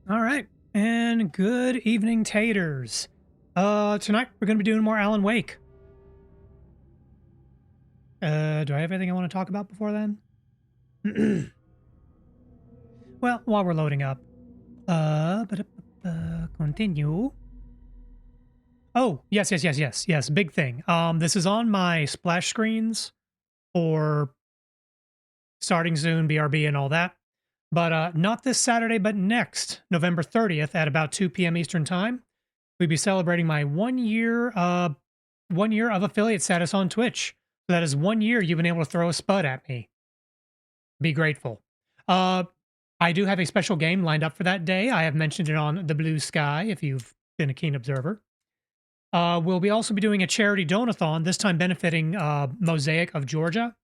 All right. And good evening, taters. Tonight we're going to be doing more Alan Wake. Do I have anything I want to talk about before then? Well, while we're loading up. Continue. Oh, yes. Big thing. This is on my splash screens for starting soon, BRB and all that. But not this Saturday, but next, November 30th at about 2 p.m. Eastern Time. We'd be celebrating my 1 year of affiliate status on Twitch. So that is 1 year you've been able to throw a spud at me. Be grateful. Uh, I do have a special game lined up for that day. I have mentioned it on the Blue Sky if you've been a keen observer. We'll be also be doing a charity donathon, this time benefiting Mosaic of Georgia,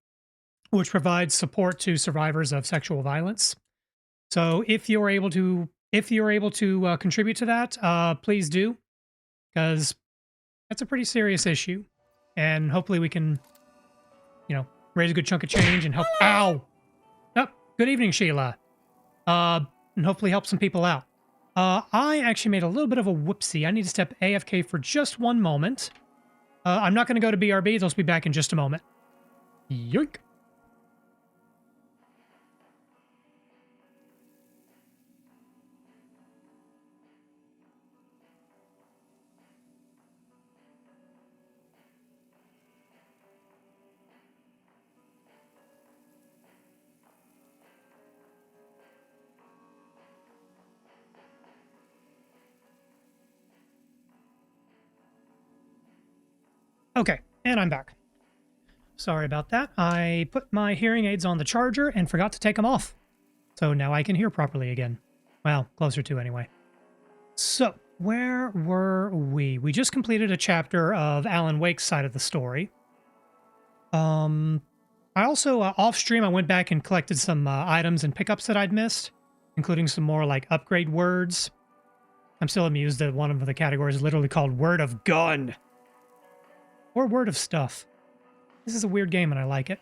which provides support to survivors of sexual violence. So if you're able to contribute to that, please do, because that's a pretty serious issue, and hopefully we can, raise a good chunk of change and help. Ow! Oh, good evening, Sheila. And hopefully help some people out. I actually made a little bit of a whoopsie. I need to step AFK for just one moment. I'm not going to go to BRB. They'll be back in just a moment. Yoink. Okay, and I'm back. Sorry about that. I put my hearing aids on the charger and forgot to take them off. So now I can hear properly again. Well, closer to anyway. So, where were we? We just completed a chapter of Alan Wake's side of the story. I also, off stream, I went back and collected some items and pickups that I'd missed, including some more like upgrade words. I'm still amused that one of the categories is literally called Word of Gun. Or Word of Stuff. This is a weird game and I like it.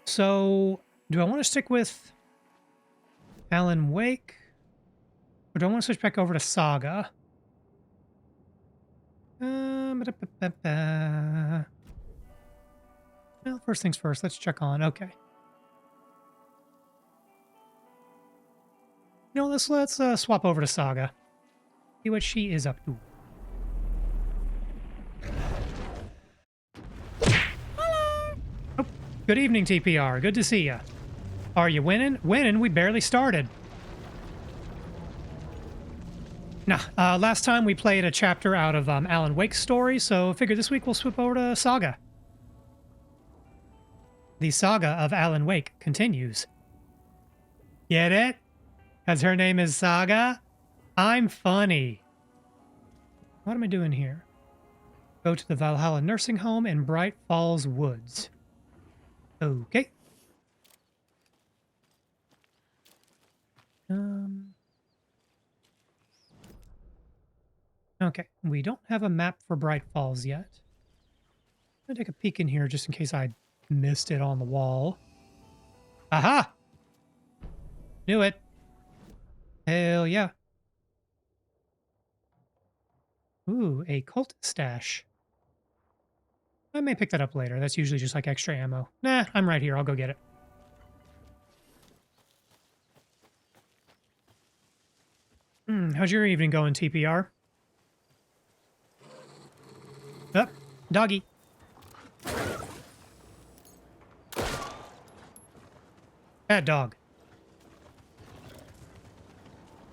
So, do I want to stick with Alan Wake? Or do I want to switch back over to Saga? Well, first things first, let's check on. Okay. Let's swap over to Saga. See what she is up to. Oh, good evening, TPR. Good to see ya. Are you winning? Winning? We barely started. Nah, last time we played a chapter out of Alan Wake's story, so I figured this week we'll swap over to Saga. The saga of Alan Wake continues. Get it? Because her name is Saga? I'm funny. What am I doing here? Go to the Valhalla Nursing Home in Bright Falls Woods. Okay. Okay, we don't have a map for Bright Falls yet. I'm gonna take a peek in here just in case I missed it on the wall. Aha! Knew it. Hell yeah. Ooh, a cult stash. I may pick that up later. That's usually just like extra ammo. Nah, I'm right here. I'll go get it. How's your evening going, TPR? Up, doggy. Bad dog.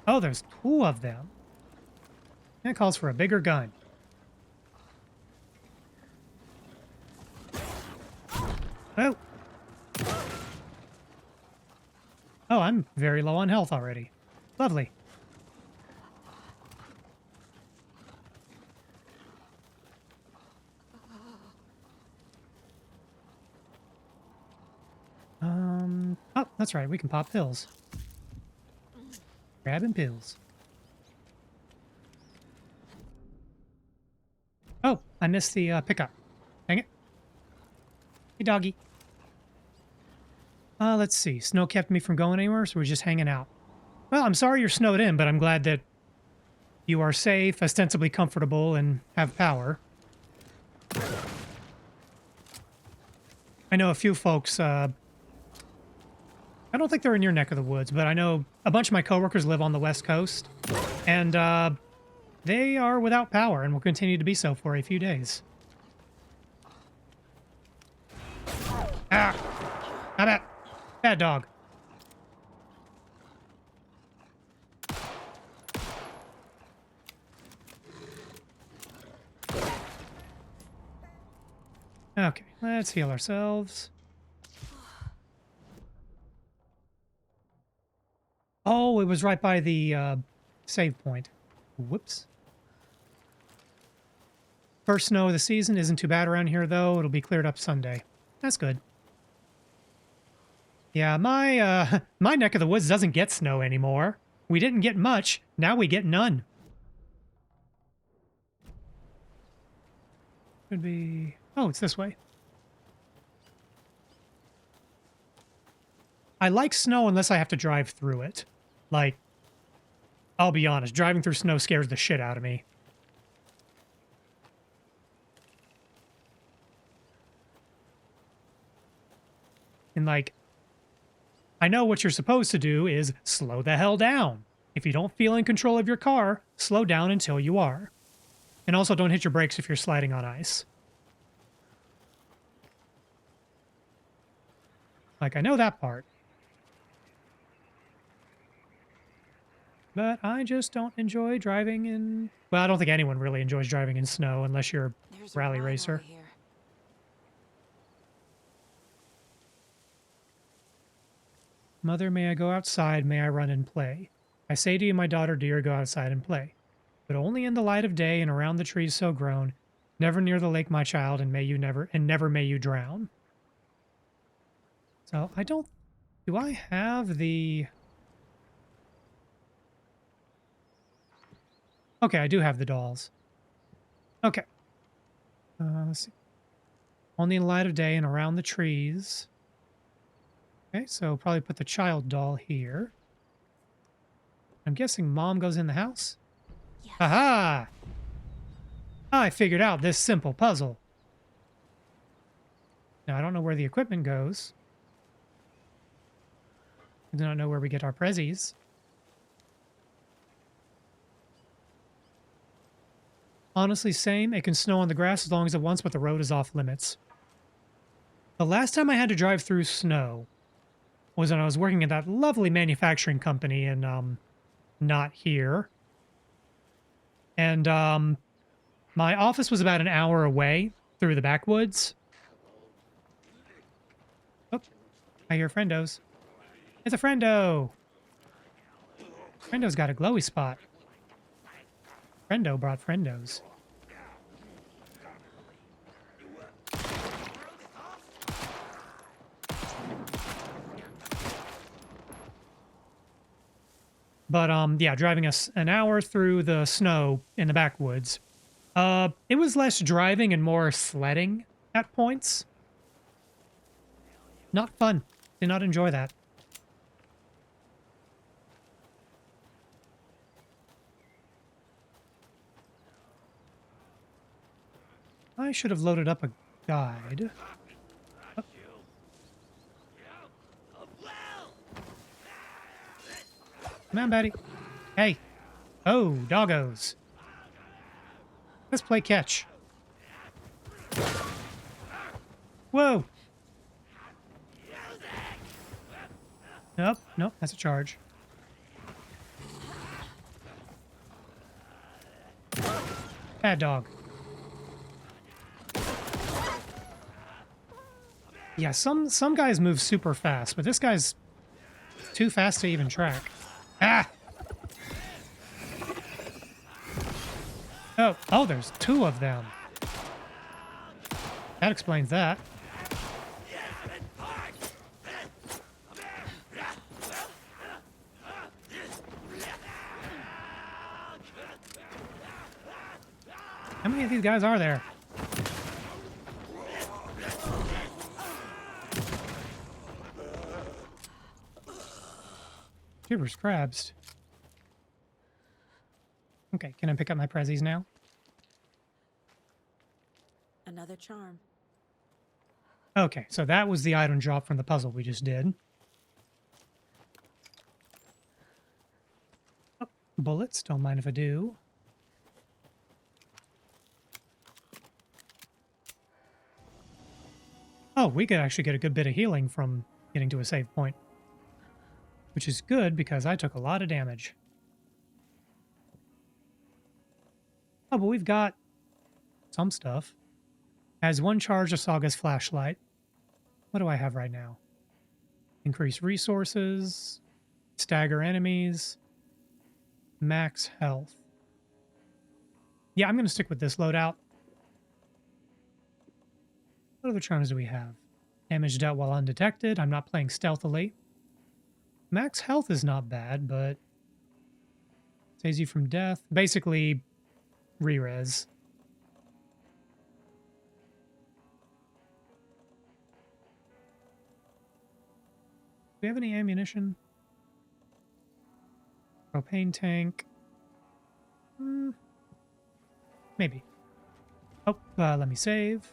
Oh, there's two of them. That calls for a bigger gun. Oh. Oh, I'm very low on health already. Lovely. Oh, that's right. We can pop pills. Grabbing pills. Oh, I missed the pickup. Dang it. Hey, doggy. Let's see. Snow kept me from going anywhere, so we're just hanging out. Well, I'm sorry you're snowed in, but I'm glad that you are safe, ostensibly comfortable, and have power. I know a few folks, I don't think they're in your neck of the woods, but I know a bunch of my coworkers live on the West Coast, and they are without power and will continue to be so for a few days. Ah! How about bad dog? Okay, let's heal ourselves. Oh, it was right by the save point. Whoops. First snow of the season isn't too bad around here, though. It'll be cleared up Sunday. That's good. Yeah, my my neck of the woods doesn't get snow anymore. We didn't get much. Now we get none. Could be... Oh, it's this way. I like snow unless I have to drive through it. Like, I'll be honest, driving through snow scares the shit out of me. And like, I know what you're supposed to do is slow the hell down. If you don't feel in control of your car, slow down until you are. And also don't hit your brakes if you're sliding on ice. Like, I know that part. But I just don't enjoy driving in... Well, I don't think anyone really enjoys driving in snow unless you're a rally racer. Mother, may I go outside? May I run and play? I say to you, my daughter dear, go outside and play. But only in the light of day and around the trees so grown. Never near the lake, my child, and never may you drown. So I don't... Do I have the... Okay, I do have the dolls. Okay. Let's see. Only in the light of day and around the trees. Okay, so probably put the child doll here. I'm guessing mom goes in the house? Yes. Aha! I figured out this simple puzzle. Now, I don't know where the equipment goes. I do not know where we get our prezzies. Honestly, same. It can snow on the grass as long as it wants, but the road is off limits. The last time I had to drive through snow was when I was working at that lovely manufacturing company in, not here. And, my office was about an hour away through the backwoods. Oh, I hear friendos. It's a friendo! Friendo's got a glowy spot. Friendo brought friendos. But, yeah, driving us an hour through the snow in the backwoods. It was less driving and more sledding at points. Not fun. Did not enjoy that. I should have loaded up a guide. Oh. Come on, buddy. Hey. Oh, doggos. Let's play catch. Whoa. Nope, nope, that's a charge. Bad dog. Yeah, some guys move super fast, but this guy's too fast to even track. Ah! Oh, there's two of them. That explains that. How many of these guys are there? Jeepers crabs. Okay, can I pick up my prezzies now? Another charm. Okay, so that was the item drop from the puzzle we just did. Oh, bullets, don't mind if I do. Oh, we could actually get a good bit of healing from getting to a save point. Which is good because I took a lot of damage. Oh, but we've got some stuff. Has one charge of Saga's flashlight. What do I have right now? Increase resources, stagger enemies, max health. Yeah, I'm going to stick with this loadout. What other charms do we have? Damage dealt while undetected. I'm not playing stealthily. Max health is not bad, but saves you from death. Basically, re-res. Do we have any ammunition? Propane tank. Maybe. Oh, let me save.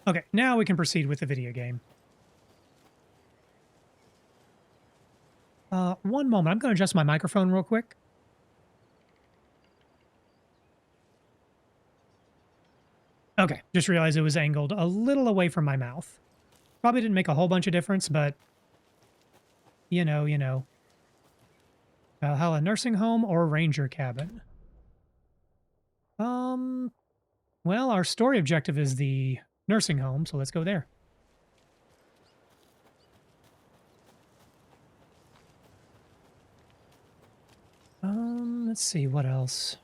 Okay, now we can proceed with the video game. One moment. I'm going to adjust my microphone real quick. Okay, just realized it was angled a little away from my mouth. Probably didn't make a whole bunch of difference, but you know. Valhalla nursing home or ranger cabin? Well, our story objective is the nursing home, so let's go there. Let's see, what else?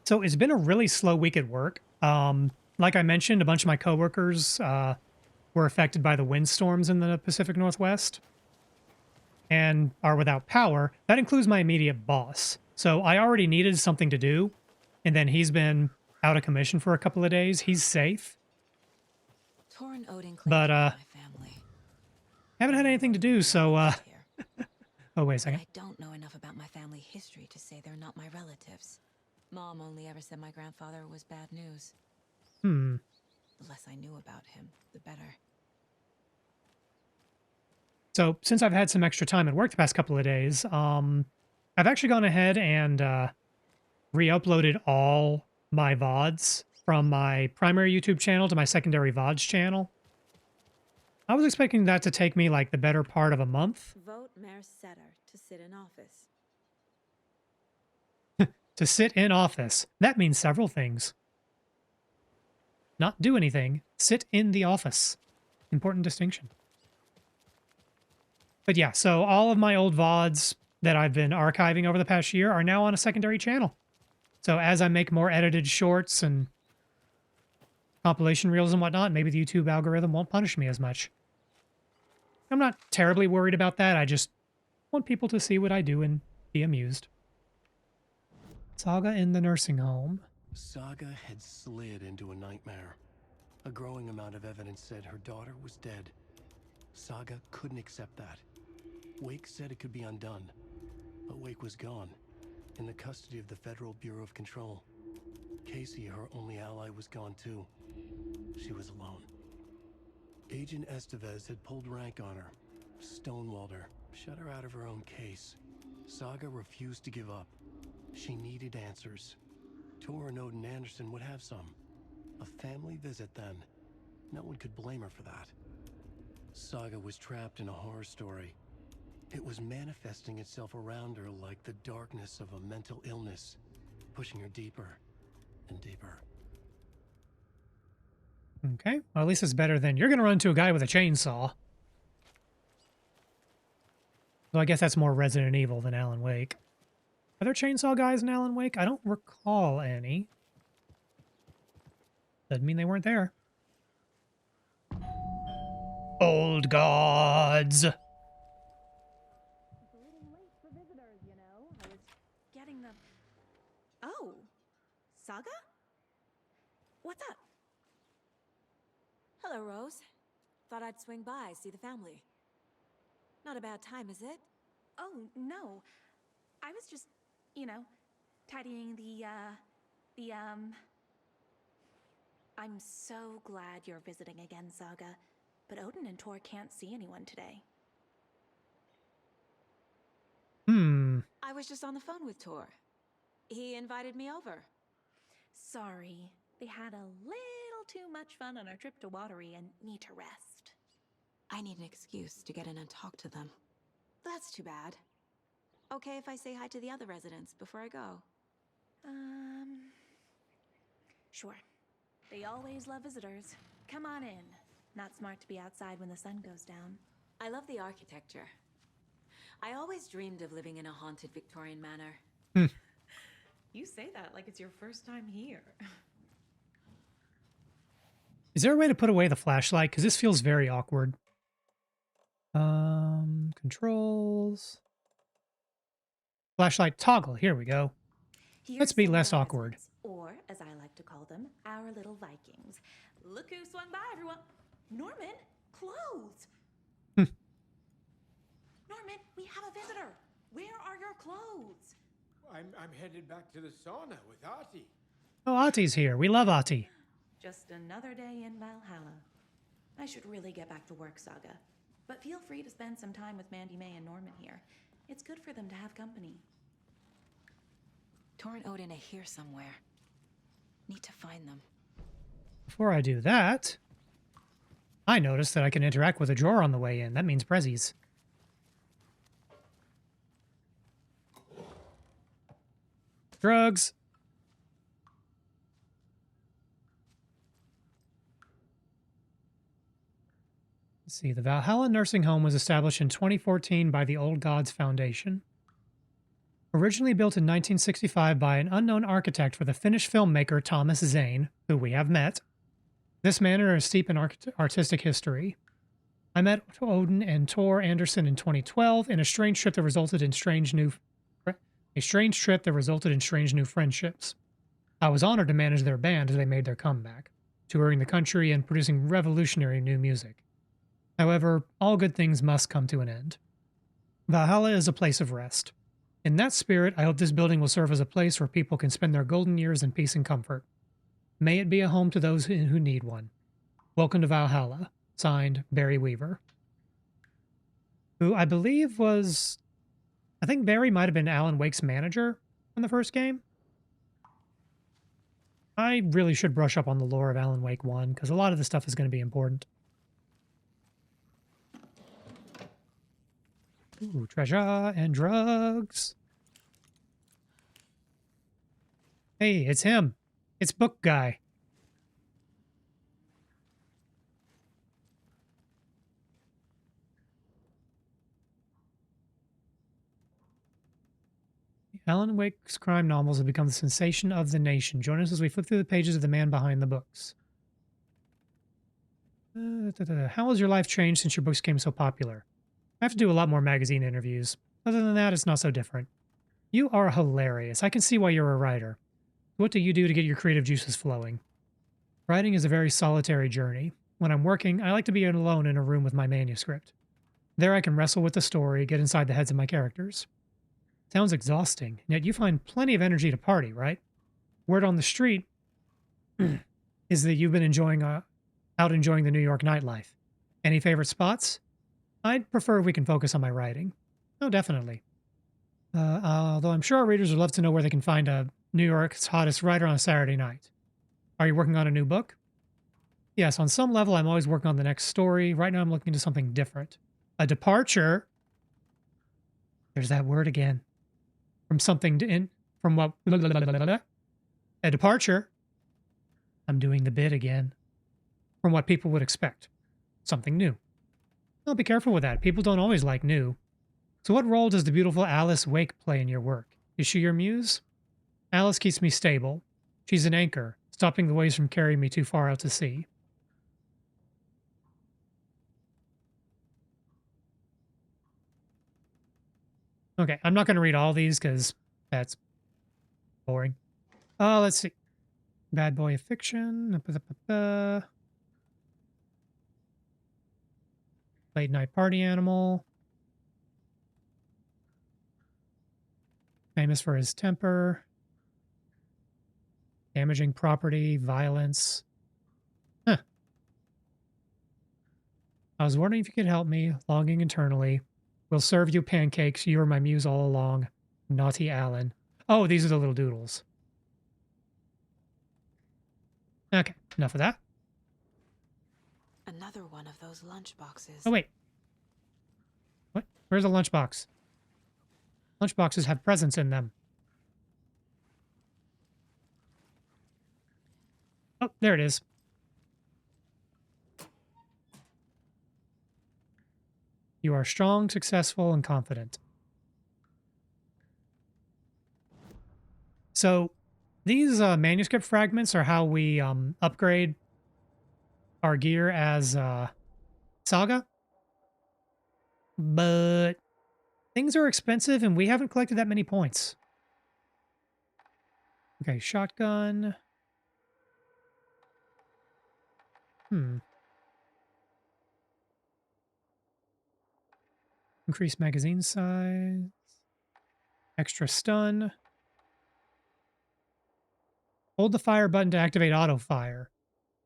So it's been a really slow week at work. Like I mentioned, a bunch of my coworkers were affected by the windstorms in the Pacific Northwest and are without power. That includes my immediate boss. So I already needed something to do, and then he's been out of commission for a couple of days. He's safe. Torn Odin claimed But my family. haven't had anything to do, so Here. oh, wait a But second. I don't know enough about my family history to say they're not my relatives. Mom only ever said my grandfather was bad news. Hmm. The less I knew about him, the better. So since I've had some extra time at work the past couple of days, I've actually gone ahead and re-uploaded all my VODs from my primary YouTube channel to my secondary VODs channel. I was expecting that to take me like the better part of a month. Vote Mayor Setter to sit in office. To sit in office. That means several things. Not do anything. Sit in the office. Important distinction. But yeah, so all of my old VODs that I've been archiving over the past year are now on a secondary channel. So as I make more edited shorts and compilation reels and whatnot, maybe the YouTube algorithm won't punish me as much. I'm not terribly worried about that. I just want people to see what I do and be amused. Saga in the nursing home. Saga had slid into a nightmare. A growing amount of evidence said her daughter was dead. Saga couldn't accept that. Wake said it could be undone. But Wake was gone, in the custody of the Federal Bureau of Control. Casey, her only ally, was gone too. She was alone. Agent Estevez had pulled rank on her, stonewalled her, shut her out of her own case. Saga refused to give up. She needed answers. Tor and Odin Anderson would have some. A family visit then. No one could blame her for that. Saga was trapped in a horror story. It was manifesting itself around her like the darkness of a mental illness, pushing her deeper and deeper. Okay, well, at least it's better than you're going to run into a guy with a chainsaw. So I guess that's more Resident Evil than Alan Wake. Are there chainsaw guys in Alan Wake? I don't recall any. Doesn't mean they weren't there. Old gods. It's a little late for visitors, you know. I was getting the... Oh, Saga? What's up? Hello, Rose. Thought I'd swing by, see the family. Not a bad time, is it? Oh, no. I was just, you know, tidying the. I'm so glad you're visiting again, Saga. But Odin and Tor can't see anyone today. Hmm. I was just on the phone with Tor. He invited me over. Sorry. They had a little too much fun on our trip to Watery and need to rest. I need an excuse to get in and talk to them. That's too bad. Okay if I say hi to the other residents before I go? Sure. They always love visitors. Come on in. Not smart to be outside when the sun goes down. I love the architecture. I always dreamed of living in a haunted Victorian manor. You say that like it's your first time here. Is there a way to put away the flashlight? Because this feels very awkward. Controls. Flashlight toggle. Here we go. Let's be some of less our awkward. residents, or, as I like to call them, our little Vikings. Look who swung by, everyone. Norman, clothes. Norman, we have a visitor. Where are your clothes? I'm headed back to the sauna with Artie. Oh, Ati's here. We love Ati. Just another day in Valhalla. I should really get back to work, Saga. But feel free to spend some time with Mandy May and Norman here. It's good for them to have company. Tor and Odin are here somewhere. Need to find them. Before I do that, I noticed that I can interact with a drawer on the way in. That means prezzies. Drugs. Let's see. The Valhalla Nursing Home was established in 2014 by the Old Gods Foundation. Originally built in 1965 by an unknown architect for the Finnish filmmaker Thomas Zane, who we have met. This manor is steep in artistic history. I met Odin and Tor Anderson in 2012 in a strange trip that resulted in strange new friendships. I was honored to manage their band as they made their comeback, touring the country and producing revolutionary new music. However, all good things must come to an end. Valhalla is a place of rest. In that spirit, I hope this building will serve as a place where people can spend their golden years in peace and comfort. May it be a home to those who need one. Welcome to Valhalla. Signed, Barry Weaver. Who I believe was... I think Barry might have been Alan Wake's manager in the first game. I really should brush up on the lore of Alan Wake 1, because a lot of the stuff is going to be important. Ooh, treasure and drugs. Hey, it's him. It's Book Guy. Alan Wake's crime novels have become the sensation of the nation. Join us as we flip through the pages of the man behind the books. How has your life changed since your books became so popular? I have to do a lot more magazine interviews. Other than that, it's not so different. You are hilarious. I can see why you're a writer. What do you do to get your creative juices flowing? Writing is a very solitary journey. When I'm working, I like to be alone in a room with my manuscript. There I can wrestle with the story, get inside the heads of my characters. Sounds exhausting, yet you find plenty of energy to party, right? Word on the street is that you've been out enjoying the New York nightlife. Any favorite spots? I'd prefer if we can focus on my writing. Oh, definitely. Although I'm sure our readers would love to know where they can find a New York's hottest writer on a Saturday night. Are you working on a new book? Yes, on some level I'm always working on the next story. Right now I'm looking into something different. A departure. There's that word again. From something from what? A departure. I'm doing the bit again. From what people would expect. Something new. Well, be careful with that. People don't always like new. So what role does the beautiful Alice Wake play in your work? Is she your muse? Alice keeps me stable. She's an anchor, stopping the waves from carrying me too far out to sea. Okay, I'm not going to read all these because that's boring. Let's see. Bad boy of fiction. Late night party animal. Famous for his temper, damaging property, violence. Huh. I was wondering if you could help me, longing internally. Will serve you pancakes. You were my muse all along. Naughty Alan. Oh, these are the little doodles. Okay, enough of that. Another one of those lunch boxes. Oh, wait. What? Where's the lunchbox? Lunchboxes have presents in them. Oh, there it is. You are strong, successful, and confident. So, these manuscript fragments are how we upgrade our gear as Saga. But things are expensive, and we haven't collected that many points. Okay, shotgun. Increase magazine size. Extra stun. Hold the fire button to activate auto fire.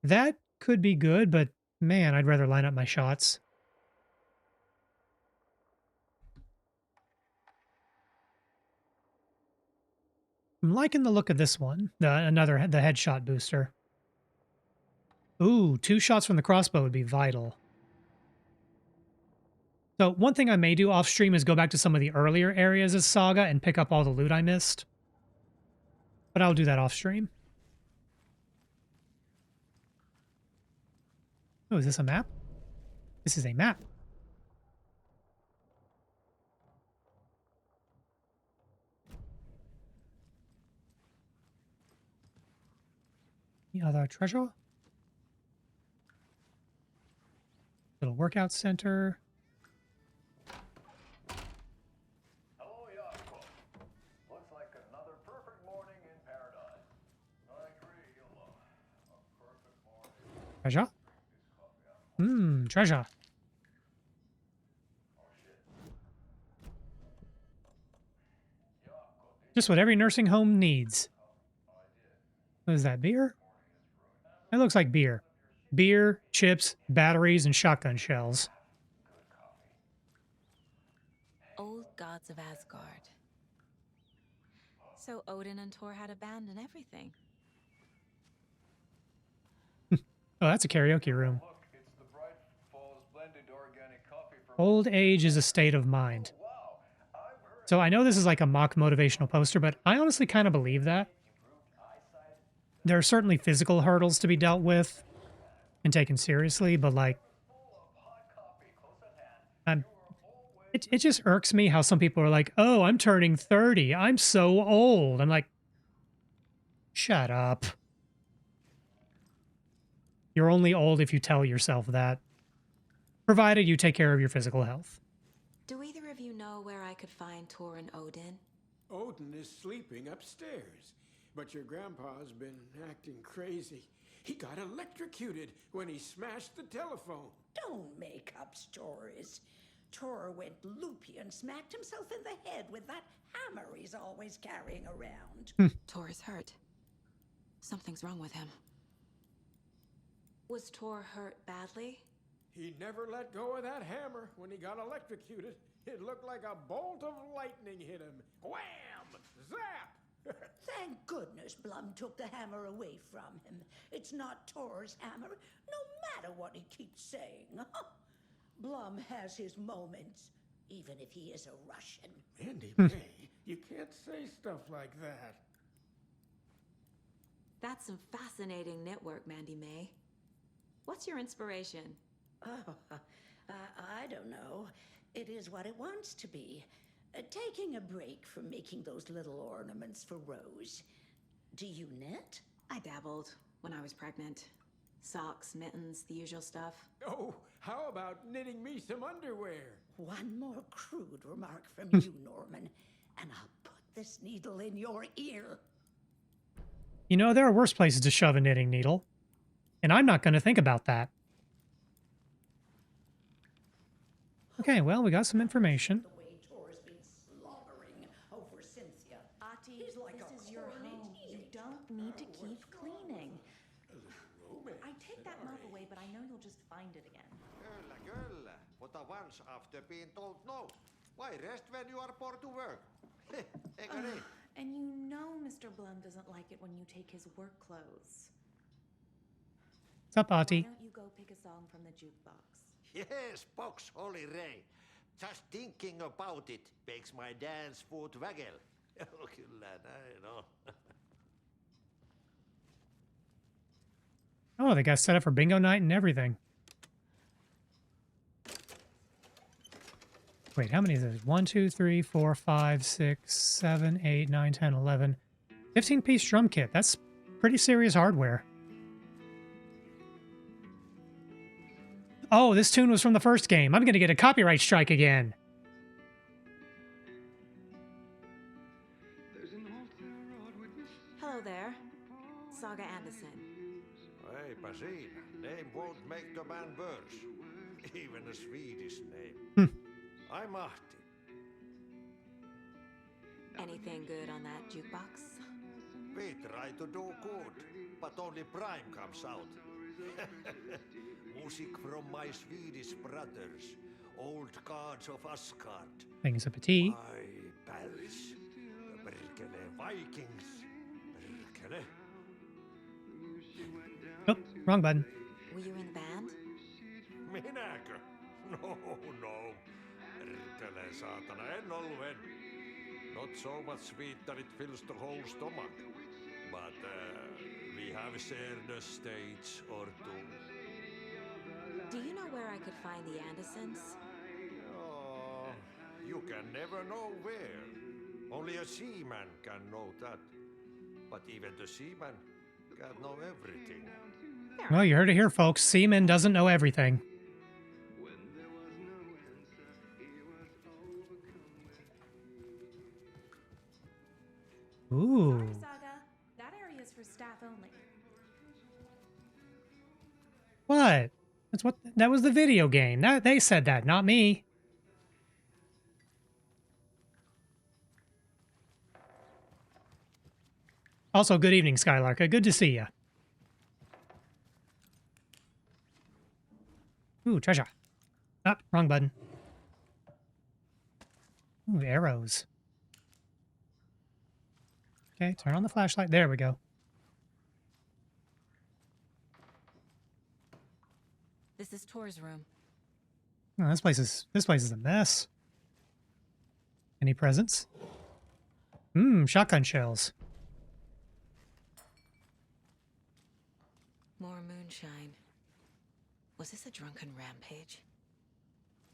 That could be good, but man, I'd rather line up my shots. I'm liking the look of this one. The headshot booster. Ooh, 2 shots from the crossbow would be vital. So one thing I may do off stream is go back to some of the earlier areas of Saga and pick up all the loot I missed. But I'll do that off stream. Oh, is this a map? This is a map. Any other treasure? Little workout center. Hello, Yaakov. Looks like another perfect morning in paradise. I agree, a perfect morning. Treasure? Treasure. Just what every nursing home needs. What is that, beer? That looks like beer. Beer, chips, batteries, and shotgun shells. Old gods of Asgard. So Odin and Thor had a band and everything. Oh, that's a karaoke room. Look, it's the Bright Falls blended organic coffee from... Old age is a state of mind. Wow, I've heard So I know this is like a mock motivational poster, but I honestly kind of believe that. There are certainly physical hurdles to be dealt with and taken seriously, but like, it just irks me how some people are like, oh, I'm turning 30. I'm so old. I'm like, shut up. You're only old if you tell yourself that, provided you take care of your physical health. Do either of you know where I could find Thor and Odin? Odin is sleeping upstairs, but your grandpa's been acting crazy. He got electrocuted when he smashed the telephone. Don't make up stories. Thor went loopy and smacked himself in the head with that hammer he's always carrying around. Thor is hurt. Something's wrong with him. Was Thor hurt badly? He never let go of that hammer when he got electrocuted. It looked like a bolt of lightning hit him. Wham! Zap! Thank goodness Blum took the hammer away from him. It's not Thor's hammer, no matter what he keeps saying. Blum has his moments, even if he is a Russian. Mandy May, you can't say stuff like that. That's some fascinating network, Mandy May. What's your inspiration? Oh, I don't know. It is what it wants to be. Taking a break from making those little ornaments for Rose. Do you knit? I dabbled when I was pregnant. Socks, mittens, the usual stuff. Oh, how about knitting me some underwear? One more crude remark from you, Norman, and I'll put this needle in your ear. You know, there are worse places to shove a knitting needle, and I'm not going to think about that. Okay, well, we got some information. The way Thor's been slobbering over Cynthia. Ahti, He's like this a is your corny home. You teenager. don't need to keep cleaning. Romance. I take that mop away, but I know you'll just find it again. Kyllä, kyllä. Mutta once after being told no. Why rest when you are poor to work? Eikö niin? And you know Mr. Blum doesn't like it when you take his work clothes. What's up, Why Ahti? don't you go pick a song from the jukebox? Yes, box Holy Ray. Just thinking about it makes my dance foot waggle. Kyllä näin on. Oh, they got set up for bingo night and everything. Wait, how many is this? 1, 2, 3, 4, 5, 6, 7, 8, 9, 10, 11. 15-piece drum kit. That's pretty serious hardware. Oh, this tune was from the first game. I'm going to get a copyright strike again. Hello there. Saga Anderson. Eipä siinä. Name won't make the man worse. Even a Swedish name. I'm Ahti. Anything good on that jukebox? We try to do good, but only Prime comes out. Music from my Swedish brothers, old gods of Asgard. Making some tea. My pals, the perkele Vikings. Perkele. Oh, wrong button. Were you in the band? Minäkö? No, no. Perkele saatana, en ollut en. Not so much sweet that it fills the whole stomach. But we have shared a stage or two. Do you know where I could find the Andersons? Oh, you can never know where. Only a seaman can know that. But even the seaman can't know everything. Well, you heard it here, folks. Seaman doesn't know everything. Ooh. Sorry, Saga. That area is for staff only. What? That's what that was the video game. That they said that, not me. Also, good evening, Skylarka. Good to see you. Ooh, treasure. Ah, wrong button. Ooh, arrows. Okay, turn on the flashlight. There we go. This is Tor's room. Oh, this place is a mess. Any presents? Shotgun shells. More moonshine. Was this a drunken rampage?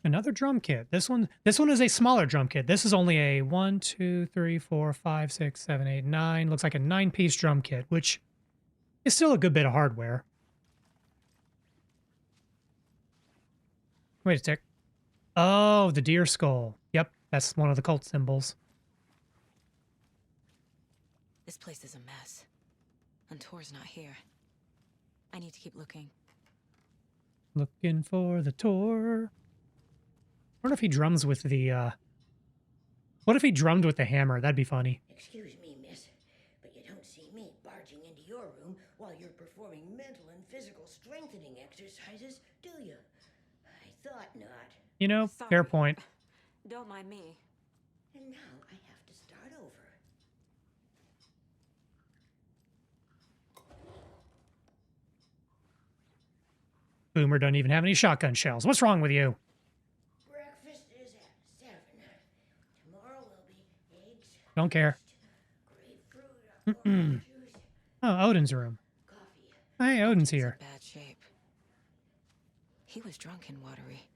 Another drum kit. This one is a smaller drum kit. This is only a 1, 2, 3, 4, 5, 6, 7, 8, 9. Looks like a 9-piece drum kit, which is still a good bit of hardware. Wait a tick. Oh, the deer skull. Yep, that's one of the cult symbols. This place is a mess. And Tor's not here. I need to keep looking. Looking for the Tor. I wonder if he drums with the, What if he drummed with the hammer? That'd be funny. Excuse me, miss, but you don't see me barging into your room while you're performing mental and physical strengthening exercises, do you? I thought not. You know, Sorry. fair point. Don't mind me. And now I have to start over. Boomer doesn't even have any shotgun shells. What's wrong with you? Breakfast is at 7. Tomorrow will be eggs, Don't care. grapefruit, orange juice, Oh, Odin's room. coffee. Hey, Odin's He's here. in bad shape. He was drunk and watery.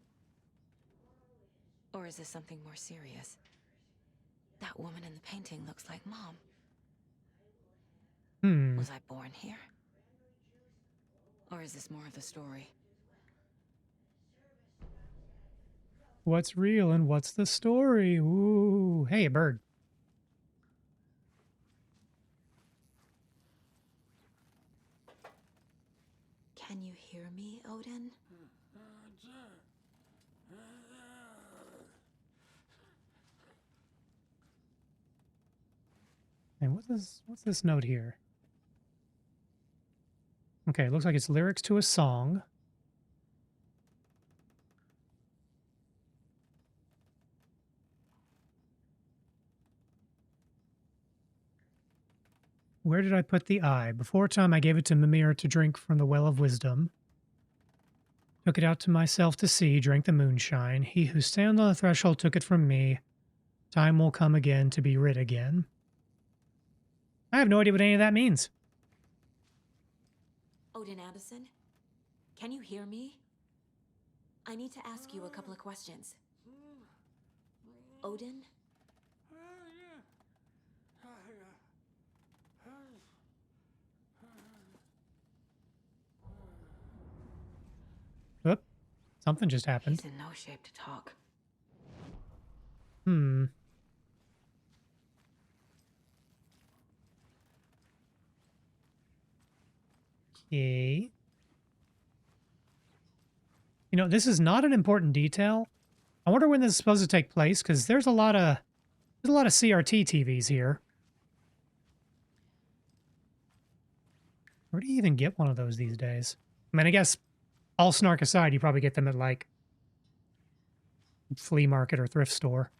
Or is this something more serious? That woman in the painting looks like Mom. Was I born here? Or is this more of the story? What's real and what's the story? Ooh, hey, a bird. Can you hear me, Odin? What's this note here? Okay, it looks like it's lyrics to a song. Where did I put the eye? Before time I gave it to Mimir to drink from the well of wisdom. Took it out to myself to see, drank the moonshine. He who stands on the threshold took it from me. Time will come again to be rid again. I have no idea what any of that means. Odin Anderson, can you hear me? I need to ask you a couple of questions. Odin? Oop, something just happened. He's in no shape to talk. Okay. You know, this is not an important detail. I wonder when this is supposed to take place, because there's a lot of CRT TVs here. Where do you even get one of those these days? I mean, I guess, all snark aside, you probably get them at, like, flea market or thrift store.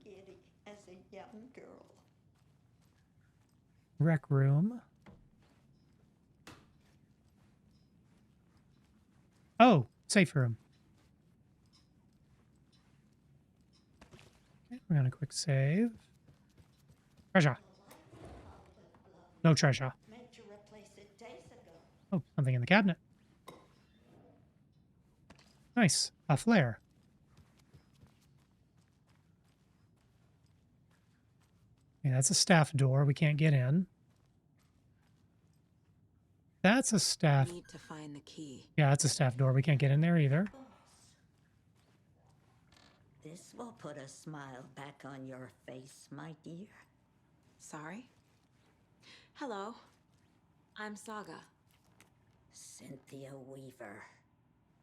Giddy as a young girl. Rec room. Oh, safe room. Okay, we're gonna quick save. Treasure. No treasure. Meant to replace it days ago. Oh, something in the cabinet. Nice. A flare. Okay, that's a staff door. We can't get in. That's a staff. Need to find the key. Yeah, that's a staff door. We can't get in there either. This will put a smile back on your face, my dear. Sorry? Hello. I'm Saga. Cynthia Weaver.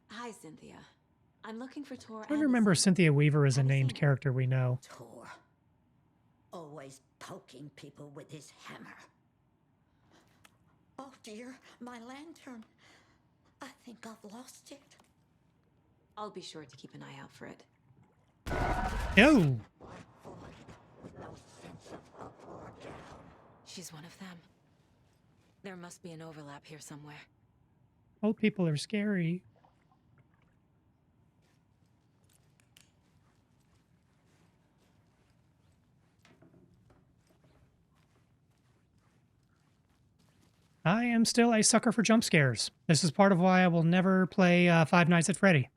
Hi, Cynthia. I'm looking for Tor I don't remember Anderson. Cynthia Weaver as a Have you named seen her? character we know. Tor. Always poking people with his hammer. Oh dear, my lantern. I think I've lost it. I'll be sure to keep an eye out for it. Oh! She's one of them. There must be an overlap here somewhere. Old people are scary. I am still a sucker for jump scares. This is part of why I will never play Five Nights at Freddy.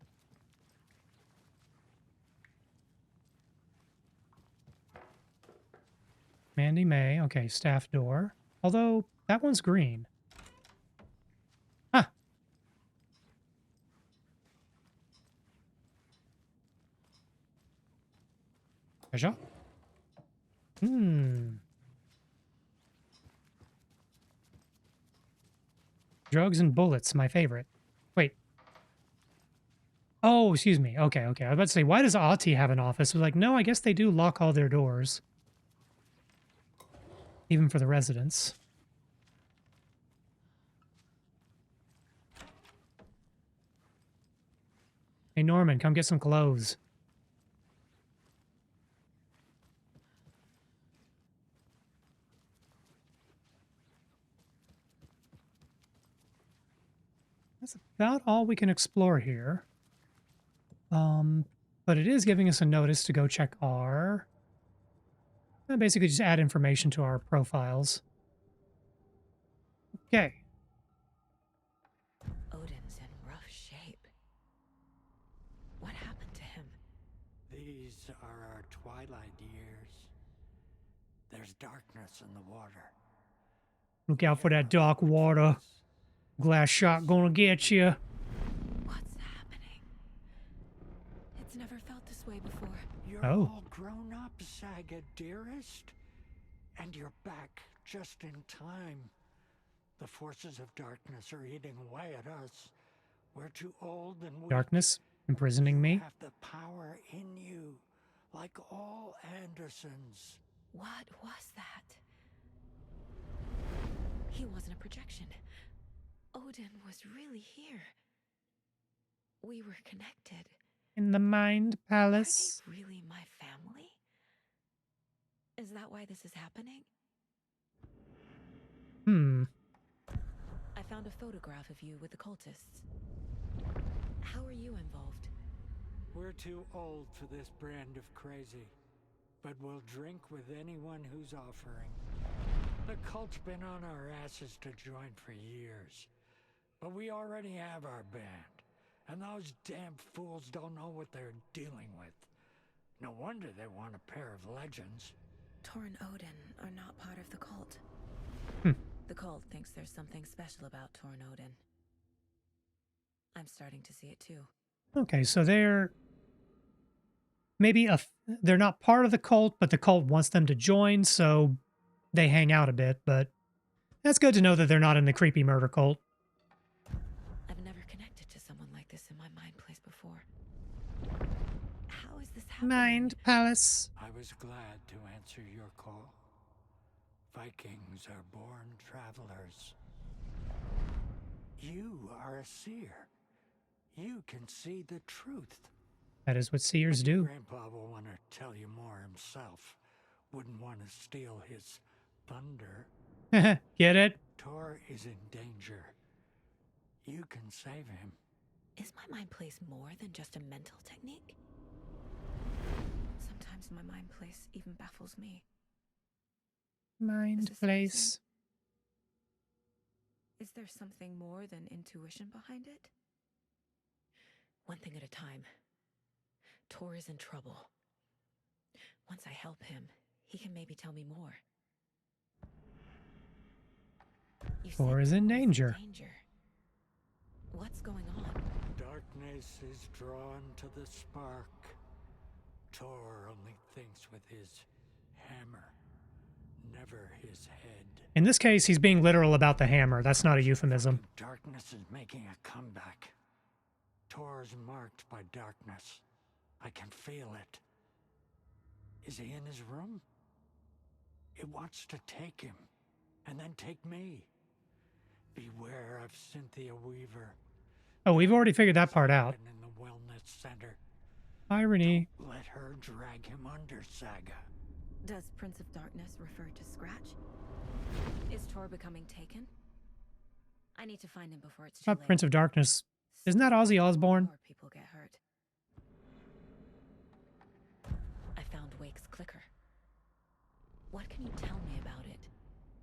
Mandy May. Okay, staff door. Although, that one's green. Huh. Treasure? Drugs and bullets, my favorite. Wait. Oh, excuse me. Okay, okay. I was about to say, why does Ahti have an office? I was like, no, I guess they do lock all their doors. Even for the residents. Hey, Norman, come get some clothes. That's about all we can explore here. But it is giving us a notice to go check our... basically just add information to our profiles. Okay. Odin's in rough shape. What happened to him? These are our twilight years. There's darkness in the water. Look out for that dark water. Glass shot gonna get you. What's happening? It's never felt this way before. You're Oh. all grown up, Saga, dearest. And you're back just in time. The forces of darkness are eating away at us. We're too old and weak. Darkness imprisoning You me. have the power in you, like all Andersons. What was that? He wasn't a projection. Odin was really here. We were connected. In the Mind Are Palace. they really my family? Is that why this is happening? Hmm. I found a photograph of you with the cultists. How are you involved? We're too old for this brand of crazy, but we'll drink with anyone who's offering. The cult's been on our asses to join for years, but we already have our band, and those damn fools don't know what they're dealing with. No wonder they want a pair of legends. Tor and Odin are not part of the cult. Hmm. The cult thinks there's something special about Tor and Odin. I'm starting to see it too. Okay, so they're maybe they're not part of the cult, but the cult wants them to join, so they hang out a bit. But that's good to know that they're not in the creepy murder cult. I've never connected to someone like this in my mind place before. How is this happening? Mind Palace. I was glad to answer your call. Vikings are born travelers. You are a seer. You can see the truth. That is what seers do. Grandpa will want to tell you more himself. Wouldn't want to steal his thunder. Get it? Tor is in danger. You can save him. Is my mind place more than just a mental technique? Sometimes my mind place even baffles me. Mind this Place. Is there something more than intuition behind it? One thing at a time. Tor is in trouble. Once I help him, he can maybe tell me more. You said Tor is in danger. What's going on? Darkness is drawn to the spark. Tor only thinks with his hammer, never his head. In this case, he's being literal about the hammer. That's not a euphemism. Darkness is making a comeback. Tor's marked by darkness. I can feel it. Is he in his room? It wants to take him, and then take me. Beware of Cynthia Weaver. Oh, we've already figured that part out. In the wellness center. Irony. Don't let her drag him under, Saga. Does Prince of Darkness refer to Scratch? Is Tor becoming taken? I need to find him before it's too Not late. Prince of Darkness. Isn't that Ozzy Osbourne? More people get hurt. I found Wake's clicker. What can you tell me about it?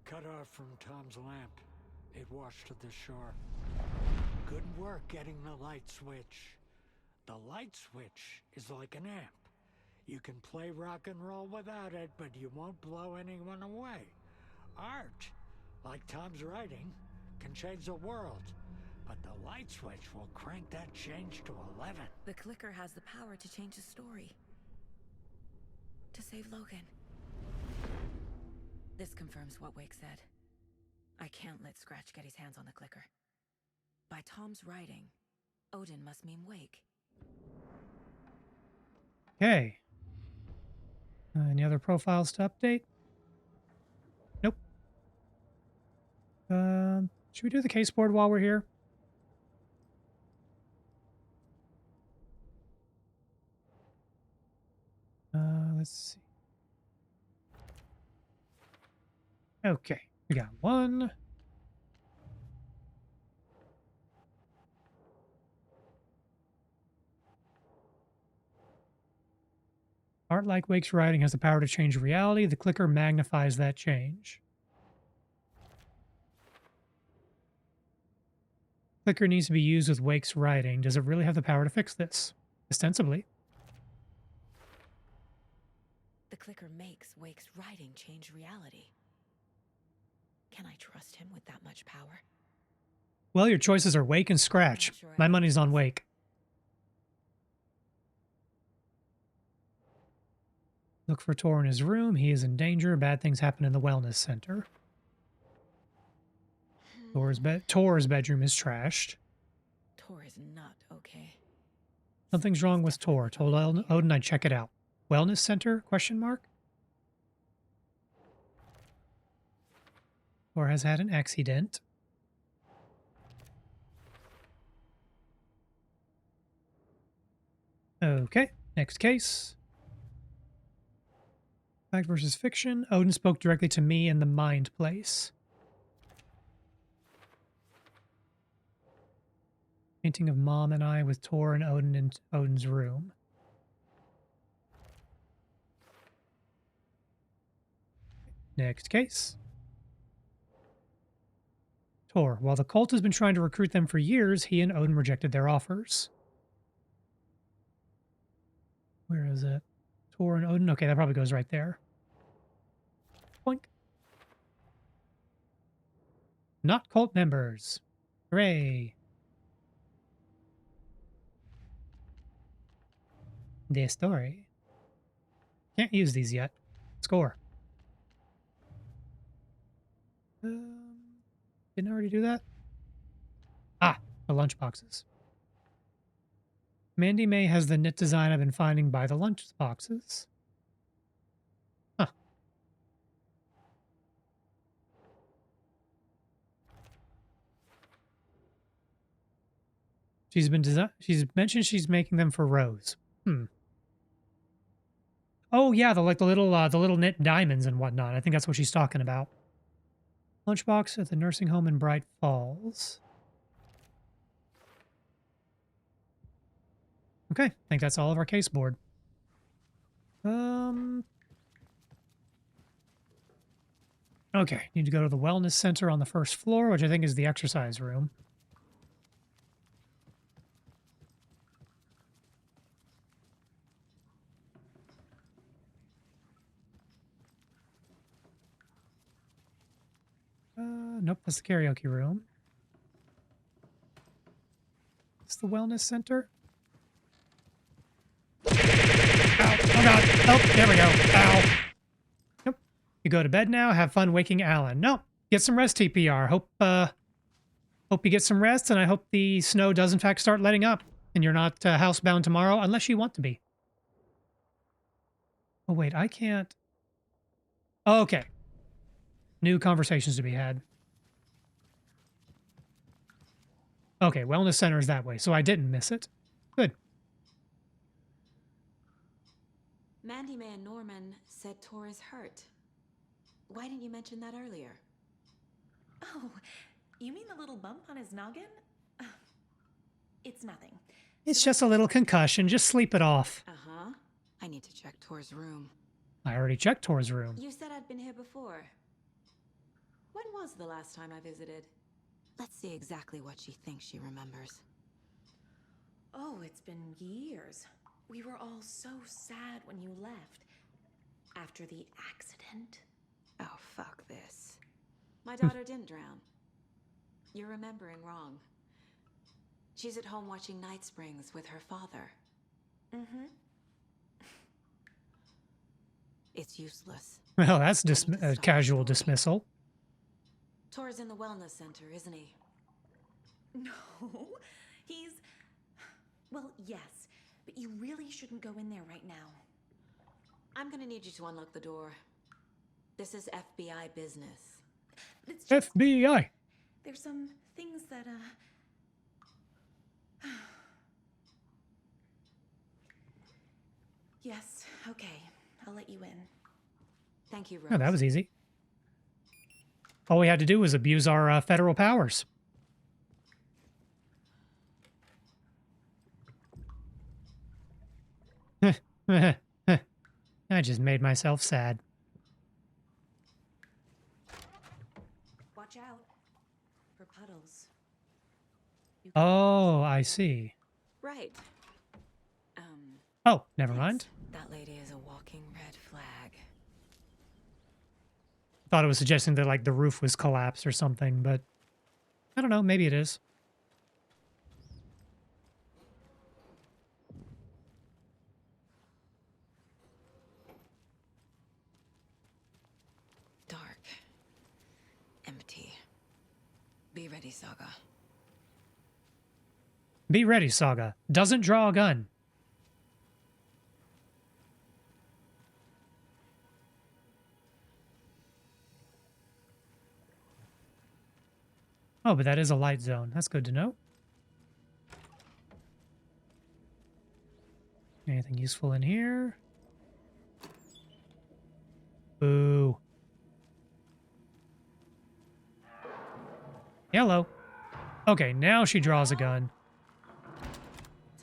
Cut off from Tom's lamp. It washed to the shore. Good work getting the light switch. The light switch is like an amp. You can play rock and roll without it, but you won't blow anyone away. Art, like Tom's writing, can change the world. But the light switch will crank that change to 11. The clicker has the power to change the story. To save Logan. This confirms what Wake said. I can't let Scratch get his hands on the clicker. By Tom's writing, Odin must mean Wake. Okay. Any other profiles to update? Nope. Should we do the case board while we're here? Let's see. Okay, we got one. Art like Wake's writing has the power to change reality. The clicker magnifies that change. Clicker needs to be used with Wake's writing. Does it really have the power to fix this? Ostensibly. The clicker makes Wake's writing change reality. Can I trust him with that much power? Well, your choices are Wake and Scratch. Not sure I My have money's on Wake. Look for Tor in his room. He is in danger. Bad things happen in the wellness center. Tor's bedroom is trashed. Tor is not okay. Something's wrong with Tor. Told Odin I'd check it out. Wellness center? Question mark? Or has had an accident. Okay, next case. Fact versus fiction. Odin spoke directly to me in the Mind Place. Painting of Mom and I with Tor and Odin in Odin's room. Next case. Tor. While the cult has been trying to recruit them for years, he and Odin rejected their offers. Where is it? Tor and Odin? Okay, that probably goes right there. Boink. Not cult members. Hooray. The story. Can't use these yet. Score. Didn't I already do that? Ah, the lunch boxes. Mandy May has the knit design I've been finding by the lunch boxes. Huh. She's mentioned she's making them for Rose. Oh yeah, the little knit diamonds and whatnot. I think that's what she's talking about. Lunchbox at the nursing home in Bright Falls. Okay, I think that's all of our case board. Okay, need to go to the wellness center on the first floor, which I think is the exercise room. Nope, that's the karaoke room. It's the wellness center. Ow! Oh god! Oh, there we go. Ow! Nope. You go to bed now. Have fun waking Alan. No, get some rest, TPR. Hope you get some rest, and I hope the snow does in fact start letting up, and you're not housebound tomorrow, unless you want to be. Oh wait, I can't. Oh, okay. New conversations to be had. Okay, wellness center is that way, so I didn't miss it. Good. Mandy May and Norman said Tor is hurt. Why didn't you mention that earlier? Oh, you mean the little bump on his noggin? It's nothing. It's just a little concussion. Just sleep it off. Uh-huh. I need to check Tor's room. I already checked Tor's room. You said I'd been here before. When was the last time I visited? Let's see exactly what she thinks she remembers. Oh, it's been years. We were all so sad when you left. After the accident. Oh, fuck this. My daughter didn't drown. You're remembering wrong. She's at home watching Night Springs with her father. Mm-hmm. It's useless. Well, that's casual dismissal. Tor's in the wellness center, isn't he? No, he's... Well, yes, but you really shouldn't go in there right now. I'm gonna need you to unlock the door. This is FBI business. It's just, FBI! there's some things that, Yes, okay. I'll let you in. Thank you, Rose. Oh, that was easy. All we had to do was abuse our federal powers. I just made myself sad. Watch out for puddles. Oh, I see. Right. Oh, never mind. That lady is a walking red flag. Thought it was suggesting that like the roof was collapsed or something, but I don't know, maybe it is. Dark. Empty. Be ready, Saga. Be ready, Saga. Doesn't draw a gun. Oh, but that is a light zone. That's good to know. Anything useful in here? Boo. Hello. Okay, now she draws a gun.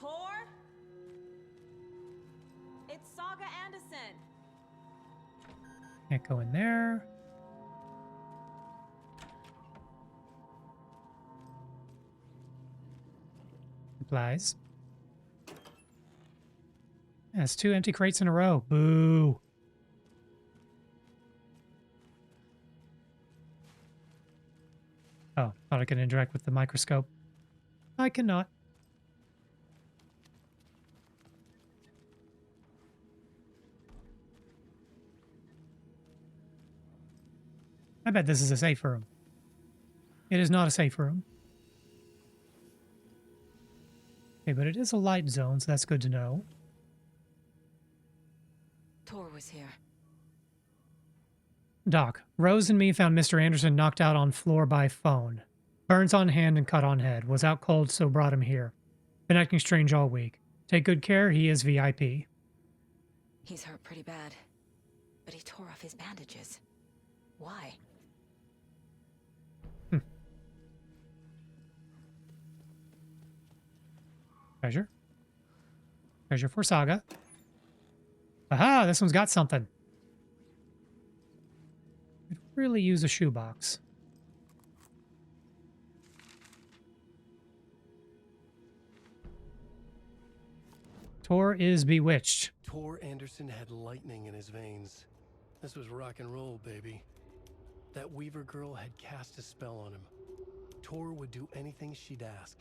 Tor? It's Saga Anderson. Can't go in there. Supplies. That's 2 empty crates in a row. Boo. Oh, thought I could interact with the microscope. I cannot. I bet this is a safe room. It is not a safe room. Okay, but it is a light zone, so that's good to know. Tor was here. Doc, Rose and me found Mr. Anderson knocked out on floor by phone. Burns on hand and cut on head. Was out cold, so brought him here. Been acting strange all week. Take good care, he is VIP. He's hurt pretty bad. But he tore off his bandages. Why? Treasure. Treasure for Saga. Aha, this one's got something. Could really use a shoebox. Tor is bewitched. Tor Anderson had lightning in his veins. This was rock and roll, baby. That Weaver girl had cast a spell on him. Tor would do anything she'd ask.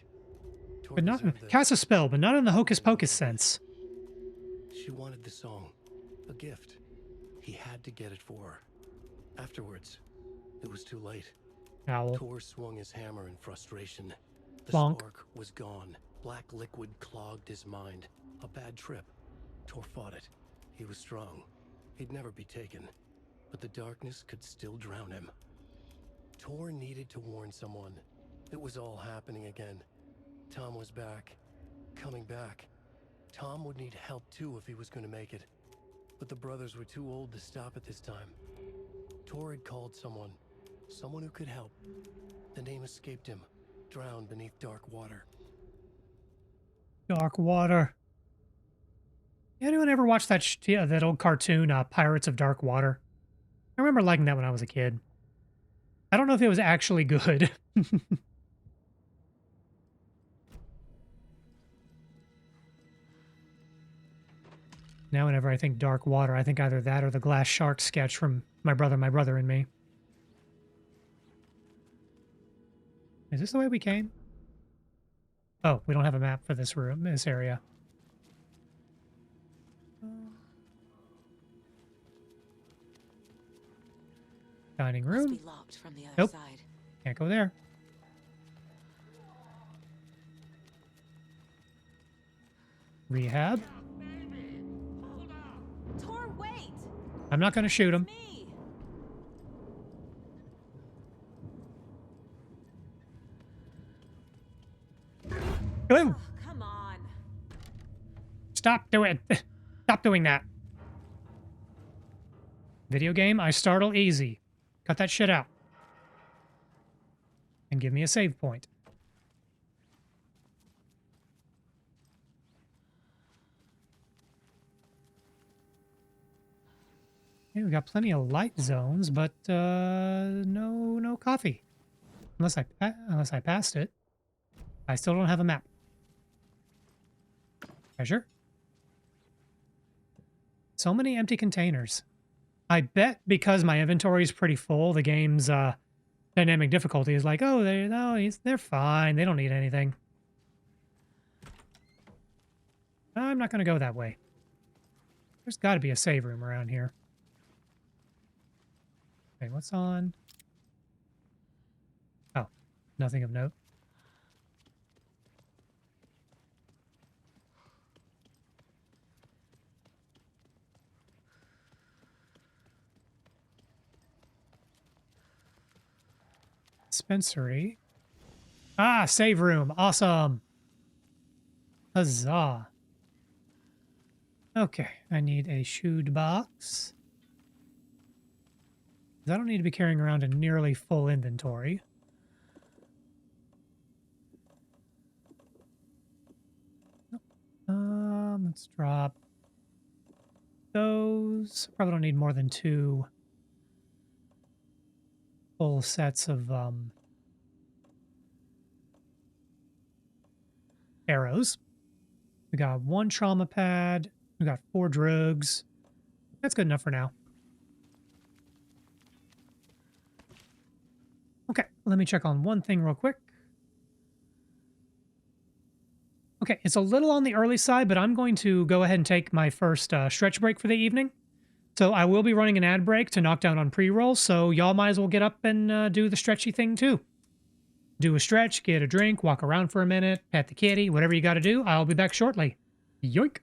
Tor But not deserved this. cast a spell, but not in the hocus pocus sense. She wanted the song, a gift. He had to get it for her. Afterwards, it was too late. Owl. Tor swung his hammer in frustration. The Plonk. spark was gone. Black liquid clogged his mind. A bad trip. Tor fought it. He was strong. He'd never be taken. But the darkness could still drown him. Tor needed to warn someone. It was all happening again. Tom was back. Coming back. Tom would need help too if he was going to make it. But the brothers were too old to stop at this time. Tor had called someone. Someone who could help. The name escaped him. Drowned beneath dark water. Dark water. Anyone ever watch that that old cartoon, Pirates of Dark Water? I remember liking that when I was a kid. I don't know if it was actually good. Now whenever I think dark water, I think either that or the glass shark sketch from My Brother and Me. Is this the way we came? Oh, we don't have a map for this room, this area. Dining Must room. be locked from the other Nope. side. Can't go there. Rehab. Tor, wait! I'm not going to shoot him. Me! Boom. Come on. Stop doing Stop doing that. Video game, I startle easy. Cut that shit out. And give me a save point. Okay, we got plenty of light zones, but no coffee. Unless I passed it. I still don't have a map. Treasure. So many empty containers. I bet because my inventory is pretty full, the game's dynamic difficulty is like, oh, they're fine. They don't need anything. I'm not going to go that way. There's got to be a save room around here. Okay, what's on? Oh, nothing of note. Dispensary. Ah, save room. Awesome. Huzzah. Okay, I need a shoed box. I don't need to be carrying around a nearly full inventory. Let's drop those. Probably don't need more than 2 full sets of arrows. We got 1 trauma pad. We got 4 drugs. That's good enough for now. Okay, let me check on one thing real quick. Okay, it's a little on the early side, but I'm going to go ahead and take my first stretch break for the evening. So I will be running an ad break to knock down on pre-rolls, so y'all might as well get up and do the stretchy thing too. Do a stretch, get a drink, walk around for a minute, pet the kitty, whatever you gotta do. I'll be back shortly. Yoink!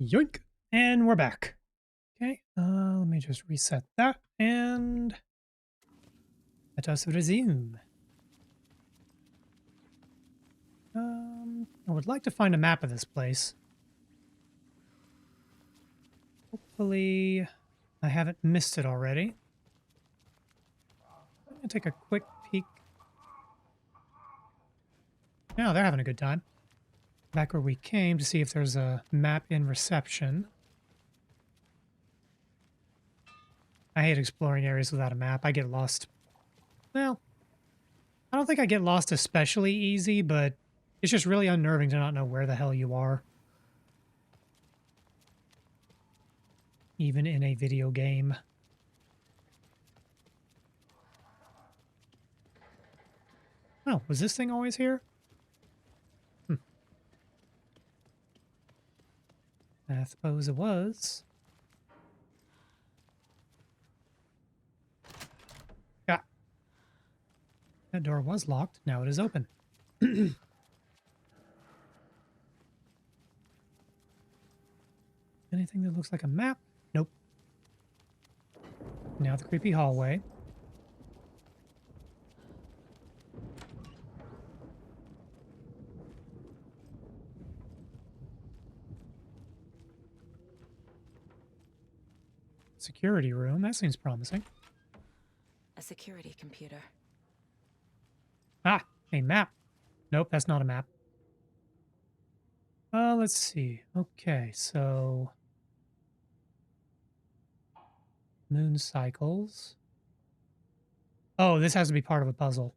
Yoink! And we're back. Okay, let me just reset that and let us resume. I would like to find a map of this place. Hopefully, I haven't missed it already. I'm gonna take a quick peek. Now they're having a good time. Back where we came to see if there's a map in reception. I hate exploring areas without a map. I get lost. Well, I don't think I get lost especially easy, but it's just really unnerving to not know where the hell you are. Even in a video game. Oh, was this thing always here? I suppose it was. Yeah. That door was locked. Now it is open. Anything that looks like a map? Nope. Now the creepy hallway. Security room. That seems promising. A security computer. Ah, a map. Nope, that's not a map. Let's see. Okay, so moon cycles. Oh, this has to be part of a puzzle.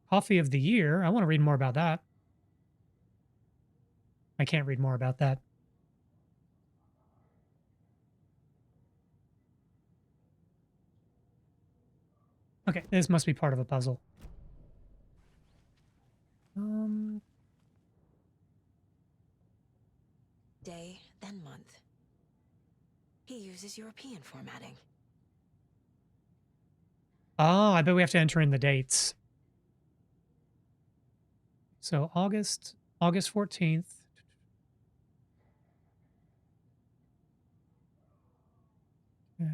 Coffee of the year. I want to read more about that. I can't read more about that. Okay, this must be part of a puzzle. Day, then month. He uses European formatting. Oh, I bet we have to enter in the dates. So August 14th. Okay.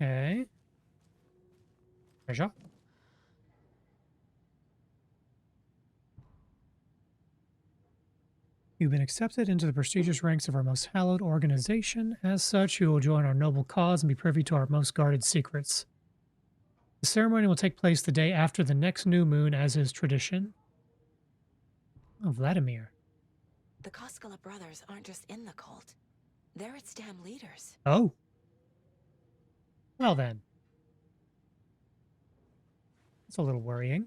Okay. Treasure. You've been accepted into the prestigious ranks of our most hallowed organization. As such, you will join our noble cause and be privy to our most guarded secrets. The ceremony will take place the day after the next new moon, as is tradition. Oh, Vladimir. The Koskela brothers aren't just in the cult. They're its damn leaders. Oh. Well then. That's a little worrying.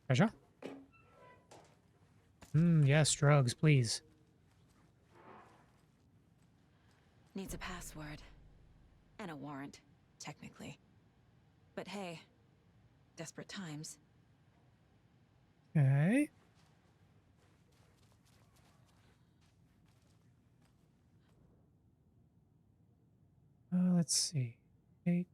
Treasure? Yes, drugs, please. Needs a password. And a warrant, technically. But hey, desperate times. Okay. Let's see. 8.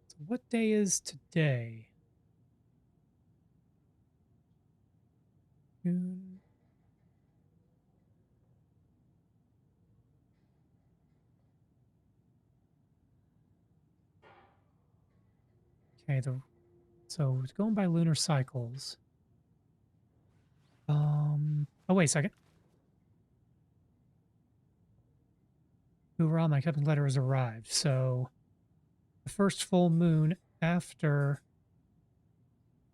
So what day is today? June. Okay, so it's going by lunar cycles. Oh, wait a second. Hoorah, my acceptance letter has arrived. So the first full moon after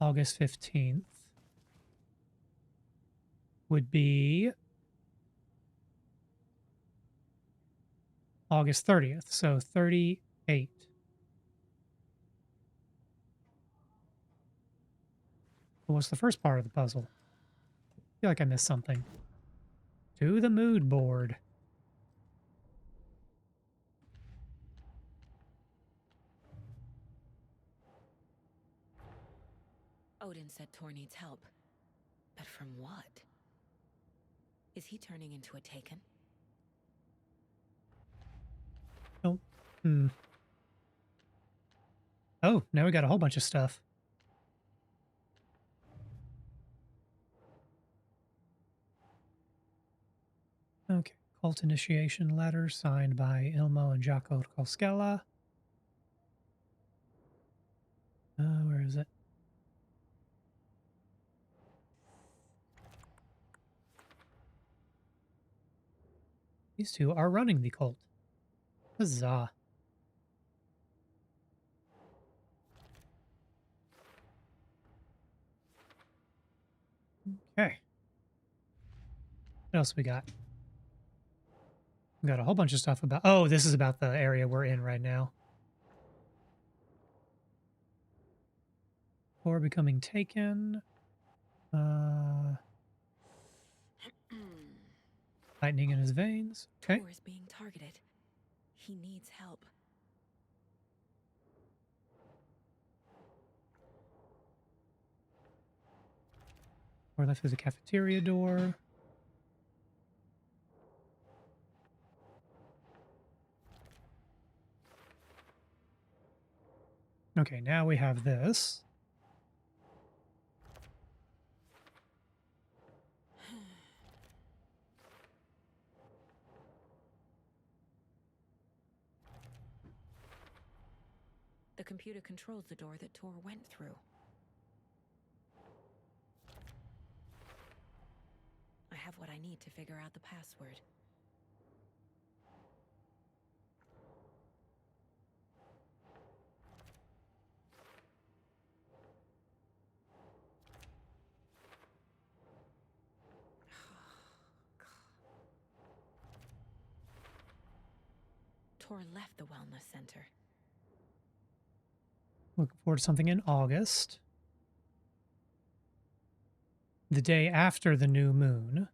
August 15th would be August 30th. So 38. What's the first part of the puzzle? I feel like I missed something. To the mood board. Odin said Tor needs help. But from what? Is he turning into a Taken? Oh. Hmm. Oh, now we got a whole bunch of stuff. Okay. Cult initiation letter signed by Ilmo and Jaco Koskela. Where is it? These two are running the cult. Huzzah. Okay. What else we got? We got a whole bunch of stuff about... Oh, this is about the area we're in right now. Or becoming taken. Lightning in his veins. Okay. Tor is being targeted. He needs help. Or left through the cafeteria door. Okay, now we have this. The computer controls the door that Tor went through. I have what I need to figure out the password. Tor left the wellness center. Looking forward to something in August. The day after the new moon.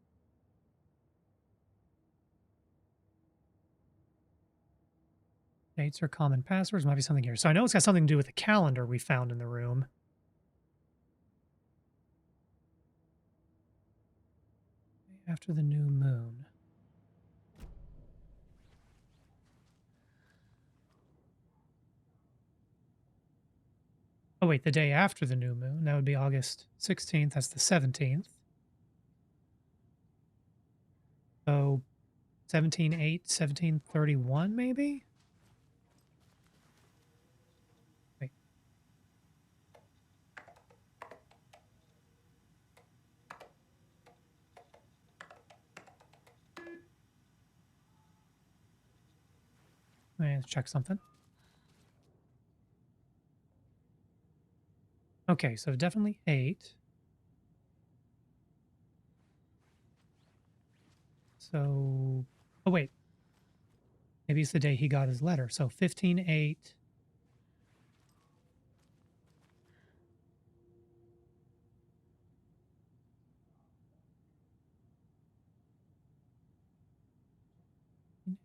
Dates are common passwords. Might be something here. So I know it's got something to do with the calendar we found in the room. After the new moon. Oh, wait, the day after the new moon. That would be August 16th. That's the 17th. So 17/8, 1731, maybe? Wait. Let's check something. Okay, so definitely 8. So, oh wait. Maybe it's the day he got his letter. So 15/8.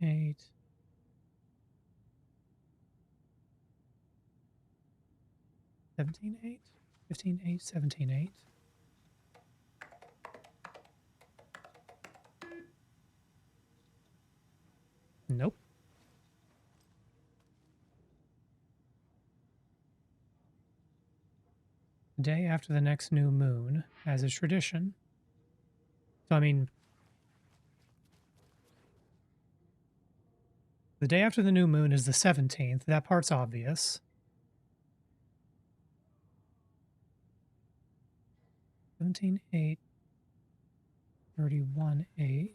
Eight. 17/8. 15/8. 17/8. Nope. The day after the next new moon, as is tradition. So, I mean, the day after the new moon is the 17th. That part's obvious. 17/8. 31/8.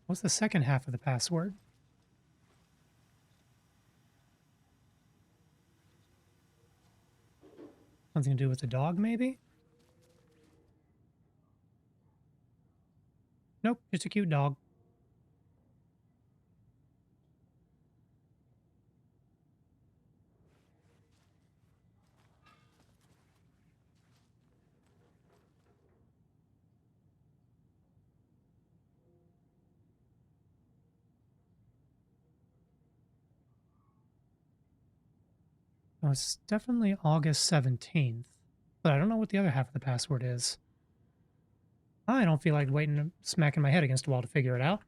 What's the second half of the password? Something to do with the dog, maybe? Nope, just a cute dog. Oh, it's definitely August 17th, but I don't know what the other half of the password is. I don't feel like waiting and smacking my head against a wall to figure it out.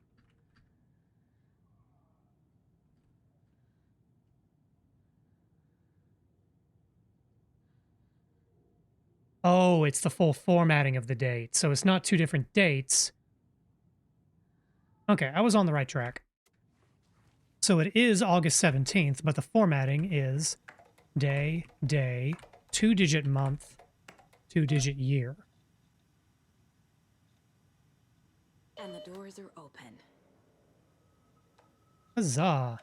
Oh, it's the full formatting of the date, so it's not two different dates. Okay, I was on the right track. So it is August 17th, but the formatting is day, 2-digit month, 2-digit year. And the doors are open. Huzzah.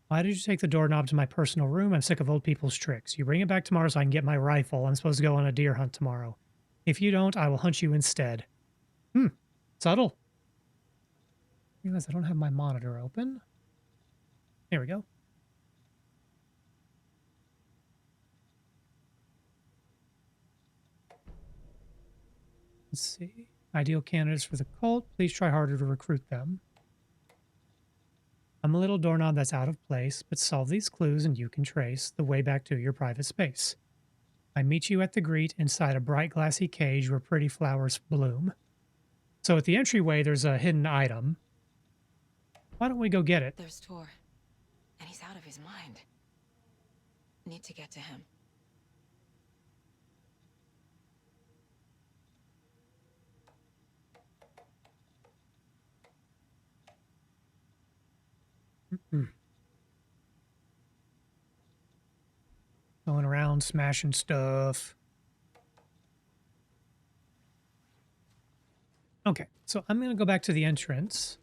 Why did you take the doorknob to my personal room? I'm sick of old people's tricks. You bring it back tomorrow so I can get my rifle. I'm supposed to go on a deer hunt tomorrow. If you don't, I will hunt you instead. Subtle. Realize I don't have my monitor open. Here we go. Let's see. Ideal candidates for the cult. Please try harder to recruit them. I'm a little doorknob that's out of place, but solve these clues and you can trace the way back to your private space. I meet you at the greet inside a bright glassy cage where pretty flowers bloom. So at the entryway, there's a hidden item. Why don't we go get it? There's Tor, and he's out of his mind. Need to get to him. Going around smashing stuff. Okay, so I'm going to go back to the entrance.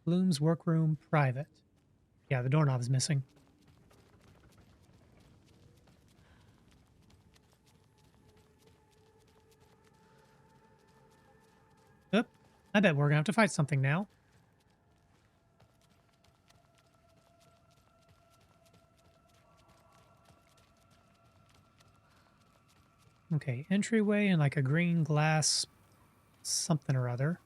Bloom's workroom, private. Yeah, the doorknob is missing. Oop, I bet we're going to have to fight something now. Okay, entryway and like a green glass something or other.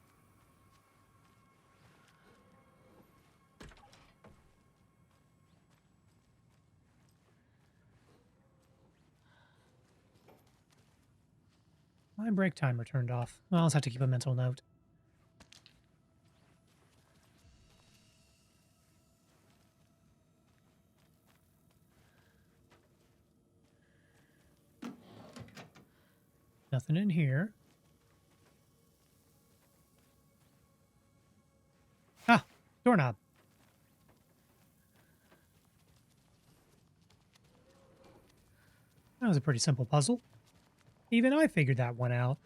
My break timer turned off. Well, I'll just have to keep a mental note. Nothing in here. Ah, doorknob. That was a pretty simple puzzle. Even I figured that one out.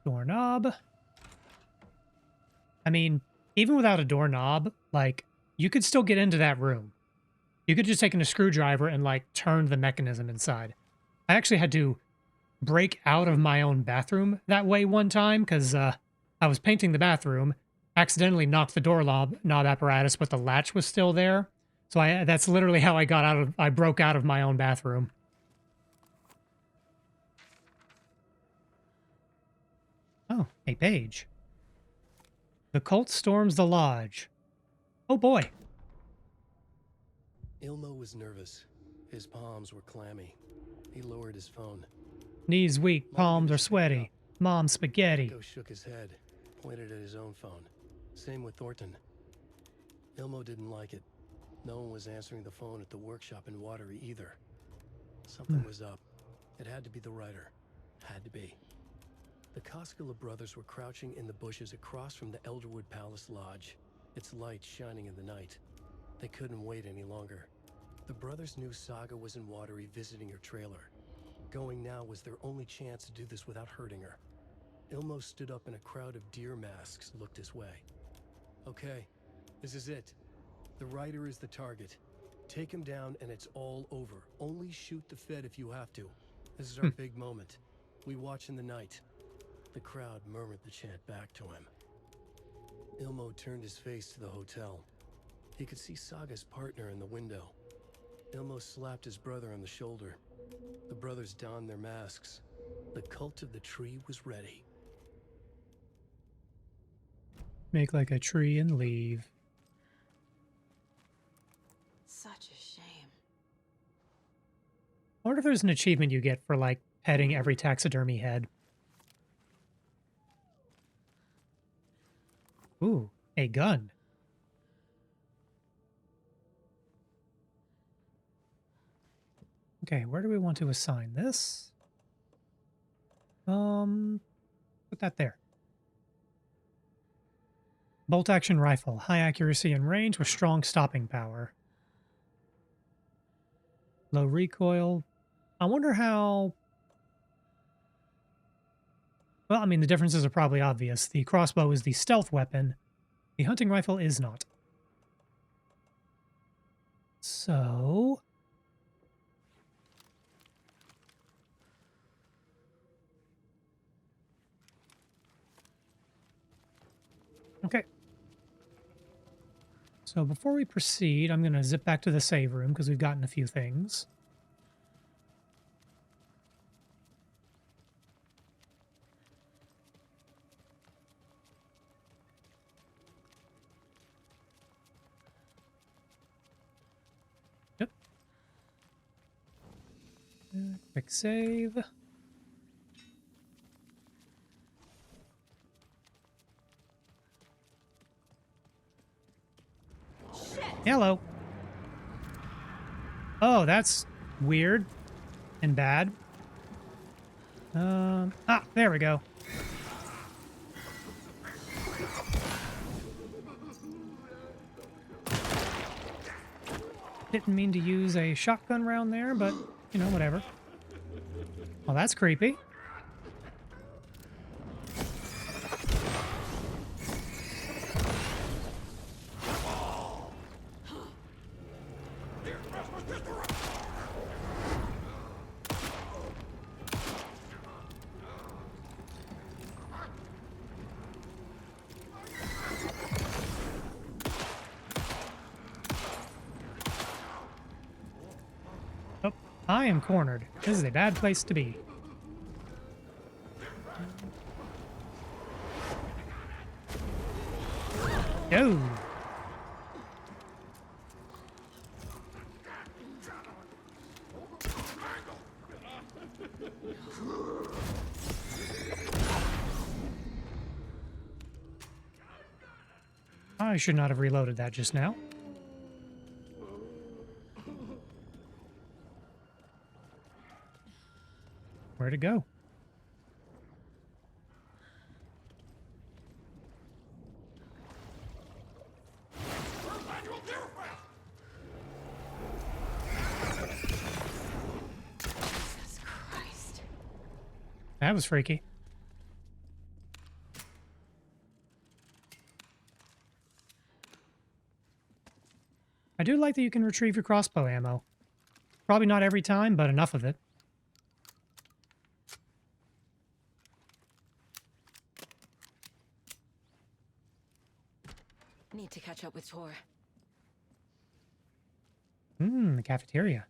Doorknob. I mean, even without a doorknob, like, you could still get into that room. You could just take in a screwdriver and, like, turn the mechanism inside. I actually had to break out of my own bathroom that way one time because I was painting the bathroom, accidentally knocked the doorknob apparatus, but the latch was still there. So that's literally how I broke out of my own bathroom. Oh, a page. The cult storms the lodge. Oh boy. Ilmo was nervous. His palms were clammy. He lowered his phone. Knees weak, palms are sweaty. Mom spaghetti. Echo shook his head, pointed at his own phone. Same with Thornton. Ilmo didn't like it. No one was answering the phone at the workshop in Watery either. Something was up. It had to be the writer. Had to be. The Koskela brothers were crouching in the bushes across from the Elderwood Palace Lodge, its light shining in the night. They couldn't wait any longer. The brothers knew Saga was in Watery visiting her trailer. Going now was their only chance to do this without hurting her. Ilmo stood up and a crowd of deer masks looked his way. Okay, this is it. The writer is the target. Take him down and it's all over. Only shoot the Fed if you have to. This is our big moment. We watch in the night. The crowd murmured the chant back to him. Ilmo turned his face to the hotel. He could see Saga's partner in the window. Ilmo slapped his brother on the shoulder. The brothers donned their masks. The cult of the tree was ready. Make like a tree and leave. Such a shame. I wonder if there's an achievement you get for, like, petting every taxidermy head. Ooh, a gun. Okay, where do we want to assign this? Put that there. Bolt action rifle, high accuracy and range with strong stopping power. Low recoil. I wonder how... Well, I mean, the differences are probably obvious. The crossbow is the stealth weapon. The hunting rifle is not. So... Okay. So before we proceed, I'm going to zip back to the save room because we've gotten a few things. Yep. Quick save. Hello. Oh, that's weird and bad. There we go. Didn't mean to use a shotgun round there, but, you know, whatever. Well, that's creepy. Oh, I am cornered. This is a bad place to be. Oh. I should not have reloaded that just now. Where'd it go? Jesus Christ. That was freaky. I do like that you can retrieve your crossbow ammo. Probably not every time, but enough of it. Need to catch up with Tor. The cafeteria.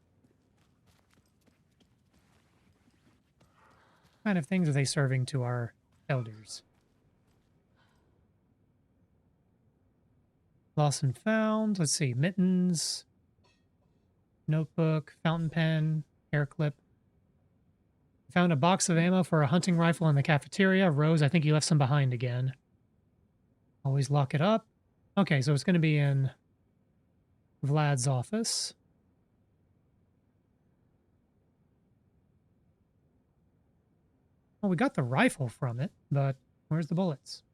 What kind of things are they serving to our elders? Lost and found. Let's see. Mittens. Notebook. Fountain pen. Hair clip. Found a box of ammo for a hunting rifle in the cafeteria. Rose, I think you left some behind again. Always lock it up. Okay, so it's going to be in Vlad's office. Well, we got the rifle from it, but where's the bullets?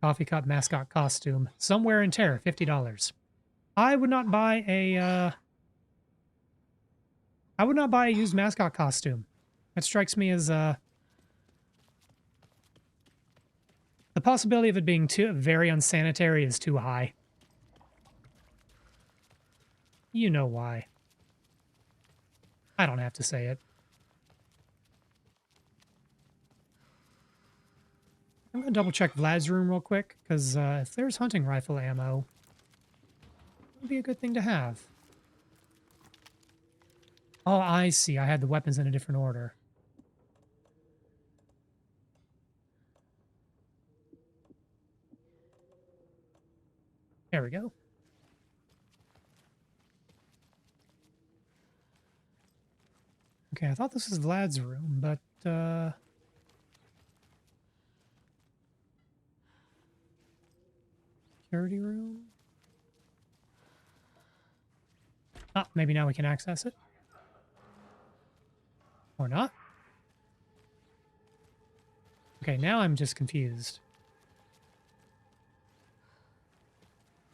Coffee cup mascot costume. Somewhere in Terra, $50. I would not buy a used mascot costume. That strikes me as the possibility of it being too very unsanitary is too high. You know why. I don't have to say it. I'm gonna double check Vlad's room real quick, because if there's hunting rifle ammo, it would be a good thing to have. Oh, I see. I had the weapons in a different order. There we go. Okay, I thought this was Vlad's room, but security room? Ah, maybe now we can access it. Or not. Okay, now I'm just confused.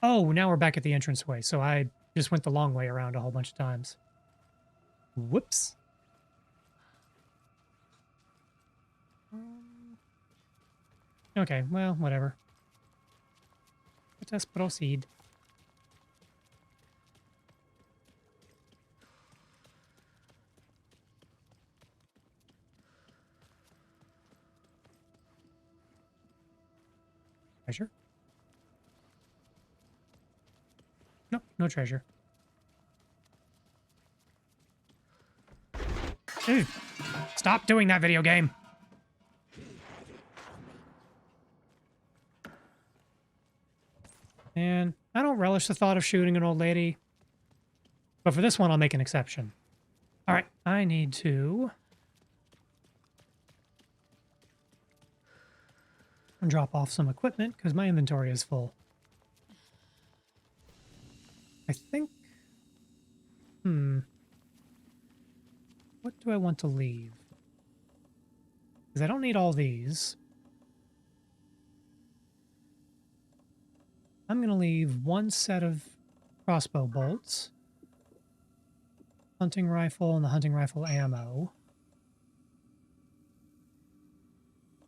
Oh, now we're back at the entranceway, so I just went the long way around a whole bunch of times. Whoops. Okay, well, whatever. Let us proceed. Treasure? Nope, no treasure. Ew. Stop doing that, video game. And I don't relish the thought of shooting an old lady. But for this one, I'll make an exception. All right, I need to drop off some equipment because my inventory is full. I think... What do I want to leave? Because I don't need all these. I'm going to leave one set of crossbow bolts, hunting rifle, and the hunting rifle ammo.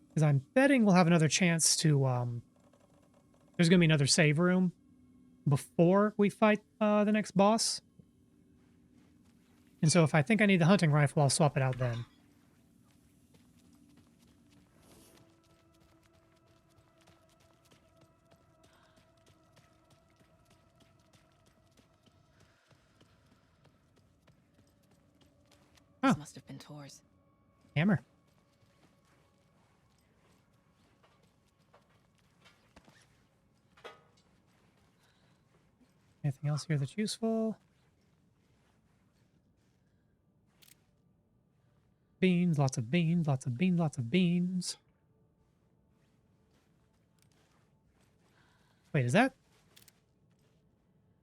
Because I'm betting we'll have another chance to... there's going to be another save room before we fight the next boss. And so if I think I need the hunting rifle, I'll swap it out then. This must have been Tor's. Hammer. Anything else here that's useful? Beans, lots of beans, lots of beans, lots of beans. Wait, is that?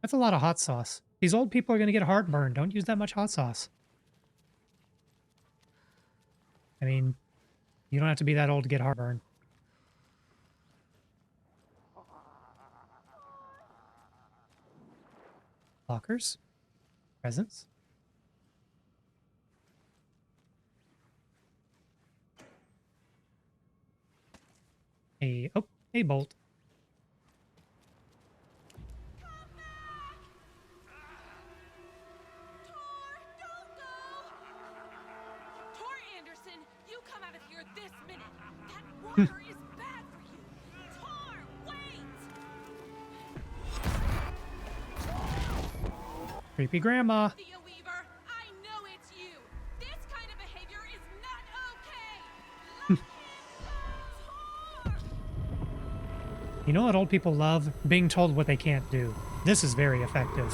That's a lot of hot sauce. These old people are going to get heartburn. Don't use that much hot sauce. I mean, you don't have to be that old to get heartburn. Lockers. Presents. A bolt. Water is bad for you! Tar, wait! Creepy grandma. Thea Weaver, I know it's you! This kind of behavior is not okay! Lock in, Tar! You know what old people love? Being told what they can't do. This is very effective.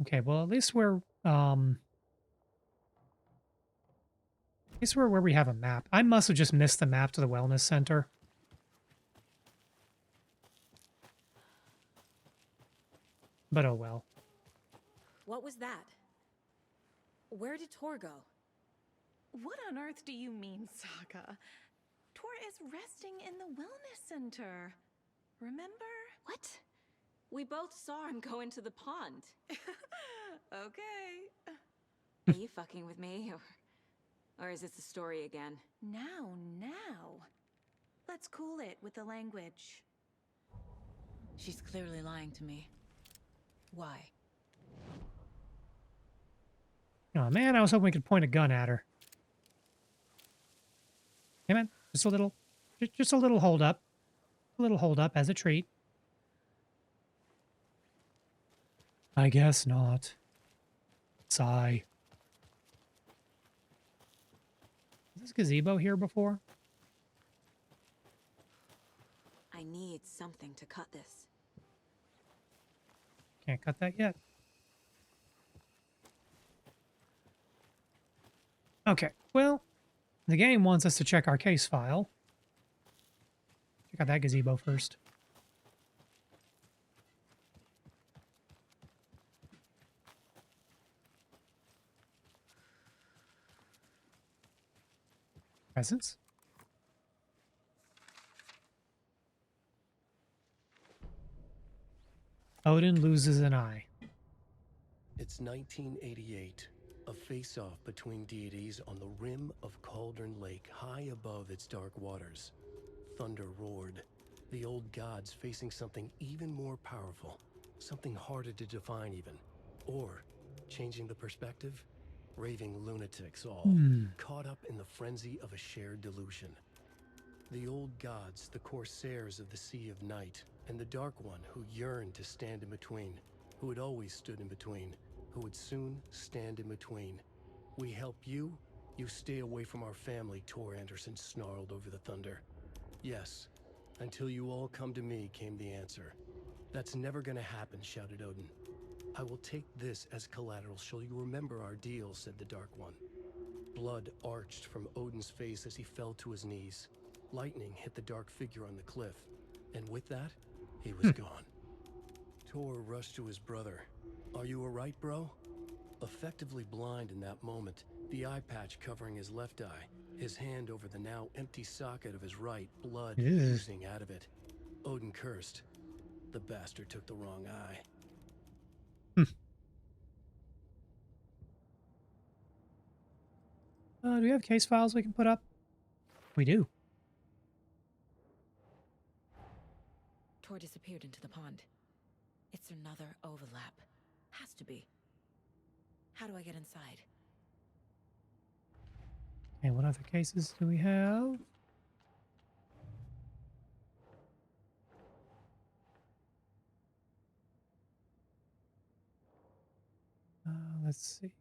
Okay, well, at least we're where we have a map. I must have just missed the map to the wellness center. But oh well. What was that? Where did Tor go? What on earth do you mean, Saga? Tor is resting in the wellness center. Remember? What? We both saw him go into the pond. Okay. Are you fucking with me, or is this a story again? Now. Let's cool it with the language. She's clearly lying to me. Why? Oh man, I was hoping we could point a gun at her. Hey man, just a little hold up. A little hold up as a treat. I guess not. Sigh. Is this gazebo here before? I need something to cut this. Can't cut that yet. Okay, well, the game wants us to check our case file. Check out that gazebo first. Presents? Odin loses an eye. It's 1988, a face-off between deities on the rim of Cauldron Lake, high above its dark waters. Thunder roared, the old gods facing something even more powerful, something harder to define even. Or, changing the perspective, raving lunatics all, caught up in the frenzy of a shared delusion. The old gods, the corsairs of the Sea of Night, and the Dark One who yearned to stand in between, who had always stood in between, who would soon stand in between. We help you, you stay away from our family, Tor Anderson snarled over the thunder. Yes, until you all come to me, came the answer. That's never gonna happen, shouted Odin. I will take this as collateral, shall you remember our deal, said the Dark One. Blood arched from Odin's face as he fell to his knees. Lightning hit the dark figure on the cliff, and with that, he was gone. Tor rushed to his brother. Are you alright, bro? Effectively blind in that moment, the eye patch covering his left eye, his hand over the now empty socket of his right, blood oozing out of it. Odin cursed. The bastard took the wrong eye. Do we have case files we can put up? We do. Tor disappeared into the pond. It's another overlap. Has to be. How do I get inside? Okay, what other cases do we have? Let's see.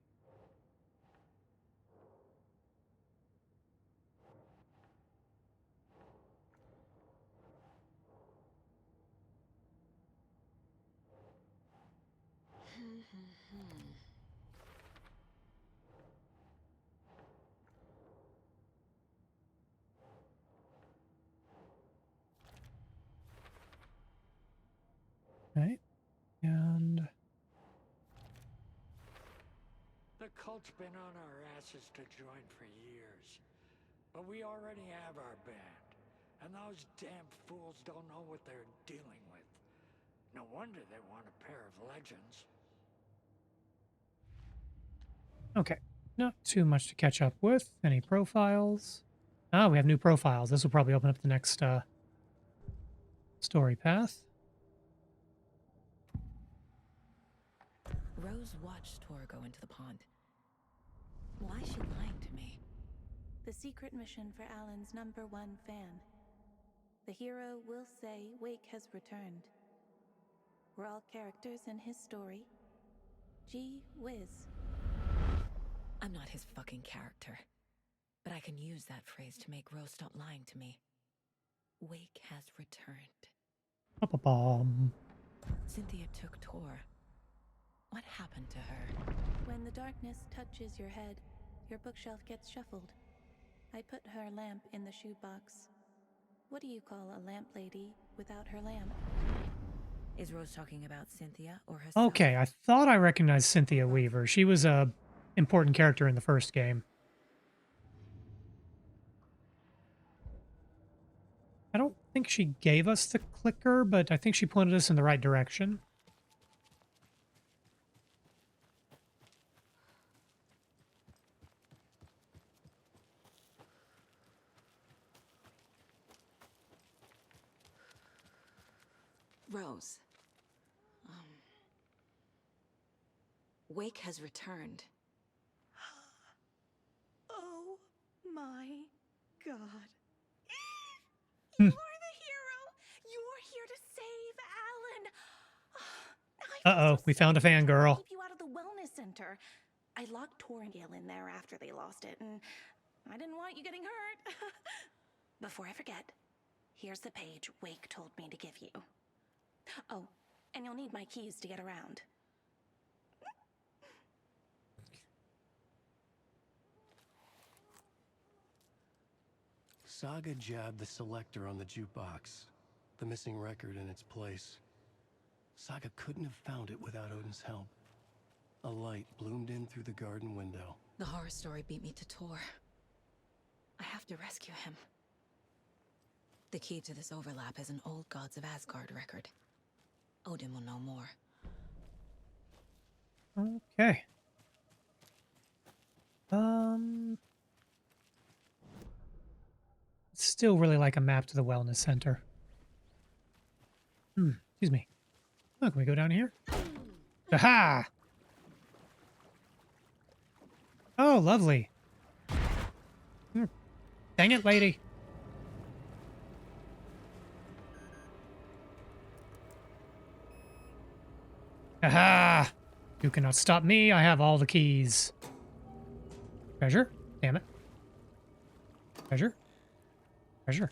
Right, and The cult's been on our asses to join for years. But we already have our band. And those damn fools don't know what they're dealing with. No wonder they want a pair of legends. okay, not too much to catch up with. Any profiles? Ah, we have new profiles. This will probably open up the next story path. Rose watched Tor go into the pond. Why is she lying to me? The secret mission for Alan's #1 fan. The hero will say Wake has returned. We're all characters in his story. Gee whiz. I'm not his fucking character. But I can use that phrase to make Rose stop lying to me. Wake has returned. Ba-ba-bum. Cynthia took Tor. What happened to her? When the darkness touches your head, your bookshelf gets shuffled. I put her lamp in the shoebox. What do you call a lamp lady without her lamp? Is Rose talking about Cynthia or herself? Okay, I thought I recognized Cynthia Weaver. She was a important character in the first game. I don't think she gave us the clicker, but I think she pointed us in the right direction. Rose. Wake has returned. Oh my god. Hmm. You're the hero! You're here to save Alan! I feel Uh-oh, so we found a sad to fangirl. keep you out of the wellness center. I locked Tor and Gale in there after they lost it, and I didn't want you getting hurt. Before I forget, here's the page Wake told me to give you. Oh, and you'll need my keys to get around. Saga jabbed the selector on the jukebox, the missing record in its place. Saga couldn't have found it without Odin's help. A light bloomed in through the garden window. The horror story beat me to Tor. I have to rescue him. The key to this overlap is an old Gods of Asgard record. Odin will know more. Okay. Still really like a map to the wellness center. Excuse me. Oh, can we go down here? Aha! Oh, lovely. Dang it, lady. Aha! You cannot stop me. I have all the keys. Treasure? Damn it. Treasure? Treasure.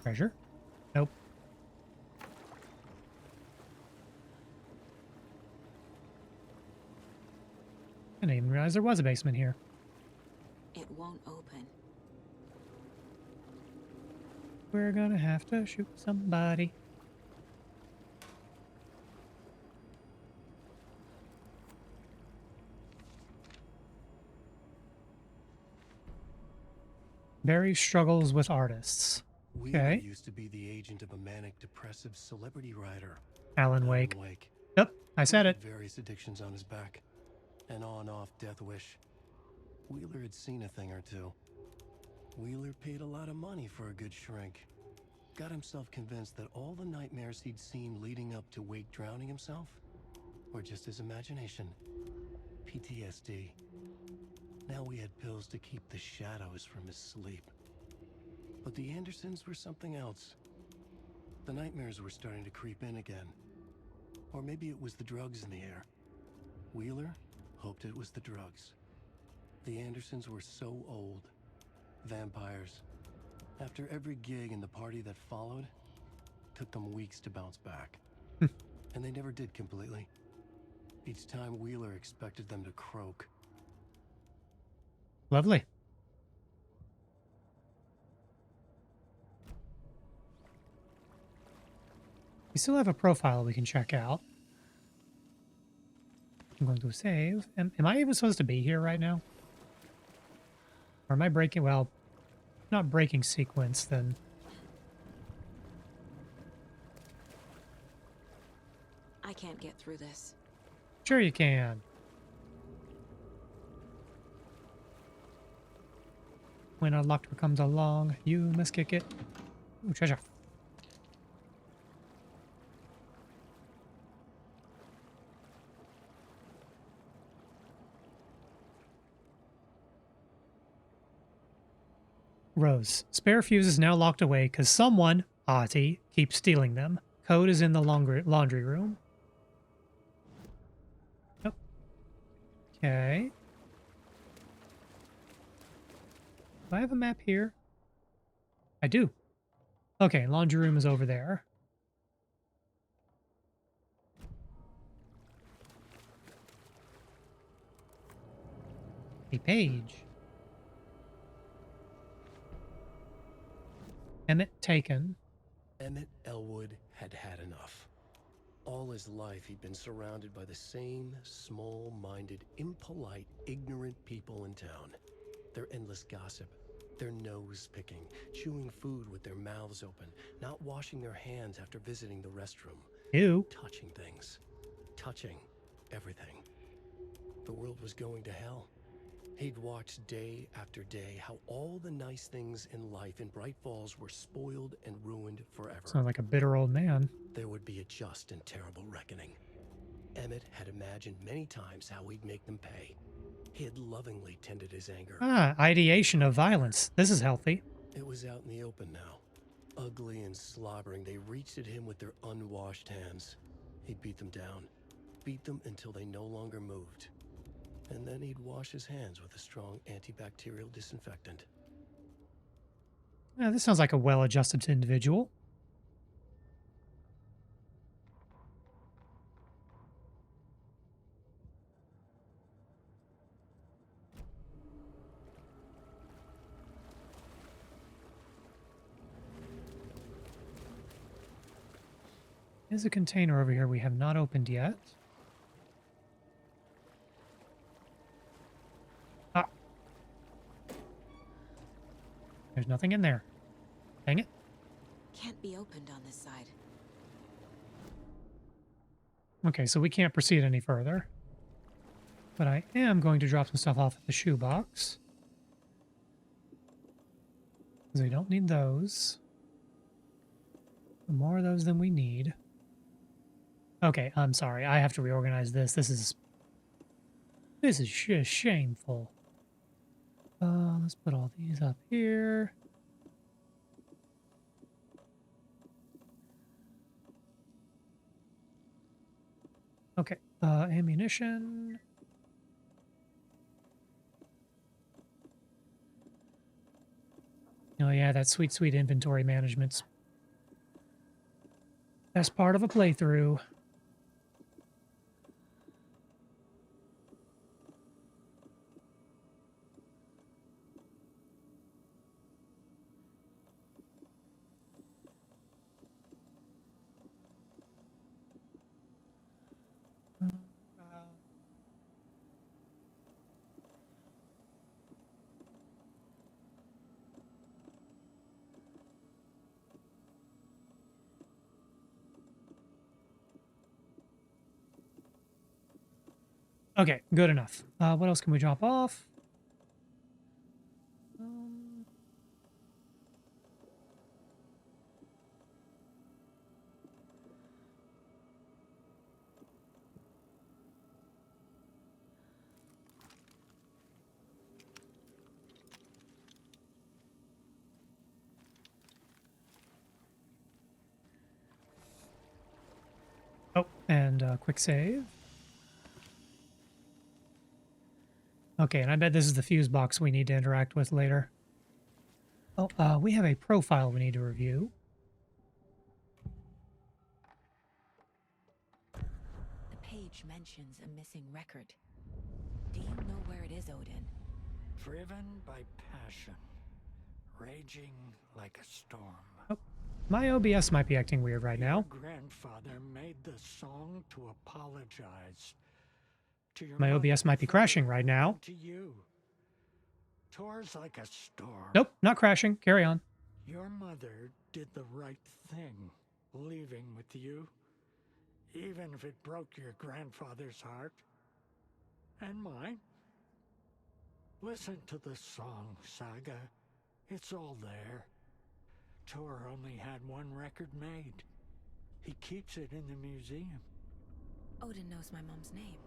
Treasure? Nope. I didn't even realize there was a basement here. It won't open. We're gonna have to shoot somebody. Barry struggles with artists. Wheeler Okay. used to be the agent of a manic depressive celebrity writer, Alan Wake. Alan Wake. Yep, I said He it. had various addictions on his back. An on-off death wish. Wheeler had seen a thing or two. Wheeler paid a lot of money for a good shrink. Got himself convinced that all the nightmares he'd seen leading up to Wake drowning himself were just his imagination. PTSD. Now we had pills to keep the shadows from his sleep. But the Andersons were something else. The nightmares were starting to creep in again. Or maybe it was the drugs in the air. Wheeler hoped it was the drugs. The Andersons were so old. Vampires. After every gig and the party that followed, took them weeks to bounce back. And they never did completely. Each time Wheeler expected them to croak. Lovely. We still have a profile we can check out. I'm going to save. Am I even supposed to be here right now? Or am I breaking? Well, not breaking sequence, then. I can't get through this. Sure you can. When a locked door comes along, you must kick it. Ooh, treasure. Rose. Spare fuse is now locked away because someone, Ahti, keeps stealing them. Code is in the laundry room. Yep. Okay. Do I have a map here? I do. Okay, laundry room is over there. A page. Emmett taken. Emmett Elwood had had enough. All his life, he'd been surrounded by the same small-minded, impolite, ignorant people in town. Their endless gossip, their nose-picking, chewing food with their mouths open, not washing their hands after visiting the restroom. Ew. Touching things. Touching everything. The world was going to hell. He'd watched day after day how all the nice things in life in Bright Falls were spoiled and ruined forever. Sounds like a bitter old man. There would be a just and terrible reckoning. Emmett had imagined many times how he'd make them pay. He had lovingly tended his anger. Ah, ideation of violence. This is healthy. It was out in the open now. Ugly and slobbering, they reached at him with their unwashed hands. He'd beat them down. Beat them until they no longer moved. And then he'd wash his hands with a strong antibacterial disinfectant. Yeah, this sounds like a well-adjusted individual. There's a container over here we have not opened yet. Ah. There's nothing in there. Dang it. Can't be opened on this side. Okay, so we can't proceed any further. But I am going to drop some stuff off at the shoebox. Because we don't need those. More of those than we need. Okay, I'm sorry. I have to reorganize this. This is just shameful. Let's put all these up here. Okay, ammunition. Oh yeah, that sweet, sweet inventory management's best part of a playthrough. Okay, good enough. What else can we drop off? Oh, and quick save. Okay, and I bet this is the fuse box we need to interact with later. Oh, we have a profile we need to review. The page mentions a missing record. Do you know where it is, Odin? Driven by passion, raging like a storm. Oh, my OBS might be acting weird right now. Your grandfather made the song to apologize to your My mother, OBS might be crashing right now. and to you. Tours like a storm. Nope, not crashing. Carry on. Your mother did the right thing, leaving with you, even if it broke your grandfather's heart and mine. Listen to the song, Saga. It's all there. Tor only had one record made. He keeps it in the museum. Odin knows my mom's name.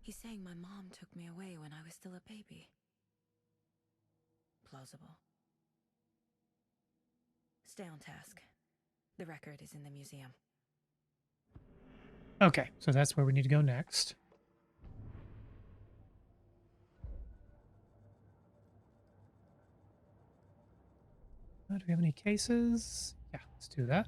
He's saying my mom took me away when I was still a baby. Plausible. Stay on task. The record is in the museum. Okay, so that's where we need to go next. Do we have any cases? Yeah, let's do that.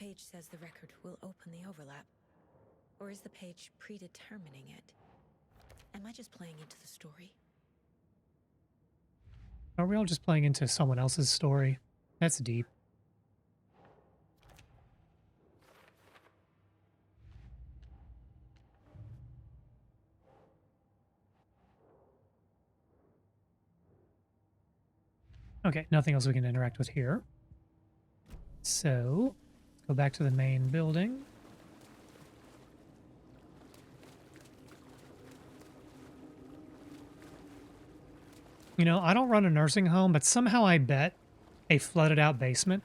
page says the record will open the overlap. Or is the page predetermining it? Am I just playing into the story? Are we all just playing into someone else's story? That's deep. Okay, nothing else we can interact with here. So, let's go back to the main building. You know, I don't run a nursing home, but somehow I bet a flooded out basement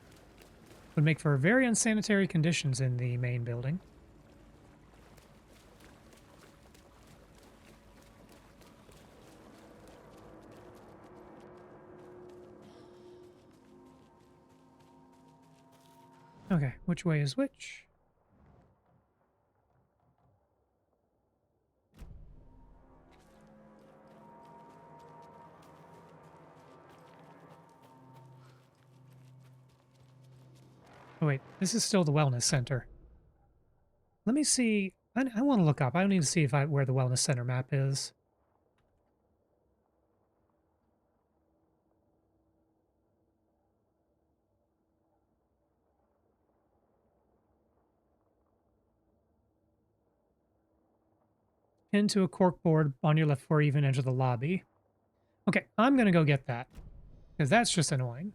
would make for very unsanitary conditions in the main building. Okay, which way is which? Oh wait, this is still the wellness center. Let me see. I want to look up. I need to see if where the wellness center map is. Pinned to a corkboard on your left before you even enter the lobby. Okay, I'm going to go get that. Because that's just annoying.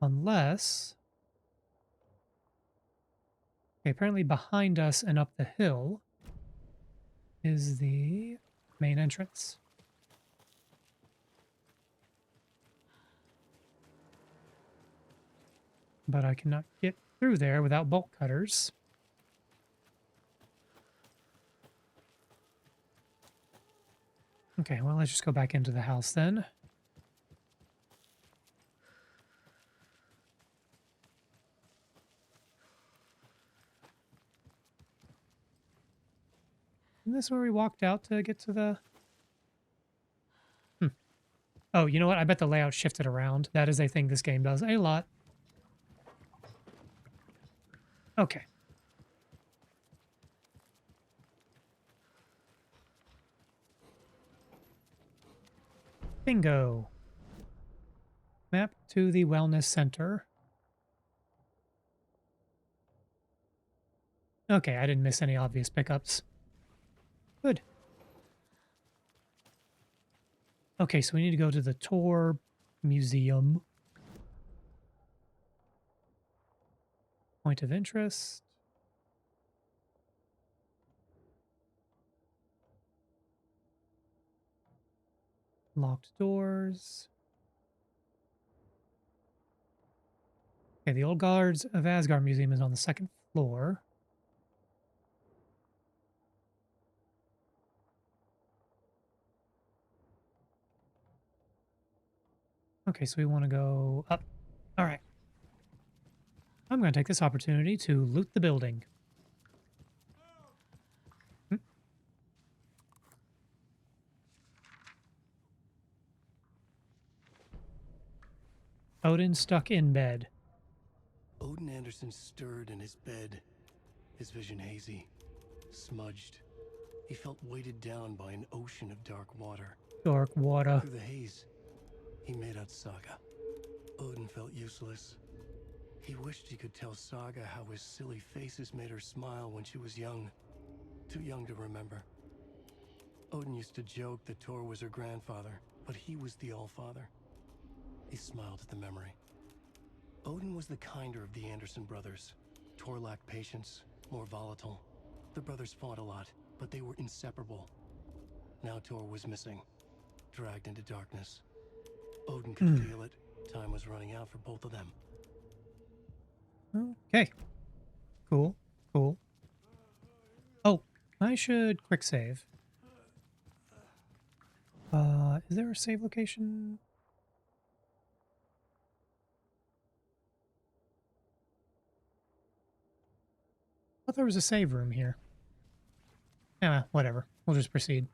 Unless... Okay, apparently behind us and up the hill is the main entrance. But I cannot get through there without bolt cutters. Okay, well, let's just go back into the house then. Isn't this where we walked out to get to the... Oh, you know what? I bet the layout shifted around. That is a thing this game does a lot. Okay. Bingo. Map to the wellness center. Okay, I didn't miss any obvious pickups. Good. Okay, so we need to go to the Tor Museum. Point of interest. Locked doors. Okay, the Old Guards of Asgard Museum is on the second floor. Okay, so we want to go up. All right. I'm going to take this opportunity to loot the building. Odin stuck in bed. Odin Anderson stirred in his bed, his vision hazy, smudged. He felt weighted down by an ocean of dark water. Dark water. Through the haze, he made out Saga. Odin felt useless. He wished he could tell Saga how his silly faces made her smile when she was young. Too young to remember. Odin used to joke that Tor was her grandfather, but he was the Allfather. He smiled at the memory. Odin was the kinder of the Anderson brothers. Tor lacked patience, more volatile. The brothers fought a lot, but they were inseparable. Now Tor was missing, dragged into darkness. Odin could feel it. Time was running out for both of them. Okay. Cool. Cool. Oh, I should quick save. Is there a save location? I thought there was a save room here. Yeah, whatever. We'll just proceed.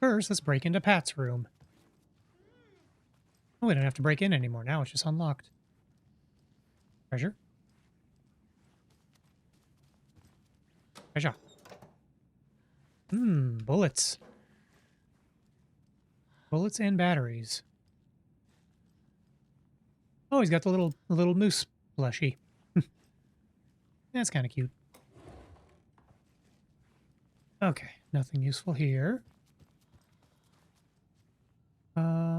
First, let's break into Pat's room. Oh, we don't have to break in anymore. Now it's just unlocked. Treasure. Treasure. Bullets. Bullets and batteries. Oh, he's got the little moose plushie. That's kind of cute. Okay, nothing useful here.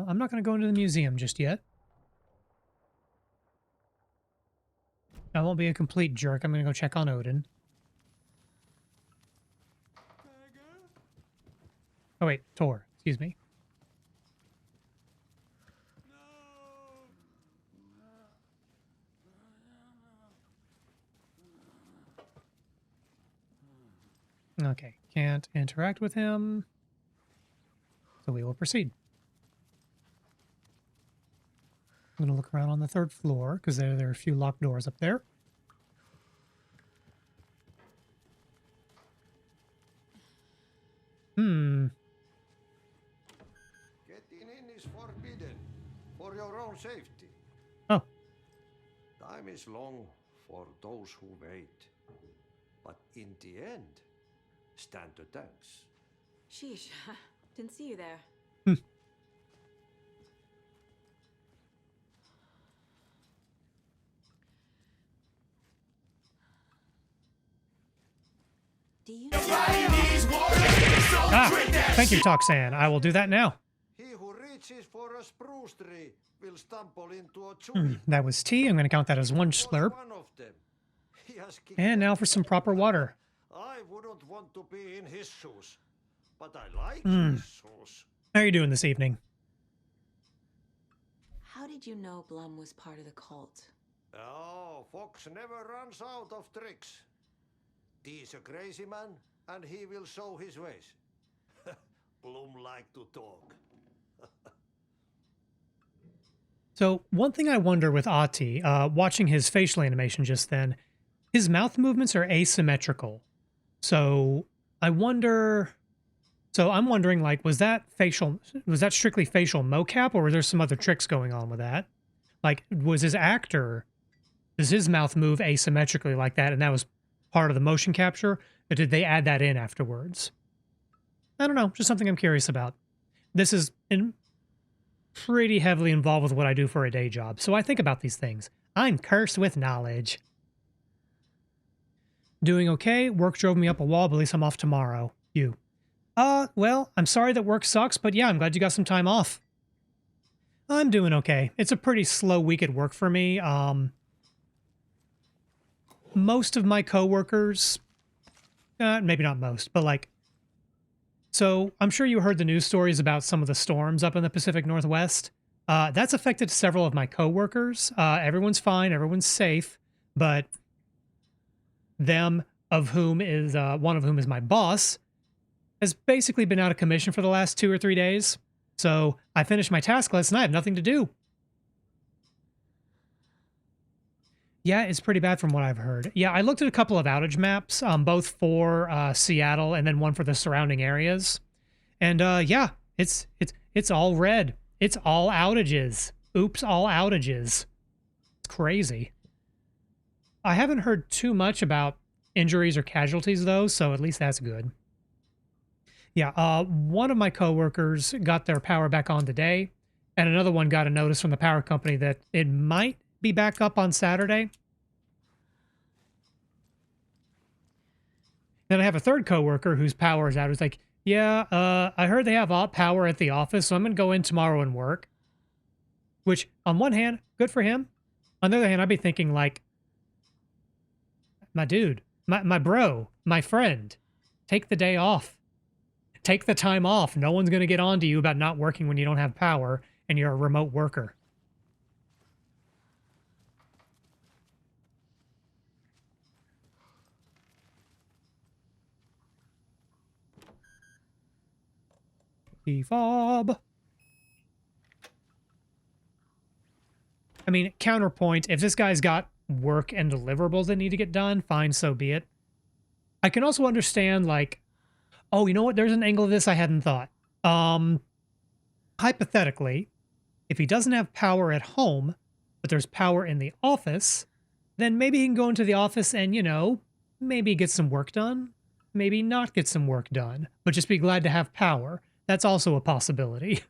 I'm not going to go into the museum just yet. I won't be a complete jerk. I'm going to go check on Odin. Oh wait, Tor. Excuse me. Okay, can't interact with him. So we will proceed. I'm going to look around on the 3rd floor, because there are a few locked doors up there. Getting in is forbidden, for your own safety. Oh. Time is long for those who wait. But in the end, stand the thanks. Sheesh, didn't see you there. Do you Thank you, Toxan. I will do that now. He who reaches for a spruce tree will stumble into a tree. That was tea. I'm going to count that as 1 slurp. One of them. He has kicked And now for some proper water. I wouldn't want to be in his shoes, but I like his shoes. How are you doing this evening? How did you know Blum was part of the cult? Oh, Fox never runs out of tricks. He's a crazy man, and he will show his ways. Blum like to talk. So one thing I wonder with Ahti, watching his facial animation just then, his mouth movements are asymmetrical. So I'm wondering, like, was that strictly facial mocap, or were there some other tricks going on with that? Like, does his mouth move asymmetrically like that, and that was part of the motion capture, or did they add that in afterwards? I don't know, just something I'm curious about. This is pretty heavily involved with what I do for a day job, so I think about these things. I'm cursed with knowledge. Doing okay. Work drove me up a wall, but at least I'm off tomorrow. You. Well, I'm sorry that work sucks, but yeah, I'm glad you got some time off. I'm doing okay. It's a pretty slow week at work for me. Most of my coworkers, maybe not most, but like, so I'm sure you heard the news stories about some of the storms up in the Pacific Northwest. That's affected several of my coworkers. Everyone's fine, everyone's safe, but one of whom is my boss, has basically been out of commission for the last 2 or 3 days. So I finished my task list and I have nothing to do. Yeah, it's pretty bad from what I've heard. Yeah, I looked at a couple of outage maps, both for Seattle and then one for the surrounding areas. And yeah, it's all red. It's all outages. Oops, all outages. It's crazy. I haven't heard too much about injuries or casualties though, so at least that's good. Yeah, one of my coworkers got their power back on today, and another one got a notice from the power company that it might be back up on Saturday. Then I have a third coworker whose power is out. It's like, yeah, I heard they have power at the office, so I'm going to go in tomorrow and work. Which, on one hand, good for him. On the other hand, I'd be thinking like, my dude, my bro, my friend, take the day off. Take the time off. No one's going to get on to you about not working when you don't have power and you're a remote worker. Fob. I mean, counterpoint, if this guy's got work and deliverables that need to get done, fine, so be it. I can also understand, like, oh, you know what? There's an angle of this I hadn't thought. Hypothetically, if he doesn't have power at home, but there's power in the office, then maybe he can go into the office and, you know, maybe get some work done, maybe not get some work done, but just be glad to have power. That's also a possibility.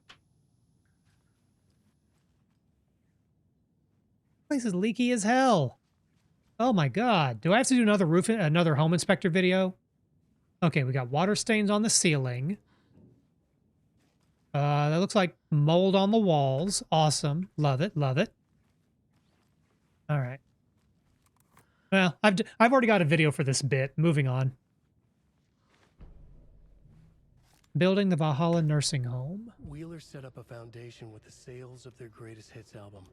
Place is leaky as hell. Oh my god. Do I have to do another home inspector video? Okay, we got water stains on the ceiling. That looks like mold on the walls. Awesome. Love it, love it. All right. Well, I've already got a video for this bit. Moving on. Building the Valhalla Nursing Home. Wheeler set up a foundation with the sales of their greatest hits album.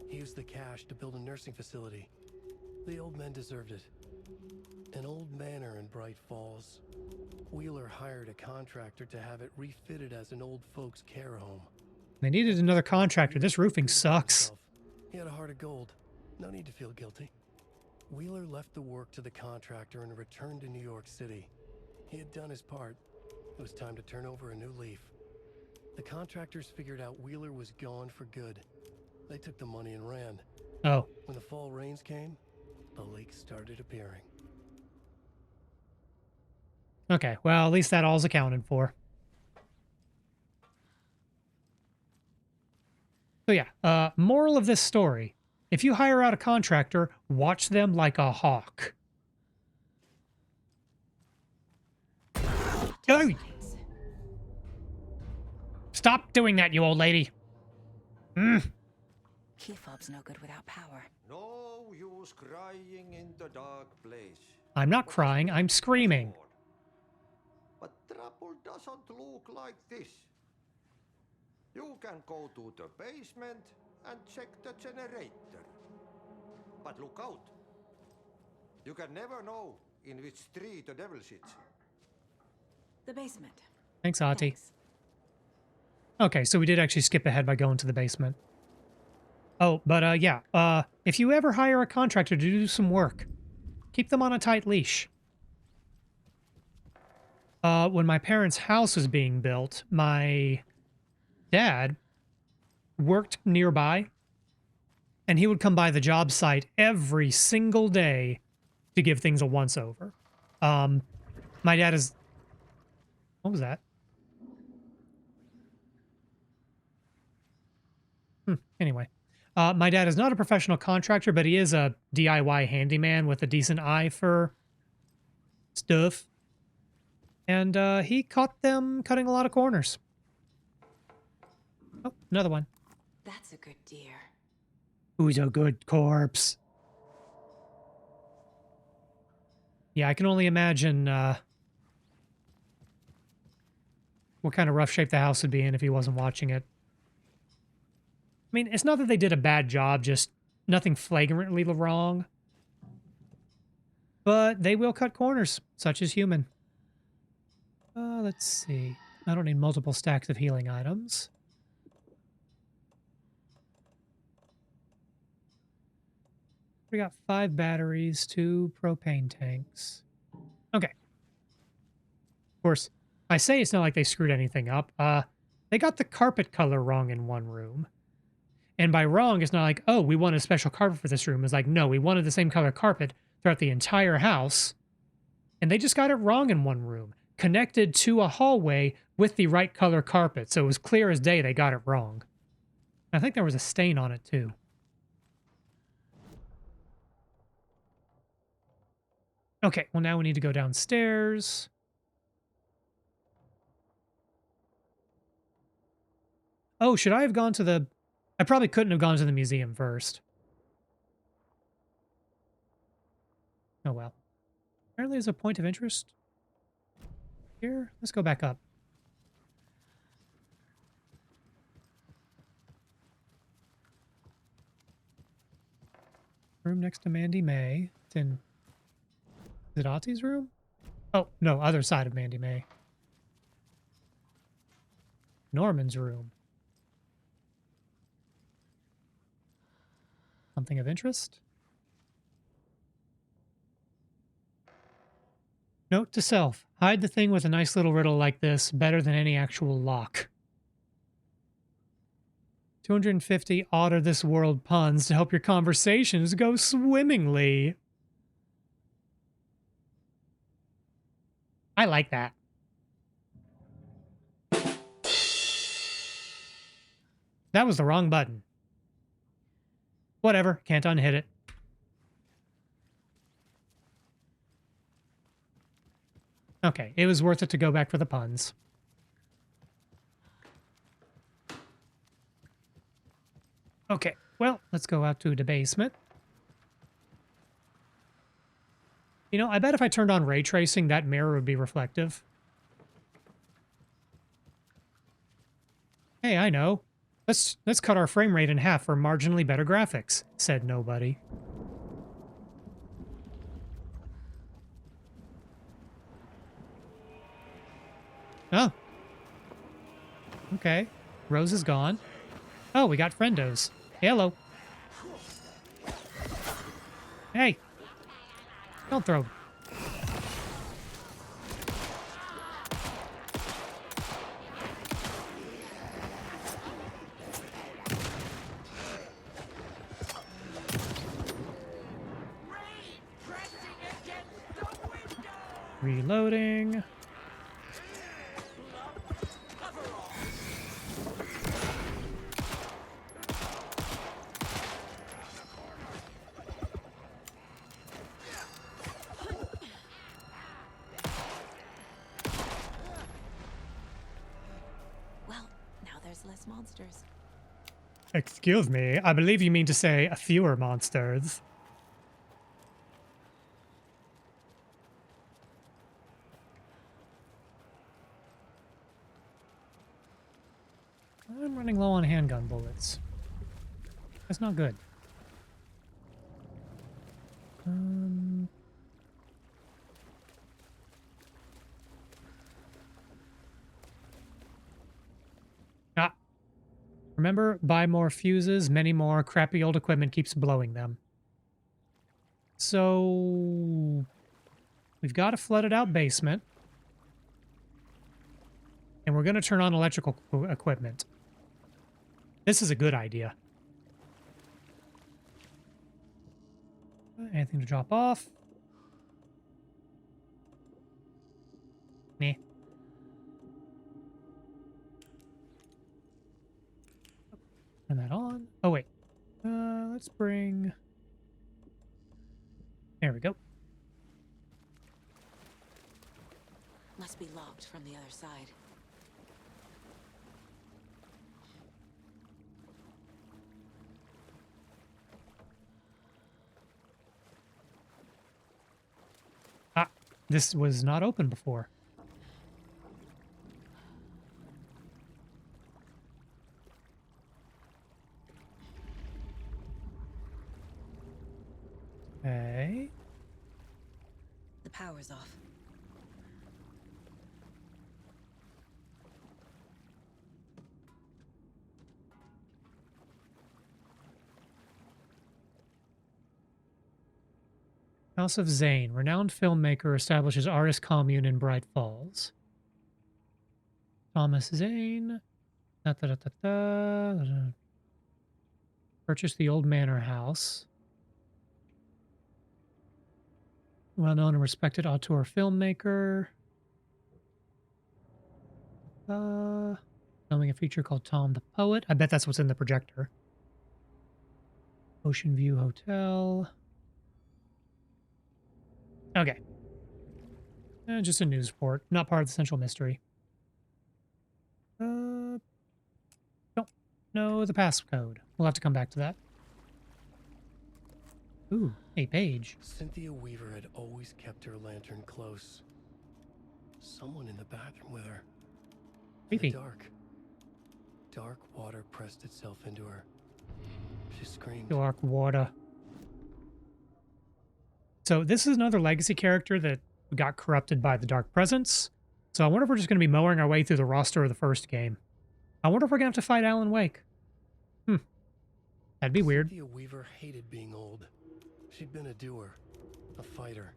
He used the cash to build a nursing facility. The old men deserved it. An old manor in Bright Falls. Wheeler hired a contractor to have it refitted as an old folks' care home. They needed another contractor. This roofing sucks. He had a heart of gold. No need to feel guilty. Wheeler left the work to the contractor and returned to New York City. He had done his part. It was time to turn over a new leaf. The contractors figured out Wheeler was gone for good. They took the money and ran. Oh. When the fall rains came, the lake started appearing. Okay, well, at least that all's accounted for. So yeah, moral of this story. If you hire out a contractor, watch them like a hawk. Oh! Stop doing that, you old lady. Key fob's no good without power. No use crying in the dark place. I'm not crying, I'm screaming. But trouble doesn't look like this. You can go to the basement and check the generator. But look out. You can never know in which tree the devil sits. The basement. Thanks, Ati. Thanks. Okay, so we did actually skip ahead by going to the basement. Oh, but yeah, if you ever hire a contractor to do some work, keep them on a tight leash. When my parents' house was being built, my dad worked nearby, and he would come by the job site every single day to give things a once-over. My dad is... What was that? Anyway. My dad is not a professional contractor, but he is a DIY handyman with a decent eye for stuff. And he caught them cutting a lot of corners. Oh, another one. That's a good deer. Who's a good corpse? Yeah, I can only imagine what kind of rough shape the house would be in if he wasn't watching it. I mean, it's not that they did a bad job, just nothing flagrantly wrong. But they will cut corners, such as human. Let's see. I don't need multiple stacks of healing items. We got 5 batteries, 2 propane tanks. Okay. Of course, I say it's not like they screwed anything up. They got the carpet color wrong in one room. And by wrong, it's not like, oh, we wanted a special carpet for this room. It's like, no, we wanted the same color carpet throughout the entire house. And they just got it wrong in one room, connected to a hallway with the right color carpet. So it was clear as day they got it wrong. I think there was a stain on it, too. Okay, well, now we need to go downstairs. Oh, should I have gone to the... I probably couldn't have gone to the museum first. Oh, well. Apparently there's a point of interest here. Let's go back up. Room next to Mandy May. It's in... Is it Ati's room? Oh, no, other side of Mandy May. Norman's room. Something of interest? Note to self. Hide the thing with a nice little riddle like this better than any actual lock. 250 odd of this world puns to help your conversations go swimmingly. I like that. That was the wrong button. Whatever, can't unhit it. Okay, it was worth it to go back for the puns. Okay, well, let's go out to the basement. You know, I bet if I turned on ray tracing, that mirror would be reflective. Hey, I know. Let's cut our frame rate in half for marginally better graphics, said nobody. Oh. Okay. Rose is gone. Oh, we got friendos. Hello. Hey. Don't throw. Reloading. Well, now there's less monsters. Excuse me, I believe you mean to say fewer monsters. I'm running low on handgun bullets. That's not good. Remember, buy more fuses, many more. Crappy old equipment keeps blowing them. So we've got a flooded out basement. And we're going to turn on electrical equipment. This is a good idea. Anything to drop off? Nah. Turn that on. Oh, wait. Let's bring... There we go. Must be locked from the other side. Ah, this was not open before. Okay. The power's off. House of Zane, renowned filmmaker, establishes artist commune in Bright Falls. Thomas Zane. Purchased the old manor house. Well-known and respected auteur filmmaker. Filming a feature called Tom the Poet. I bet that's what's in the projector. Ocean View Hotel. Okay. Just a news report, not part of the central mystery. Don't know the passcode. We'll have to come back to that. Ooh, a page. Cynthia Weaver had always kept her lantern close. Someone in the bathroom with her. Creepy. In the dark. Dark water pressed itself into her. She screamed. Dark water. So this is another legacy character that got corrupted by the Dark Presence. So I wonder if we're just going to be mowing our way through the roster of the first game. I wonder if we're going to have to fight Alan Wake. That'd be weird. Cynthia Weaver hated being old. She'd been a doer, a fighter.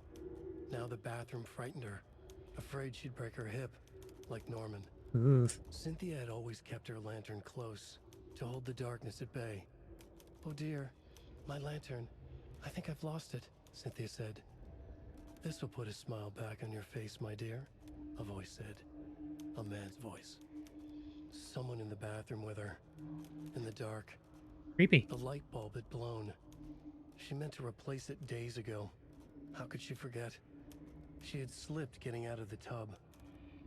Now the bathroom frightened her. afraid she'd break her hip, like Norman. Oof. Cynthia had always kept her lantern close to hold the darkness at bay. Oh dear, my lantern. I think I've lost it, Cynthia said. This will put a smile back on your face, my dear, a voice said. A man's voice. Someone in the bathroom with her. In the dark. Creepy. The light bulb had blown. She meant to replace it days ago. How could she forget? She had slipped getting out of the tub.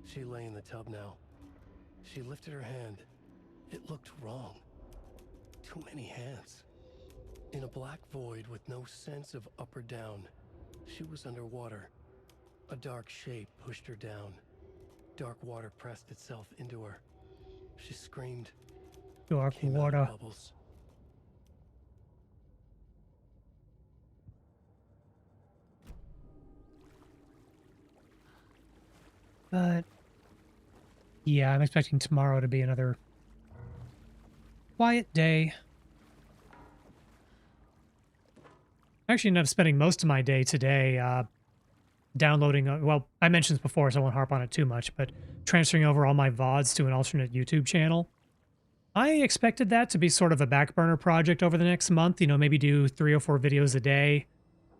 She lay in the tub now. She lifted her hand. It looked wrong. Too many hands. In a black void with no sense of up or down, she was underwater. A dark shape pushed her down. Dark water pressed itself into her. She screamed. Dark Came out water. of bubbles. But yeah, I'm expecting tomorrow to be another quiet day. I actually ended up spending most of my day today downloading, well, I mentioned this before, so I won't harp on it too much, but transferring over all my VODs to an alternate YouTube channel. I expected that to be sort of a back burner project over the next month, you know, maybe do 3 or 4 videos a day.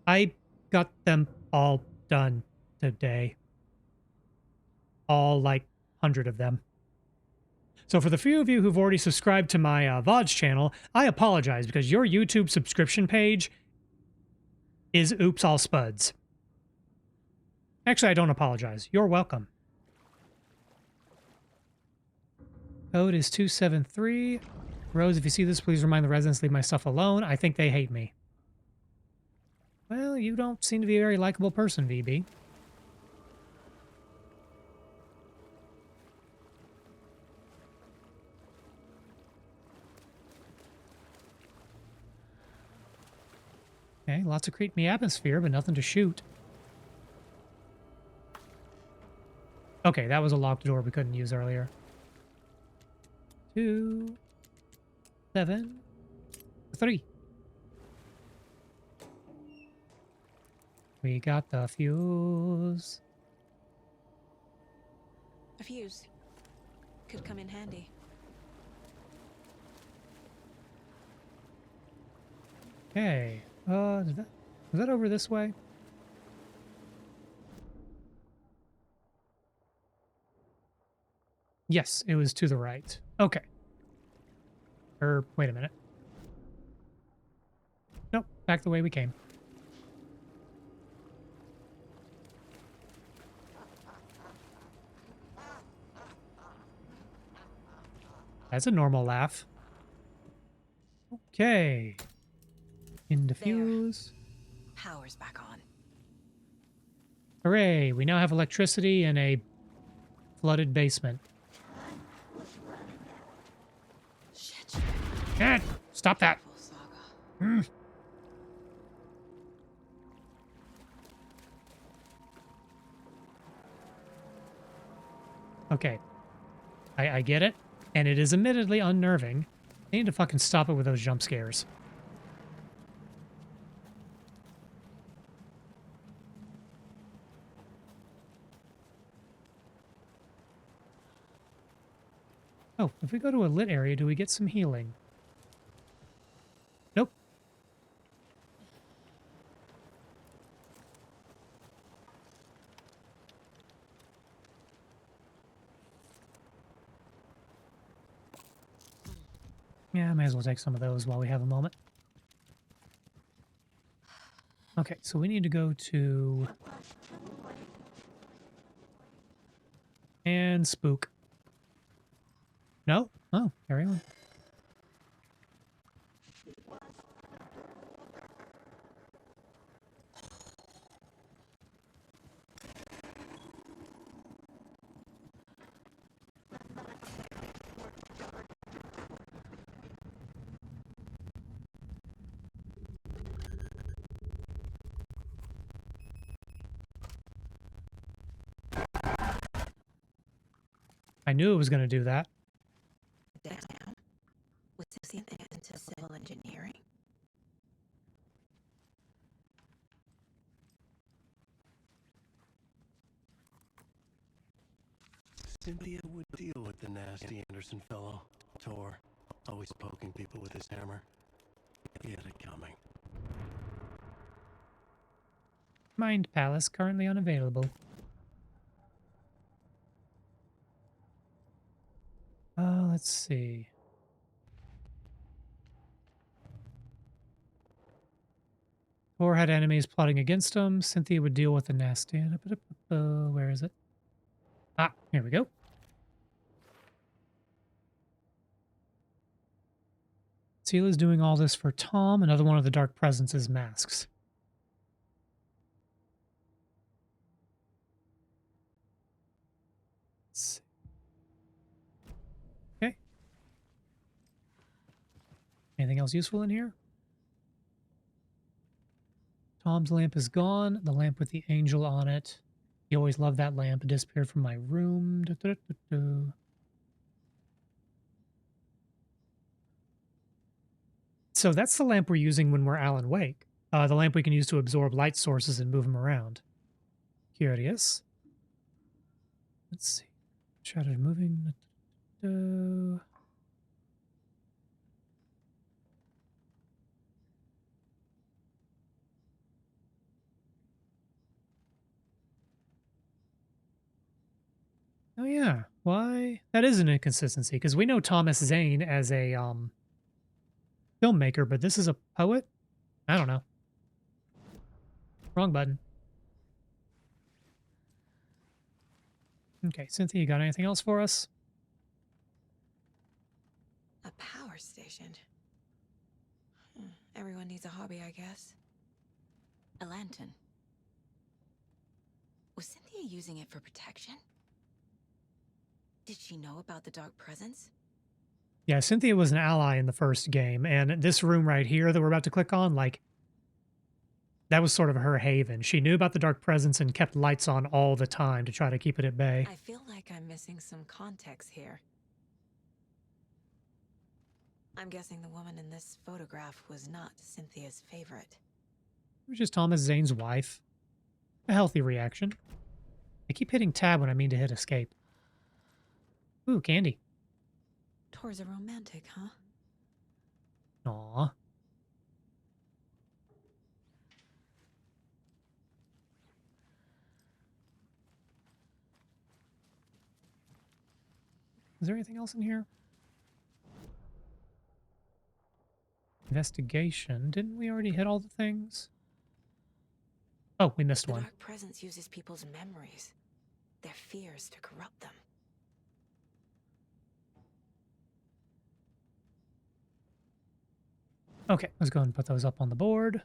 I got them all done today. All, like, 100 of them. So for the few of you who've already subscribed to my VODs channel, I apologize because your YouTube subscription page is oops all spuds. Actually, I don't apologize. You're welcome. Code is 273. Rose, if you see this, please remind the residents to leave my stuff alone. I think they hate me. Well, you don't seem to be a very likable person, VB. Okay, lots of creepy atmosphere, but nothing to shoot. Okay, that was a locked door we couldn't use earlier. 2, 7, 3. We got the fuse. A fuse. Could come in handy. Okay. Was that over this way? Yes, it was to the right. Okay. Wait a minute. Nope, back the way we came. That's a normal laugh. Okay. In diffuse. Power's back on. Hooray, we now have electricity in a flooded basement. Shit. Stop that. Full saga. Okay. I get it, and it is admittedly unnerving. They need to fucking stop it with those jump scares. Oh, if we go to a lit area, do we get some healing? Nope. Yeah, I may as well take some of those while we have a moment. Okay, so we need to go to... and spook. No? Oh, carry on. I knew it was going to do that. Downtown. With Cynthia into civil engineering. Cynthia would deal with the nasty Anderson fellow. Tor, always poking people with his hammer. He had it coming. Mind Palace currently unavailable. Let's see. Thor had enemies plotting against him. Cynthia would deal with the nasty. Where is it? Ah, here we go. Sela's doing all this for Tom. Another one of the Dark Presence's masks. Let's see. Okay. Anything else useful in here? Tom's lamp is gone. The lamp with the angel on it. You always loved that lamp. It disappeared from my room. So that's the lamp we're using when we're Alan Wake. The lamp we can use to absorb light sources and move them around. Curious. Let's see. Shadows moving. Oh yeah, why? That is an inconsistency, because we know Thomas Zane as a filmmaker, but this is a poet? I don't know. Wrong button. Okay, Cynthia, you got anything else for us? A power station. Everyone needs a hobby, I guess. A lantern. Was Cynthia using it for protection? Did she know about the Dark Presence? Yeah, Cynthia was an ally in the first game, and this room right here that we're about to click on, like, that was sort of her haven. She knew about the Dark Presence and kept lights on all the time to try to keep it at bay. I feel like I'm missing some context here. I'm guessing the woman in this photograph was not Cynthia's favorite. It was just Thomas Zane's wife. A healthy reaction. I keep hitting tab when I mean to hit escape. Ooh, candy. Tor's a romantic, huh? Aw. Is there anything else in here? Investigation. Didn't we already hit all the things? Oh, we missed The one. Dark Presence uses people's memories, their fears to corrupt them. Okay, let's go ahead and put those up on the board.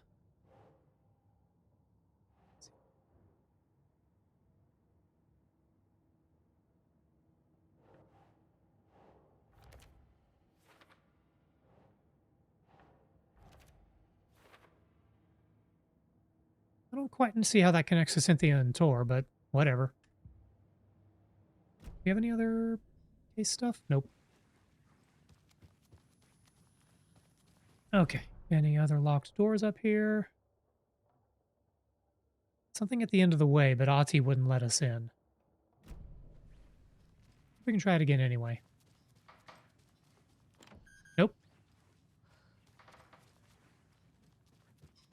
I don't quite see how that connects to Cynthia and Tor, but whatever. Do you have any other case stuff? Nope. Okay. Any other locked doors up here? Something at the end of the way, but Ahti wouldn't let us in. We can try it again anyway. Nope.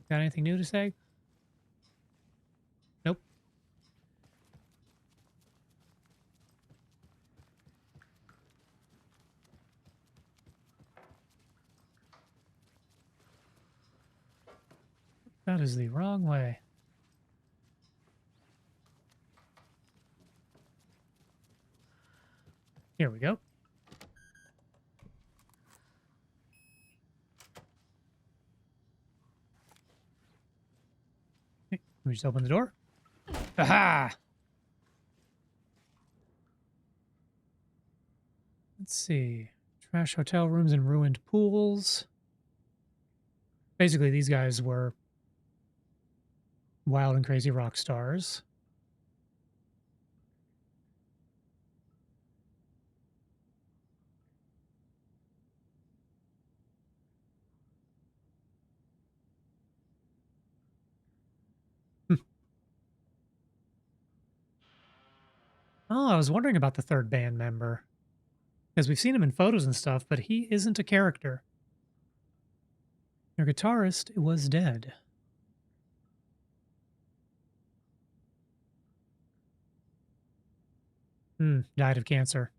Got anything new to say? Nope. That is the wrong way. Here we go. Okay, we just open the door. Aha! Let's see. Trash hotel rooms and ruined pools. Basically, these guys were wild and crazy rock stars. Oh, I was wondering about the third band member. Because we've seen him in photos and stuff, but he isn't a character. Your guitarist was dead. Died of cancer.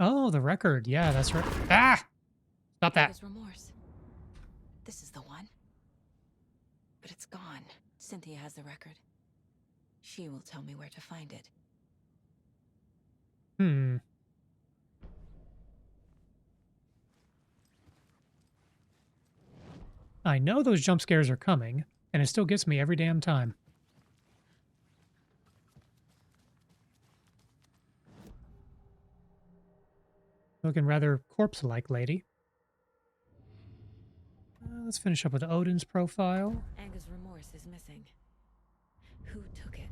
Oh, the record. Yeah, that's right. Ah! Stop that. Angus Remorse. This is the one. But it's gone. Cynthia has the record. She will tell me where to find it. Hmm. I know those jump scares are coming, and it still gets me every damn time. Looking rather corpse-like, lady. Let's finish up with Odin's profile. Angus Remorse is missing. Who took it?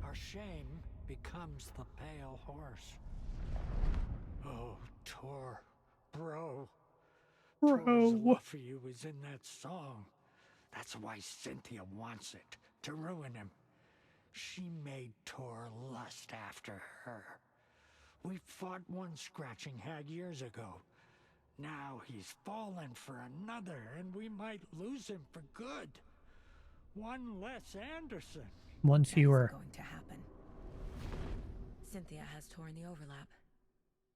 Our shame becomes the pale horse. Oh, Tor, bro. Tor's love for you is in that song. That's why Cynthia wants it, to ruin him. She made Tor lust after her. We fought one scratching hag years ago. Now he's fallen for another, and we might lose him for good. One less Anderson. One That fewer. isn't going to happen. Cynthia has Tor in the overlap.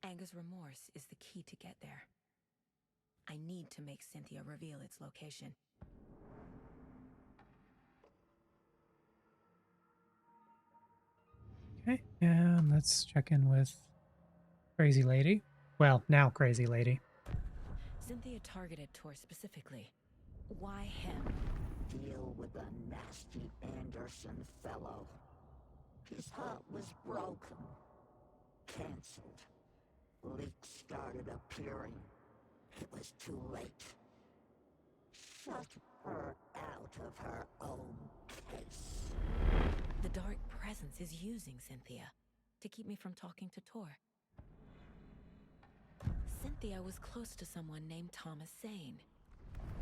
Angus Remorse is the key to get there. I need to make Cynthia reveal its location. Okay, and let's check in with Crazy Lady. Well, now Crazy Lady. Cynthia targeted Tor specifically. Why him? Deal with the nasty Anderson fellow. His heart was broken. Cancelled. Leaks started appearing. It was too late. Shut her out of her own case. The Dark Presence is using Cynthia to keep me from talking to Tor. Cynthia was close to someone named Thomas Zane.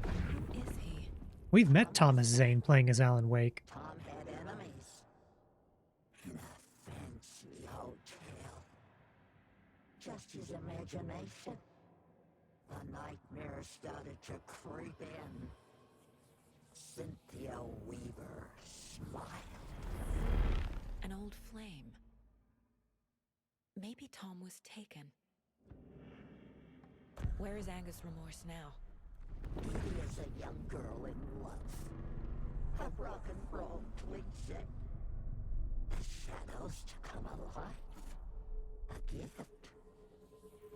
Who is he? We've met Thomas Zane playing as Alan Wake. Tom had enemies. In a fancy hotel. Just his imagination. The nightmare started to creep in. Cynthia Weaver smiled. An old flame. Maybe Tom was taken. Where is Angus Remorse now? He is a young girl in love. A rock and roll cliche. The shadows to come alive. A gift.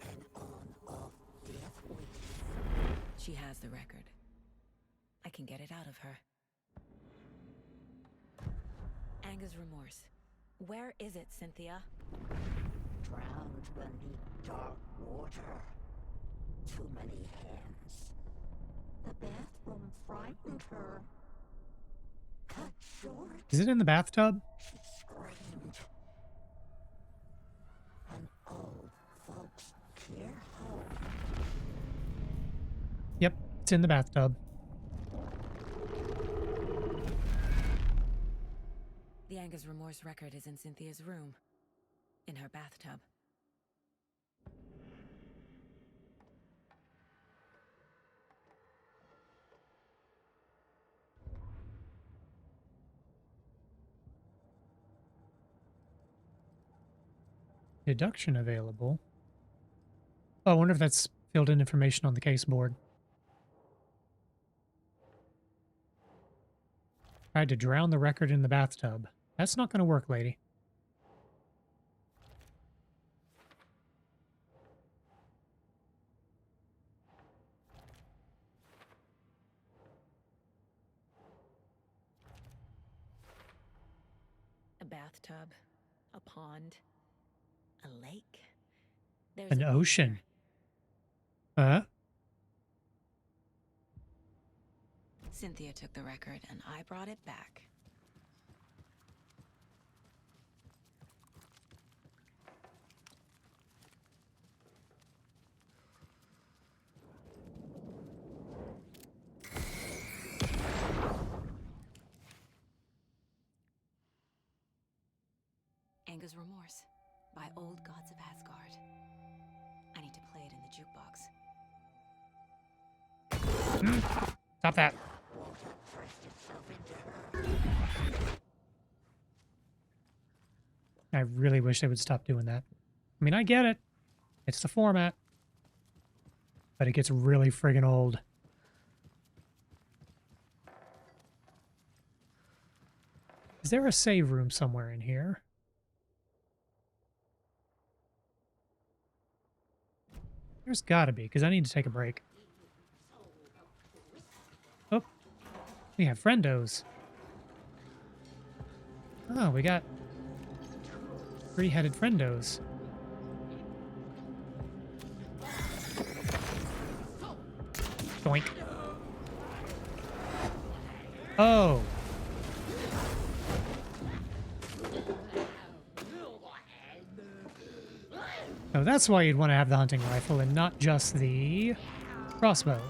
An on-off death wish. She has the record. I can get it out of her. Angus Remorse. Where is it, Cynthia? Drowned beneath dark water. Too many hands. The bathroom frightened her. Cut short. Is it in the bathtub? She screamed. An old folks care home. Yep, it's in the bathtub. The Angus Remorse record is in Cynthia's room. In her bathtub. Deduction available. Oh, I wonder if that's filled in information on the case board. Tried to drown the record in the bathtub. That's not going to work, lady. A bathtub. A pond. A lake. There's An a ocean. picture. Huh? Cynthia took the record and I brought it back. Anger's Remorse by Old Gods of Asgard. I need to play it in the jukebox. Stop that. I really wish they would stop doing that. I mean, I get it. It's the format. But it gets really friggin' old. Is there a save room somewhere in here? There's gotta be, because I need to take a break. Oh, we have friendos. Oh, we got three-headed friendos. Doink. Oh. Oh, that's why you'd want to have the hunting rifle and not just the crossbow.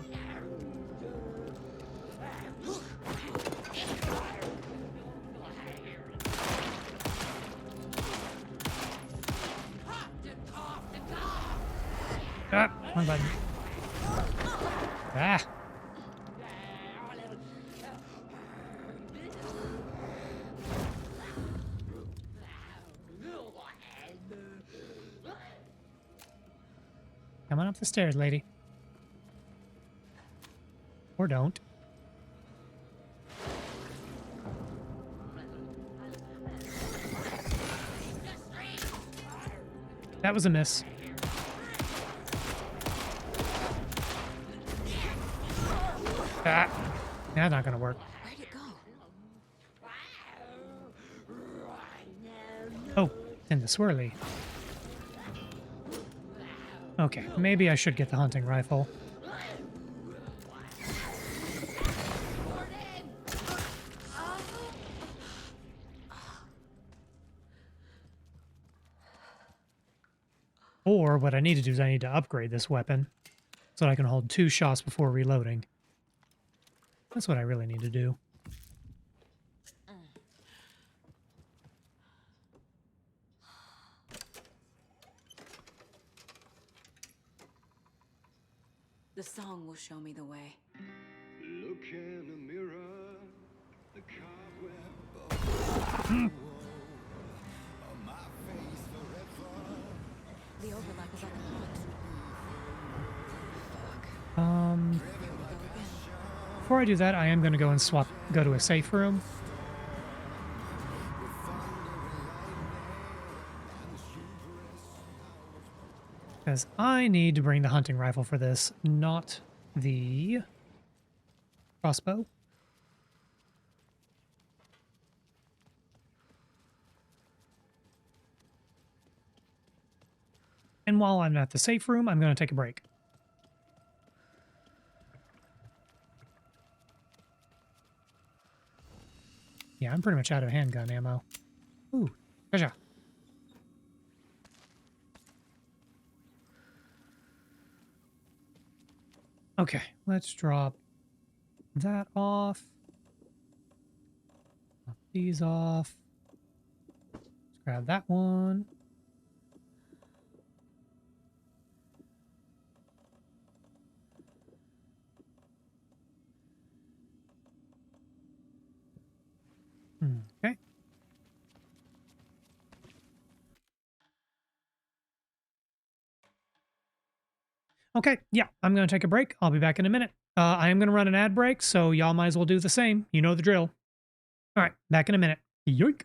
Ah, wrong button. Ah. Come on up the stairs, lady. Or don't. That was a miss. Ah, that's not gonna work. Where'd it go? Oh, it's in the swirly. Okay, maybe I should get the hunting rifle. Or what I need to do is I need to upgrade this weapon so that I can hold 2 shots before reloading. That's what I really need to do. The song will show me the way. Look in the mirror, the cobweb on my face forever. The overlap is on the hot. Fuck. Um, Here we go again. before I do that, I am going to go and go to a safe room. Because I need to bring the hunting rifle for this, not the crossbow. And while I'm at the safe room, I'm going to take a break. Yeah, I'm pretty much out of handgun ammo. Ooh, treasure. Okay, let's drop that off. Drop these off. Let's grab that one. Okay. Okay, yeah, I'm going to take a break. I'll be back in a minute. I am going to run an ad break, so y'all might as well do the same. You know the drill. All right, back in a minute. Yoink.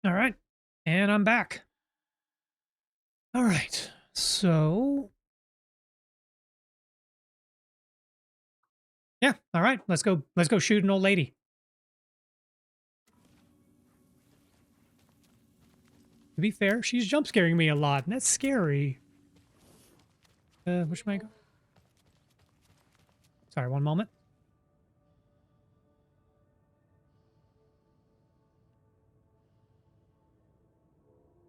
All right. And I'm back. All right. So, yeah. All right. Let's go. Let's go shoot an old lady. To be fair, she's jump scaring me a lot, and that's scary. Which way I go? Sorry, one moment.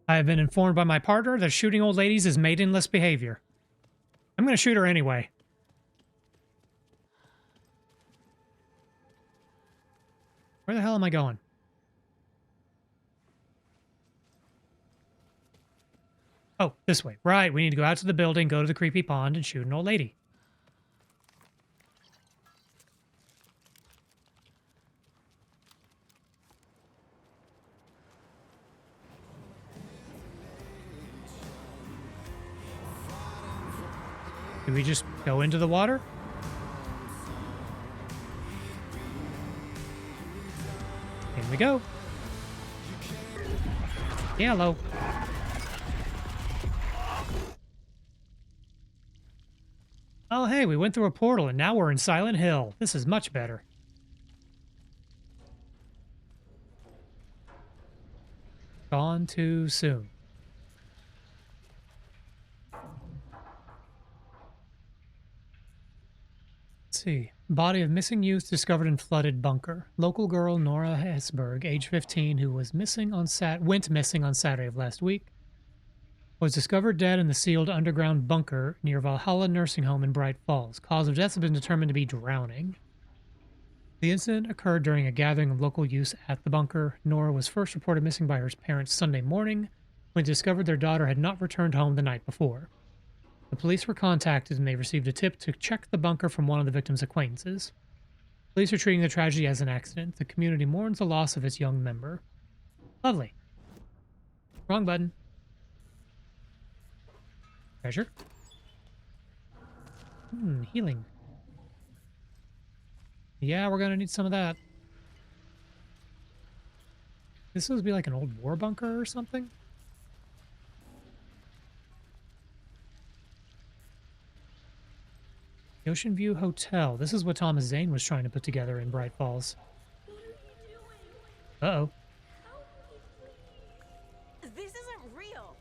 I have been informed by my partner that shooting old ladies is maidenless behavior. I'm going to shoot her anyway. Where the hell am I going? Oh, this way. Right, we need to go out to the building, go to the creepy pond, and shoot an old lady. Do we just go into the water? In we go. Yellow. Oh, hey, we went through a portal and now we're in Silent Hill. This is much better. Gone too soon. Let's see. Body of missing youth discovered in flooded bunker. Local girl Nora Hesberg, age 15, who was went missing on Saturday of last week, was discovered dead in the sealed underground bunker near Valhalla Nursing Home in Bright Falls. Cause of death has been determined to be drowning. The incident occurred during a gathering of local youth at the bunker. Nora was first reported missing by her parents Sunday morning when discovered their daughter had not returned home the night before. The police were contacted and they received a tip to check the bunker from one of the victim's acquaintances. Police are treating the tragedy as an accident. The community mourns the loss of its young member. Lovely. Wrong button. Treasure. Healing. Yeah, we're gonna need some of that. This would be like an old war bunker or something? The Ocean View Hotel. This is what Thomas Zane was trying to put together in Bright Falls. Uh-oh. This isn't real.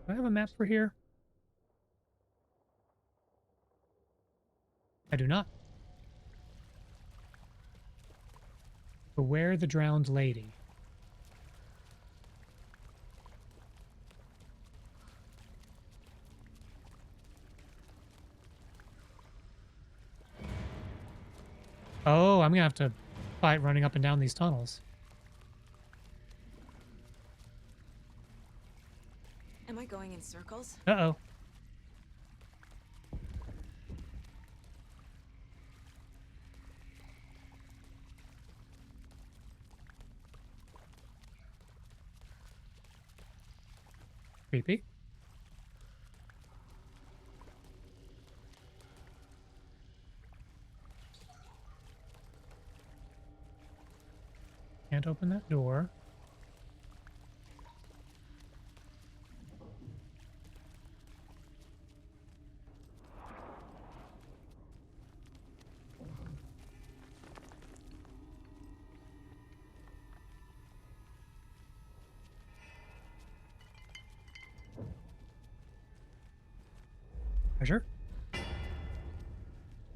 Do I have a map for here? I do not. Beware the drowned lady. Oh, I'm gonna have to fight running up and down these tunnels. Am I going in circles? Uh-oh. Creepy. Can't open that door. Treasure. Can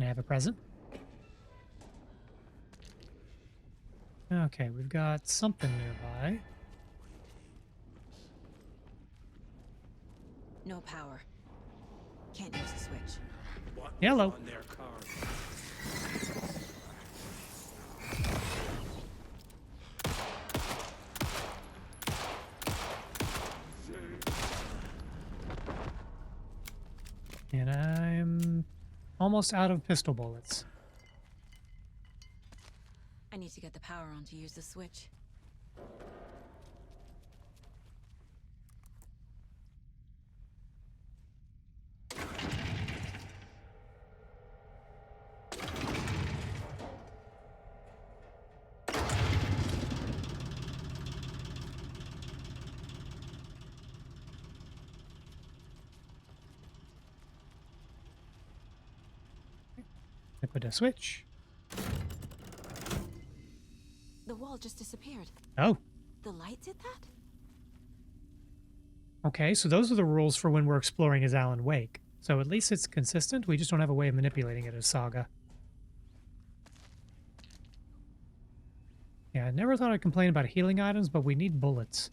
I have a present? Okay, we've got something nearby. No power. Can't use the switch. Yellow. On their car. And I'm almost out of pistol bullets. I need to get the power on to use the switch. Liquid a switch. The wall just disappeared. Oh, The light did that? okay. So those are the rules for when we're exploring as Alan Wake. So at least it's consistent. We just don't have a way of manipulating it as Saga. Yeah, I never thought I'd complain about healing items, but we need bullets.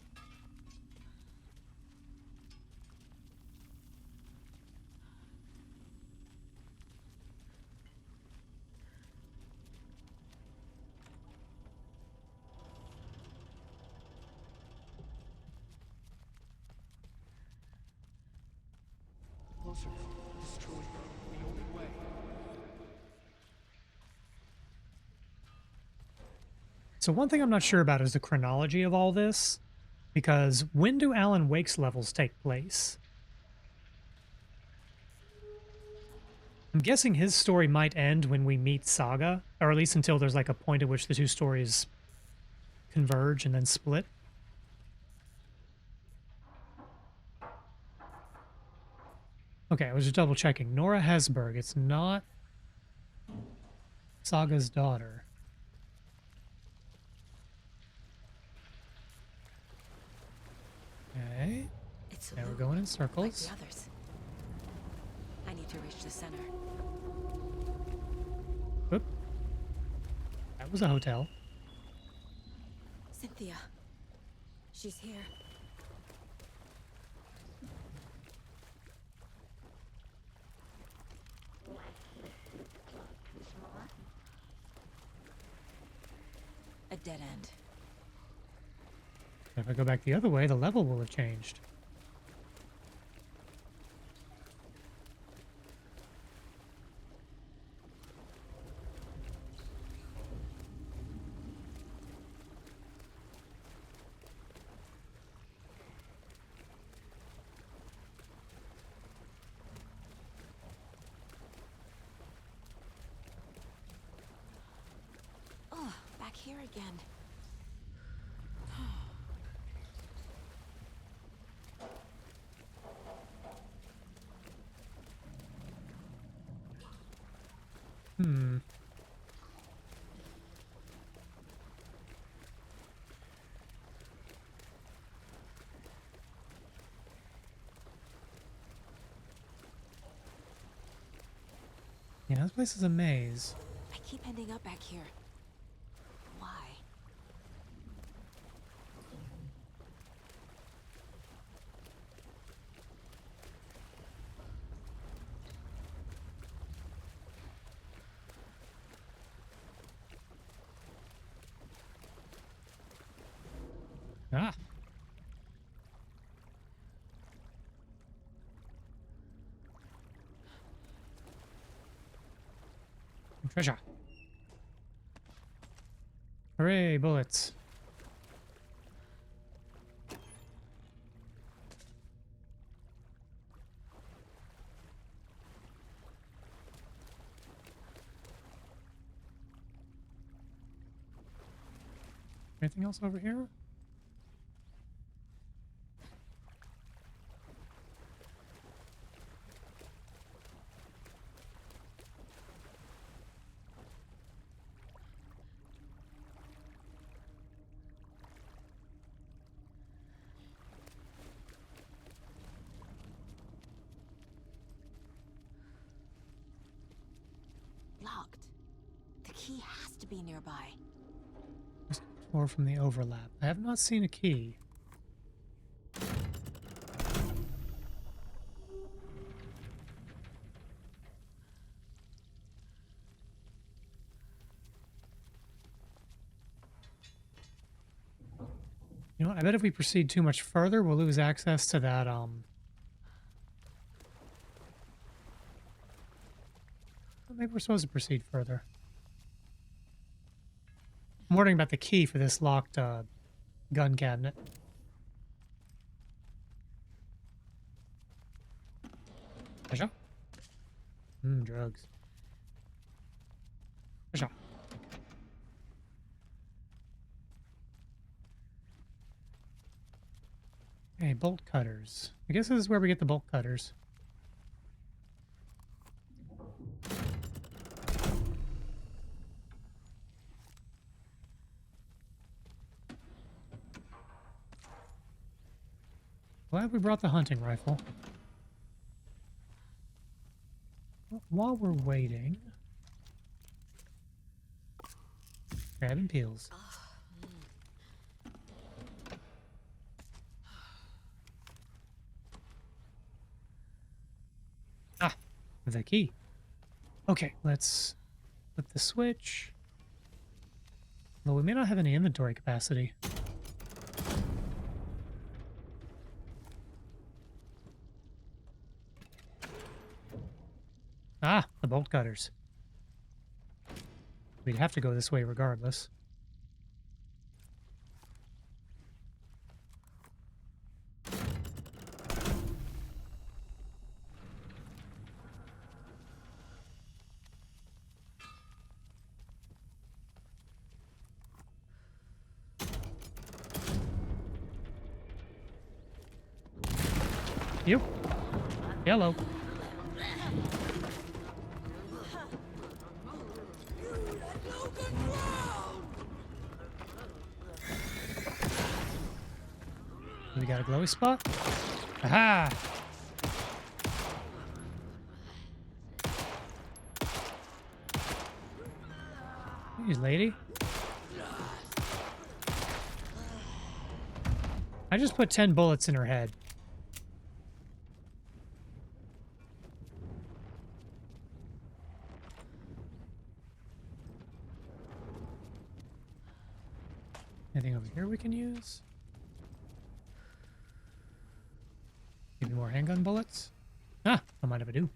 Closer. Destroy her. The only way. So one thing I'm not sure about is the chronology of all this, because when do Alan Wake's levels take place? I'm guessing his story might end when we meet Saga, or at least until there's like a point at which the two stories converge and then split. Okay, I was just double checking. Nora Hesberg, it's not Saga's daughter. Okay. It's a Now we're loop, going in like circles. the others. I need to reach the center. Whoop. That was a hotel. Cynthia. She's here. A dead end. If I go back the other way, the level will have changed. Oh, back here again. Hmm. Yeah, this place is a maze. I keep ending up back here. Why? Ah. Treasure. Hooray, bullets. Anything else over here? Locked. The key has to be nearby. Or from the overlap. I have not seen a key. You know what? I bet if we proceed too much further, we'll lose access to that, maybe we're supposed to proceed further. I'm wondering about the key for this locked, gun cabinet. Treasure? Drugs. Treasure. Okay, bolt cutters. I guess this is where we get the bolt cutters. Glad we brought the hunting rifle. While we're waiting... Grabbing peels. Ah! The key. Okay, let's flip the switch. Well, we may not have any inventory capacity. Ah, the bolt cutters. We'd have to go this way regardless. You. Yellow. We got a glowy spot? Aha! Hey, lady. I just put 10 bullets in her head. Anything over here we can use? Give me more handgun bullets? Ah, I might have a do.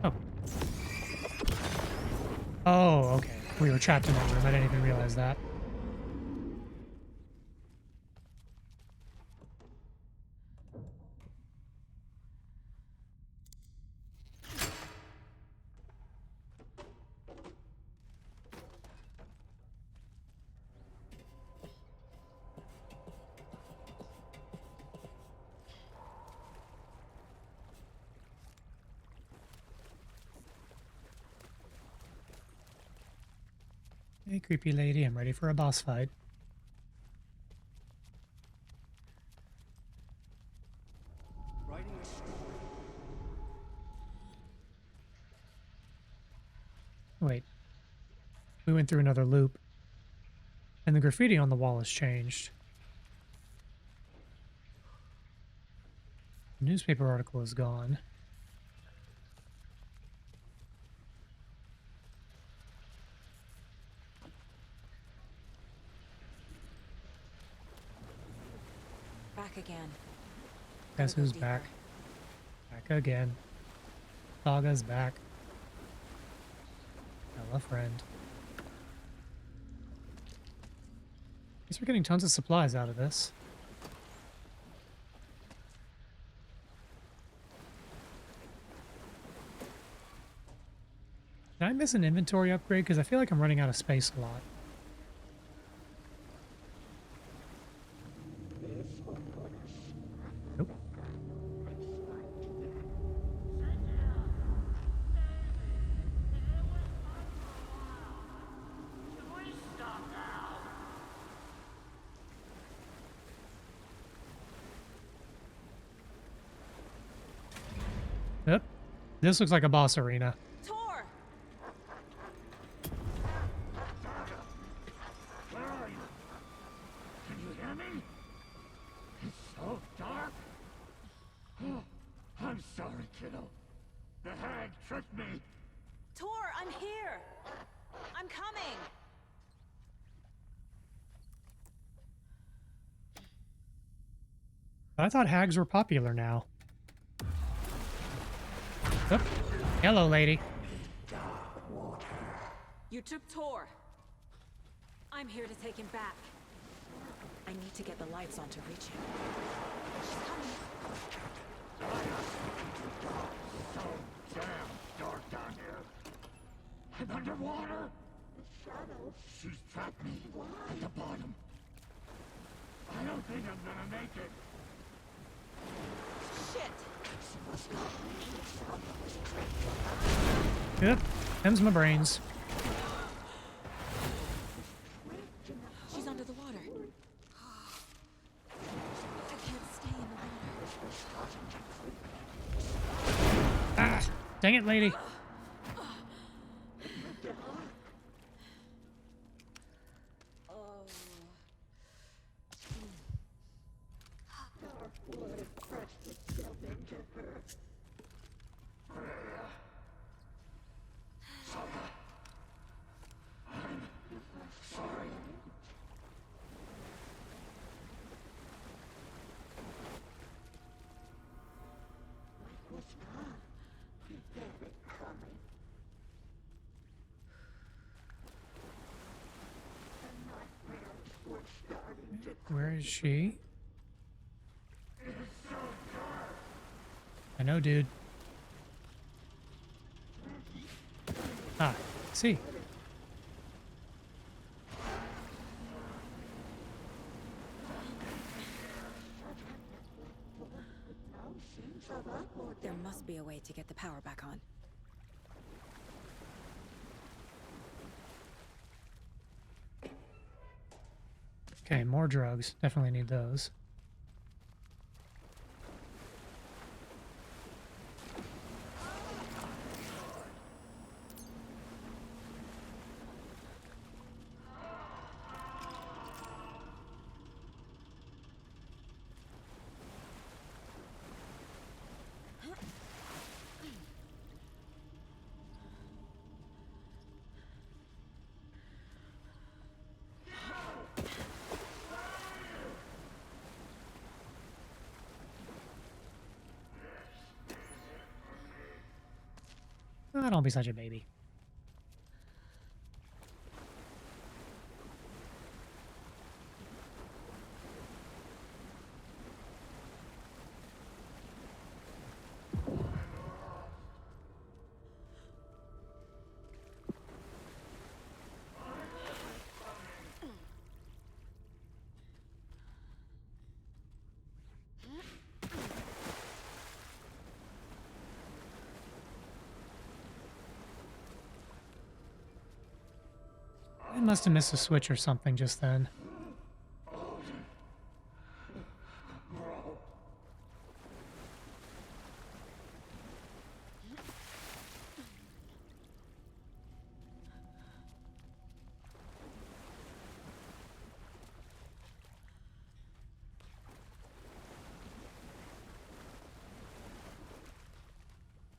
Oh. Oh, okay. We were trapped in that room. I didn't even realize that. Hey, creepy lady, I'm ready for a boss fight. Writing a story. Wait. We went through another loop. And the graffiti on the wall has changed. The newspaper article is gone. Back again. Guess who's back? Back again. Saga's back. Hello, friend. Guess we're getting tons of supplies out of this. Did I miss an inventory upgrade? Because I feel like I'm running out of space a lot. Nope. Yep. This looks like a boss arena. Tor! Where are you? Can you hear me? It's so dark. Oh, I'm sorry, kiddo. The hag tricked me. Tor, I'm here! I'm coming! I thought hags were popular now. Oop. Hello, lady. You took Tor. I'm here to take him back. I need to get the lights on to reach him. She's coming. So damn dark down here. I'm underwater. She's trapped me at the bottom. I don't think I'm gonna make it. Yep, them's my brains. She's under the water. I can't stay in the water. Ah, dang it, lady. Where is she? I know, dude. Ah, see. There must be a way to get the power back on. Okay, more drugs. Definitely need those. Oh, don't be such a baby. I must have missed a switch or something just then.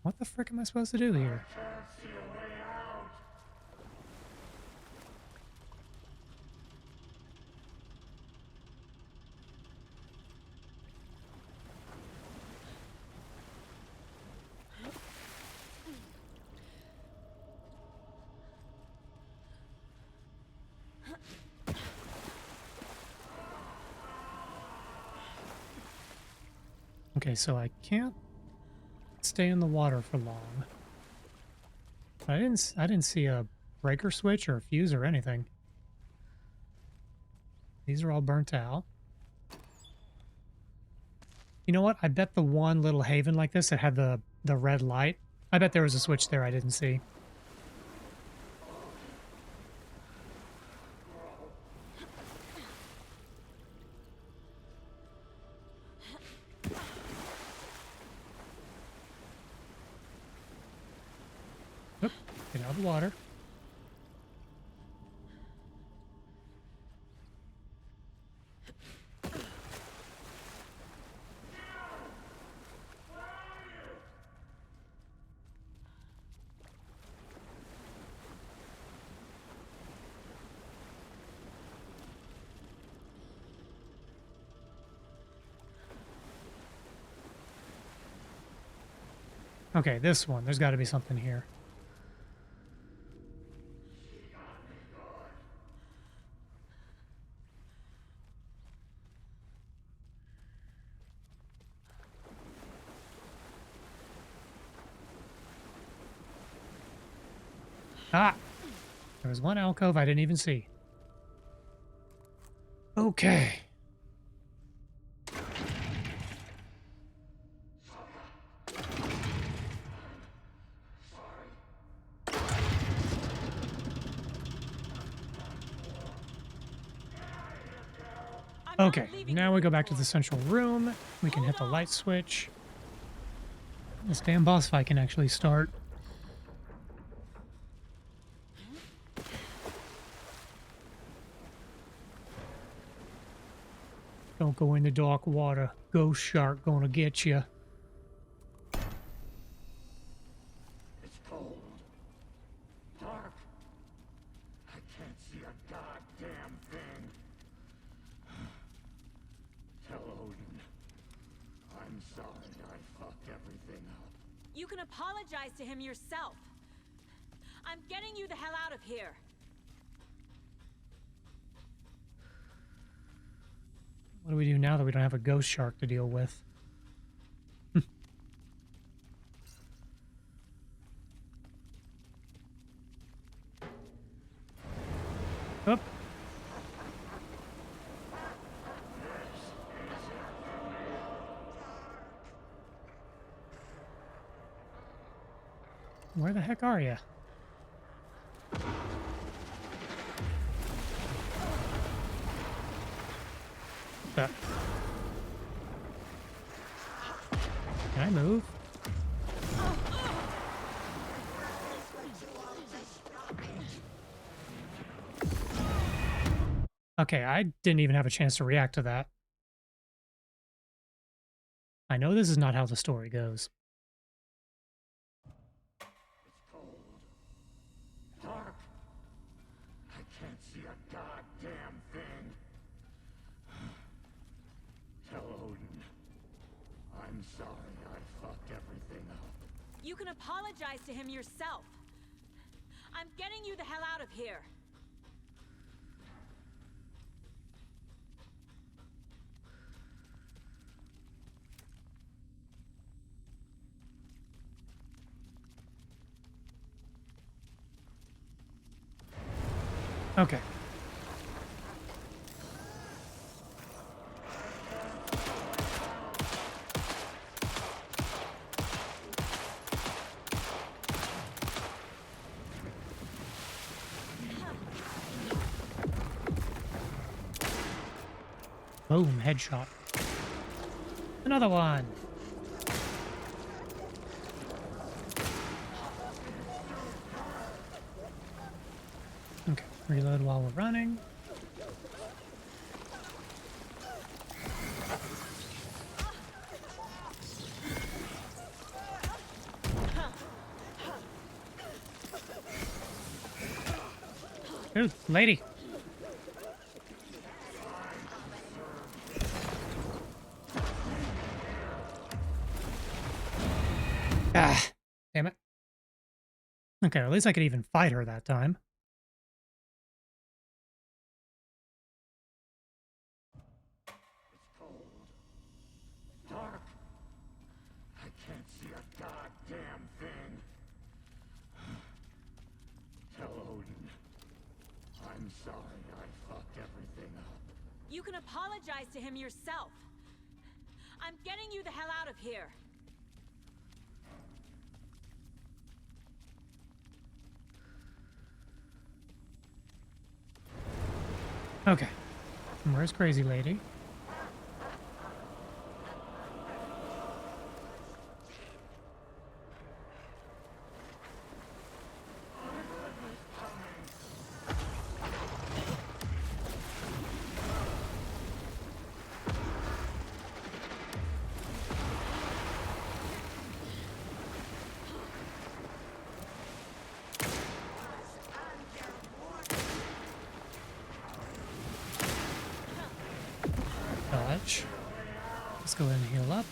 What the frick am I supposed to do here? Okay, so I can't stay in the water for long. I didn't see a breaker switch or a fuse or anything. These are all burnt out. You know what? I bet the one little haven like this that had the red light, I bet there was a switch there I didn't see. Oop, get out of the water. Okay, this one. There's got to be something here. Ah! There was one alcove I didn't even see. Okay. Okay, now we go back to the central room. We can hit the light switch. This damn boss fight can actually start. Don't go in the dark water. Ghost shark gonna get you. It's cold. Dark. I can't see a goddamn thing. Tell Odin. I'm sorry I fucked everything up. You can apologize to him yourself. I'm getting you the hell out of here. What do we do now that we don't have a ghost shark to deal with? Oop. Where the heck are you? Can I move? Okay, I didn't even have a chance to react to that. I know this is not how the story goes. It's cold. Dark. I can't see a goddamn thing. Tell Odin. I'm sorry I fucked everything up. You can apologize to him yourself. I'm getting you the hell out of here. Okay. Boom, headshot. Another one. Okay, reload while we're running. Dude, lady. Ah, damn it. Okay, at least I could even fight her that time. It's cold. Dark. I can't see a goddamn thing. Tell Odin. I'm sorry I fucked everything up. You can apologize to him yourself. I'm getting you the hell out of here. Okay. Where's Crazy Lady? Dodge. Let's go ahead and heal up.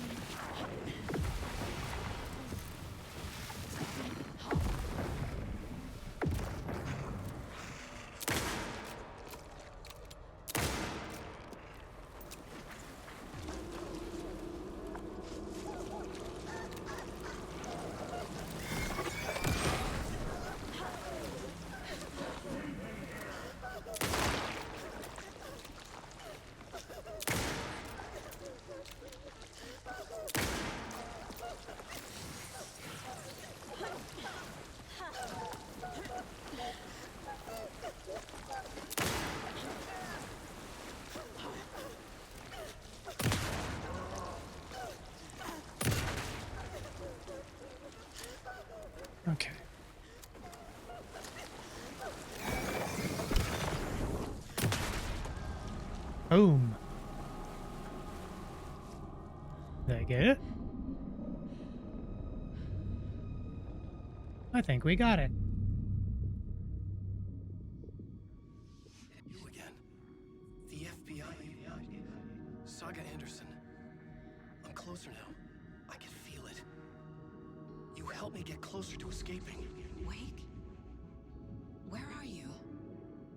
Boom. Did I get it? I think we got it. You again. The FBI. Saga Anderson. I'm closer now. I can feel it. You helped me get closer to escaping. Wake? Where are you?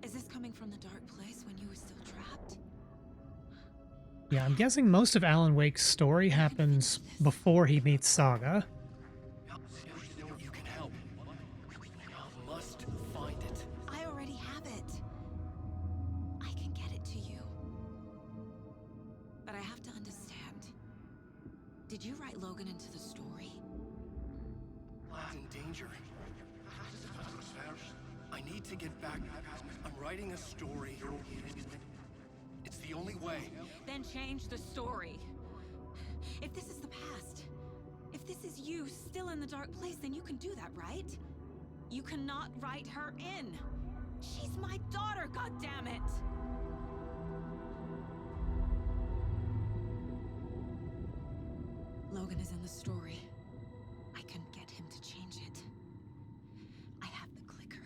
Is this coming from the dark place when you were still trapped? Yeah, I'm guessing most of Alan Wake's story happens before he meets Saga. You can help. I must find it. I already have it. I can get it to you. But I have to understand. Did you write Logan into the story? Lad's in danger. I need to get back. I'm writing a story. It's the only way. Then change the story. If this is the past, if this is you still in the dark place, then you can do that, right? You cannot write her in. She's my daughter, goddammit! Logan is in the story. I can get him to change it. I have the clicker.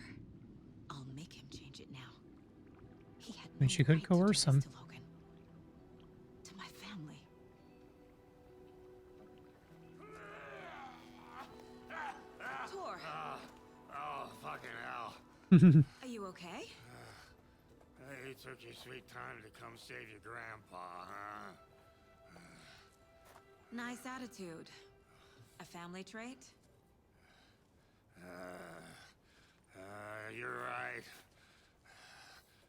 I'll make him change it now. He had And she could right to do coerce this him. to Logan. To my family. Tor, Oh, fucking hell. are you okay? You took your sweet time to come save your grandpa, huh? Nice attitude. A family trait? You're right.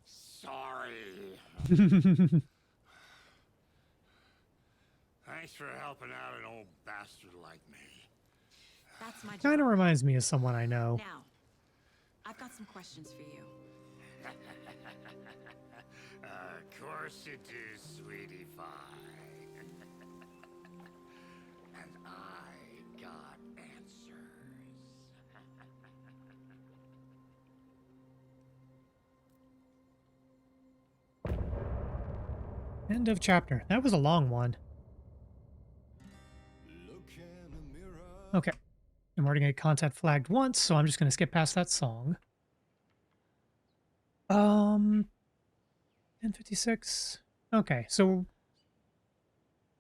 Sorry. Thanks for helping out an old bastard like me. That's my job. Kind of reminds me of someone I know. Now, I've got some questions for you. Of course you do, sweetie pie. And I got answers. End of chapter. That was a long one. Okay. I'm already going to get content flagged once, so I'm just going to skip past that song. 1056. Okay, so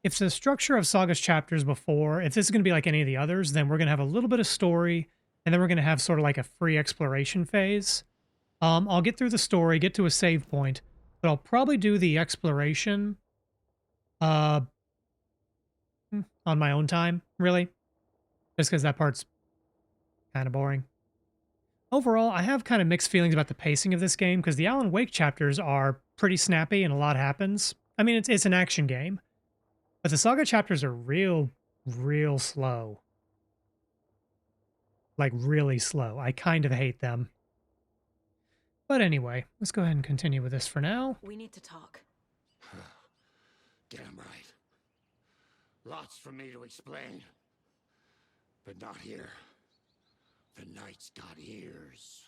if the structure of Saga's chapters before, if this is going to be like any of the others, then we're going to have a little bit of story, and then we're going to have sort of like a free exploration phase. I'll get through the story, get to a save point, but I'll probably do the exploration on my own time, really. Just because that part's kind of boring. Overall, I have kind of mixed feelings about the pacing of this game, because the Alan Wake chapters are pretty snappy and a lot happens. I mean, it's an action game. But the Saga chapters are real slow. Like, really slow. I kind of hate them. But anyway, let's go ahead and continue with this for now. We need to talk. Damn right. Lots for me to explain. But not here. The night's got ears.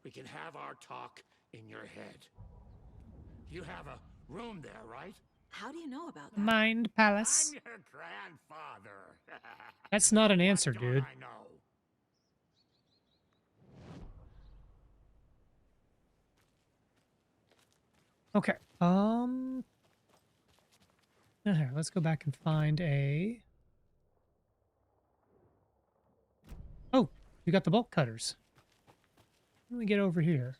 We can have our talk in your head. You have a room there, right? How do you know about that? Mind Palace. I'm your grandfather. That's not an answer, What don't dude. I know? Okay. Here, let's go back and find a... Oh, you got the bolt cutters. Let me get over here.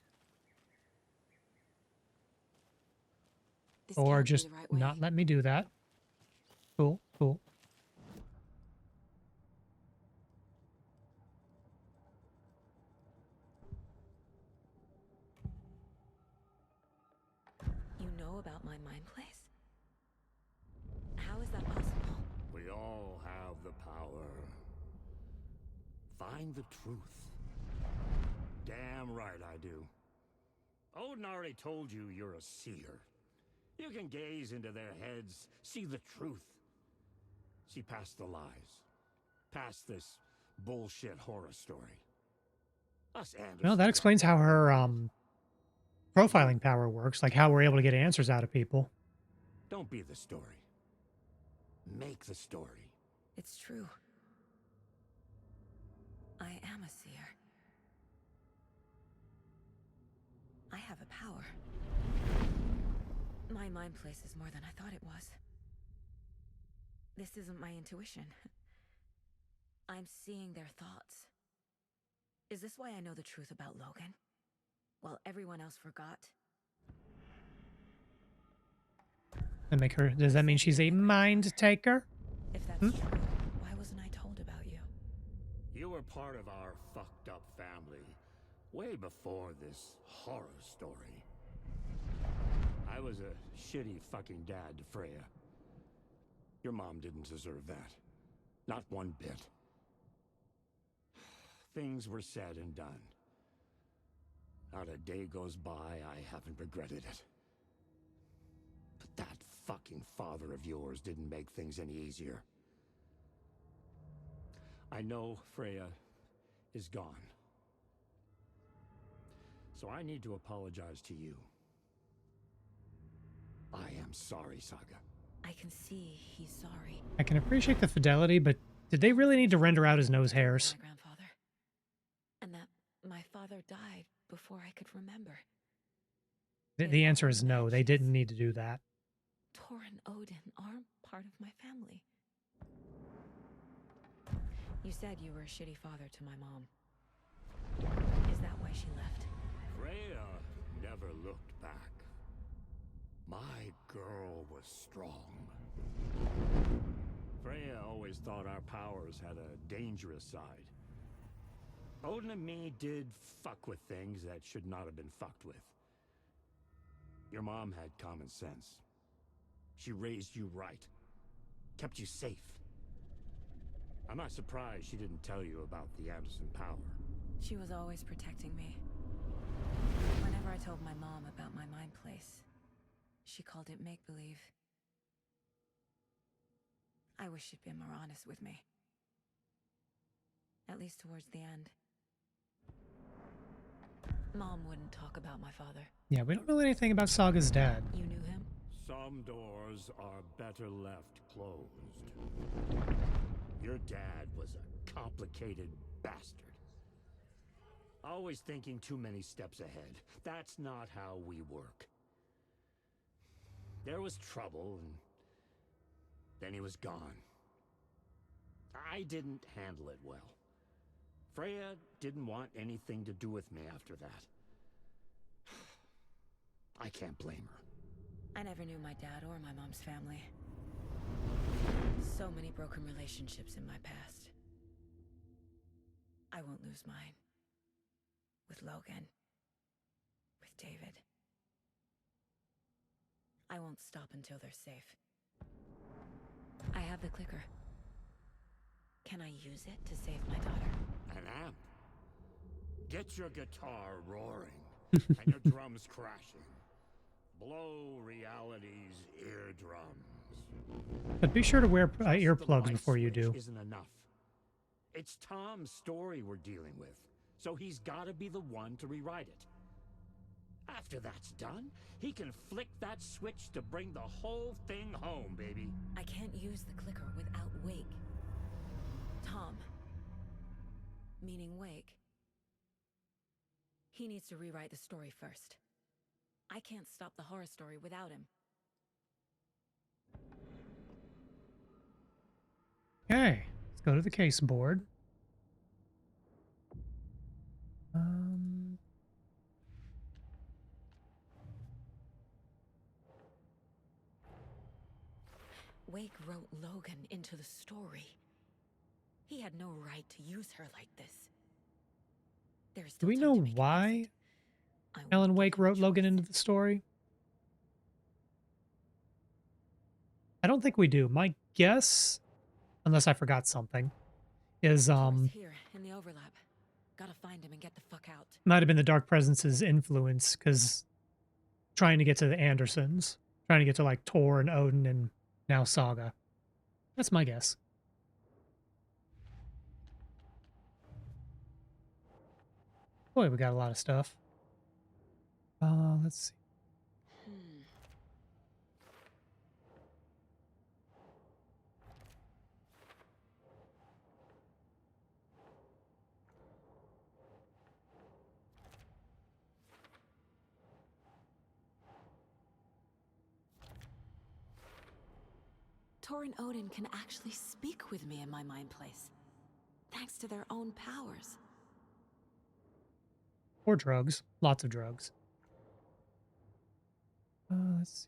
This Or can't be just the right way. not let me do that. Cool, cool. You know about my mind place? How is that possible? We all have the power. Find the truth. Damn right I do. Odin already told you you're a seer. You can gaze into their heads, see the truth. See past the lies. Past this bullshit horror story. Us Anderson Well, that explains how her profiling power works, like how we're able to get answers out of people. Don't be the story. Make the story. It's true. I am a seer. I have a power. My mind place is more than I thought it was. This isn't my intuition. I'm seeing their thoughts. Is this why I know the truth about Logan? While everyone else forgot? And make her. Does that mean she's a mind taker? If that's true, why wasn't I told about you? You were part of our fucked up family way before this horror story. I was a shitty fucking dad to Freya. Your mom didn't deserve that. Not one bit. Things were said and done. Not a day goes by I haven't regretted it. But that fucking father of yours didn't make things any easier. I know Freya is gone. So I need to apologize to you. I am sorry, Saga. I can see he's sorry. I can appreciate the fidelity, but did they really need to render out his nose hairs? My grandfather. And that my father died before I could remember. The answer is no, they didn't need to do that. Tor and Odin aren't part of my family. You said you were a shitty father to my mom. Is that why she left? Freya never looked back. My girl was strong. Freya always thought our powers had a dangerous side. Odin and me did fuck with things that should not have been fucked with. Your mom had common sense. She raised you right. Kept you safe. I'm not surprised she didn't tell you about the Anderson power. She was always protecting me. Whenever I told my mom about my mind place, she called it make-believe. I wish she'd been more honest with me. At least towards the end. Mom wouldn't talk about my father. Yeah, we don't know anything about Saga's dad. You knew him? Some doors are better left closed. Your dad was a complicated bastard. Always thinking too many steps ahead. That's not how we work. There was trouble, and then he was gone. I didn't handle it well. Freya didn't want anything to do with me after that. I can't blame her. I never knew my dad or my mom's family. So many broken relationships in my past. I won't lose mine. With Logan. With David. I won't stop until they're safe. I have the clicker. Can I use it to save my daughter? An amp. Get your guitar roaring and your drums crashing. Blow reality's eardrums. But be sure to wear Just the earplugs light before you switch do. Isn't enough. It's Tom's story we're dealing with, so he's got to be the one to rewrite it. After that's done, he can flick that switch to bring the whole thing home, baby. I can't use the clicker without Wake. Tom. Meaning Wake. He needs to rewrite the story first. I can't stop the horror story without him. Okay, let's go to the case board. Wake wrote Logan into the story. He had no right to use her like this. There's Do still we time know to make it why innocent. I won't Alan give Wake him a wrote Logan choice. into the story? I don't think we do. My guess, unless I forgot something, is Tor's here in the overlap. Gotta find him and get the fuck out. might have been the Dark Presence's influence, because trying to get to the Andersons, trying to get to like Tor and Odin and now Saga. That's my guess. Boy, we got a lot of stuff. Let's see. Tor and Odin can actually speak with me in my mind place, thanks to their own powers. Or drugs. Lots of drugs. Let's see.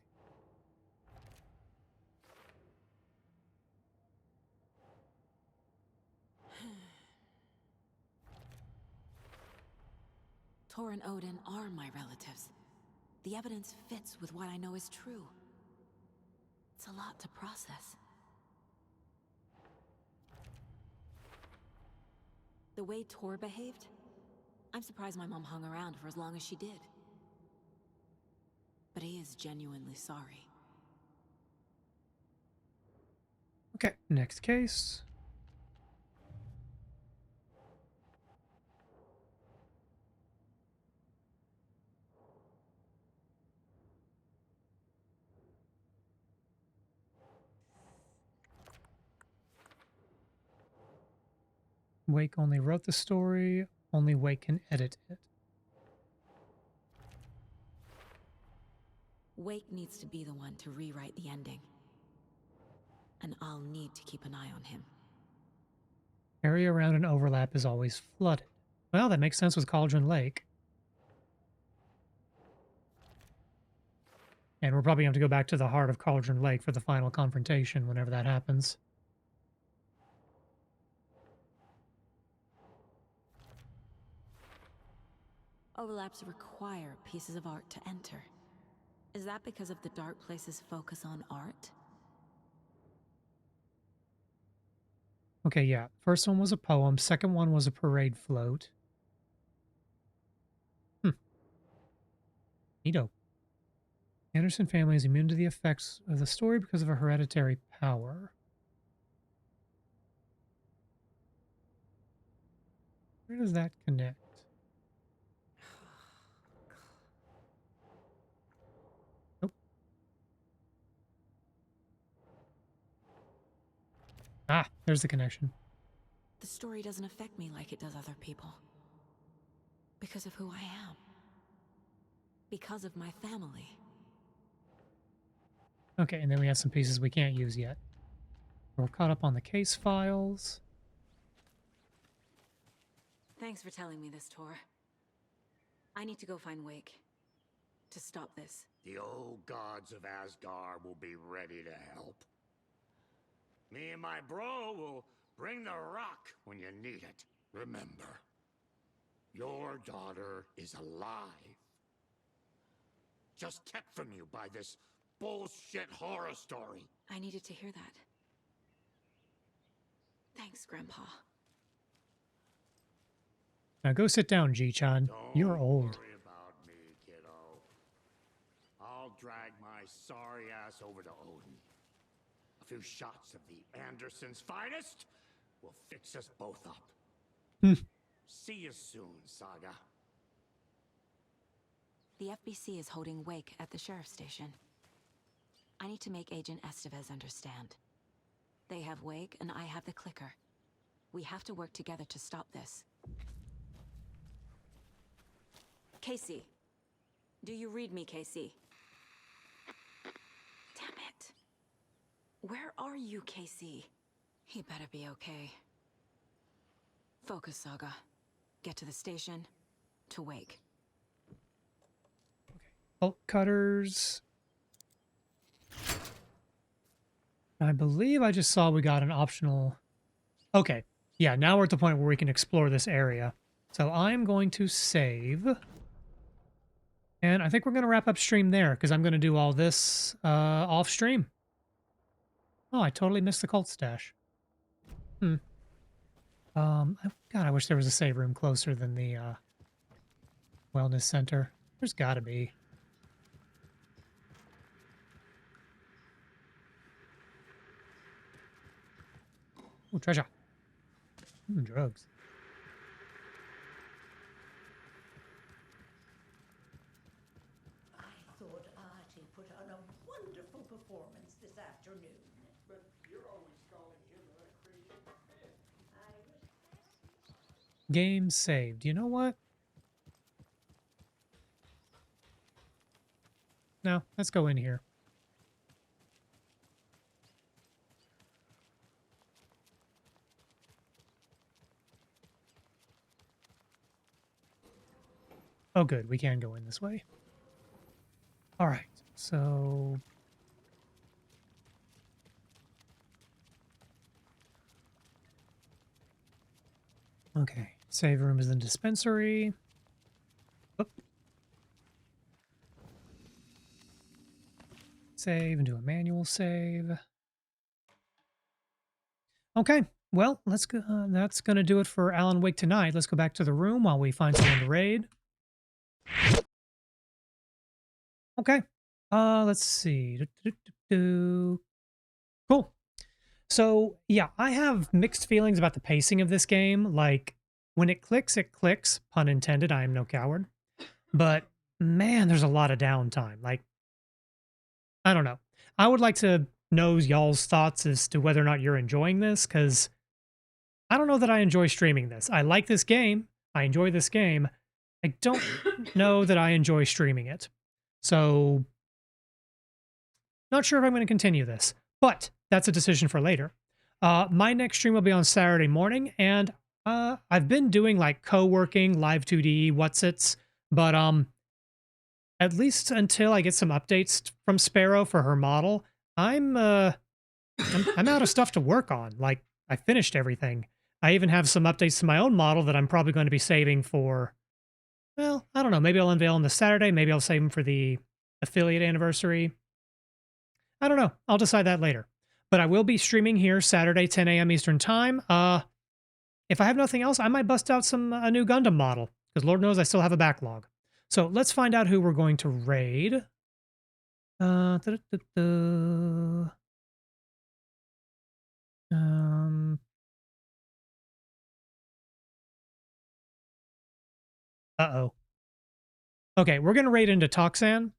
Tor and Odin are my relatives. The evidence fits with what I know is true. It's a lot to process. The way Tor behaved, I'm surprised my mom hung around for as long as she did. But he is genuinely sorry. Okay, next case. Wake only wrote the story, only Wake can edit it. Wake needs to be the one to rewrite the ending. And I'll need to keep an eye on him. Area around an overlap is always flooded. Well, that makes sense with Cauldron Lake. And we're probably going to have to go back to the heart of Cauldron Lake for the final confrontation whenever that happens. Overlaps require pieces of art to enter. Is that because of the Dark Place's focus on art? Okay, yeah. First one was a poem. Second one was a parade float. Neato. Anderson family is immune to the effects of the story because of a hereditary power. Where does that connect? Nope. Ah, there's the connection. The story doesn't affect me like it does other people. Because of who I am. Because of my family. Okay, and then we have some pieces we can't use yet. We're caught up on the case files. Thanks for telling me this, Tor. I need to go find Wake. To stop this. The old gods of Asgard will be ready to help. Me and my bro will bring the rock when you need it. Remember, your daughter is alive. Just kept from you by this bullshit horror story. I needed to hear that. Thanks, Grandpa. Now go sit down, Ji-chan. You're old. Don't worry about me, kiddo. I'll drag my sorry ass over to Odin. A few shots of the Andersons' finest will fix us both up. See you soon, Saga. The FBC is holding Wake at the sheriff's station. I need to make Agent Estevez understand. They have Wake and I have the clicker. We have to work together to stop this. Casey. Do you read me, Casey? Damn it. Where are you, Casey? He better be okay. Focus, Saga. Get to the station. To Wake. Bolt cutters. I believe I just saw we got an optional... Okay. Yeah, now we're at the point where we can explore this area. So I'm going to save. And I think we're going to wrap up stream there, because I'm going to do all this off stream. Oh, I totally missed the cult stash. God, I wish there was a save room closer than the wellness center. There's got to be. Oh, treasure. Drugs. afternoon. But you're always calling him a crazy fan. Game saved. You know what? No, let's go in here. Oh, good. We can go in this way. All right. So... okay. Save room is in dispensary. Oop. Save and do a manual save. Okay. Well, let's go. That's going to do it for Alan Wake tonight. Let's go back to the room while we find someone to raid. Okay. Let's see. Cool. So, yeah, I have mixed feelings about the pacing of this game. Like, when it clicks, pun intended. I am no coward. But, man, there's a lot of downtime. Like, I don't know. I would like to know y'all's thoughts as to whether or not you're enjoying this, because I don't know that I enjoy streaming this. I like this game. I enjoy this game. I don't know that I enjoy streaming it. So, not sure if I'm going to continue this, but that's a decision for later. My next stream will be on Saturday morning, and I've been doing like co-working, live 2D, what's-its, but at least until I get some updates from Sparrow for her model, I'm out of stuff to work on. Like, I finished everything. I even have some updates to my own model that I'm probably going to be saving for, well, I don't know. Maybe I'll unveil them this Saturday. Maybe I'll save them for the affiliate anniversary. I don't know. I'll decide that later. But I will be streaming here Saturday, 10 a.m. Eastern Time. If I have nothing else, I might bust out a new Gundam model, because Lord knows I still have a backlog. So let's find out who we're going to raid. Uh-oh. Okay, we're going to raid into Toxan.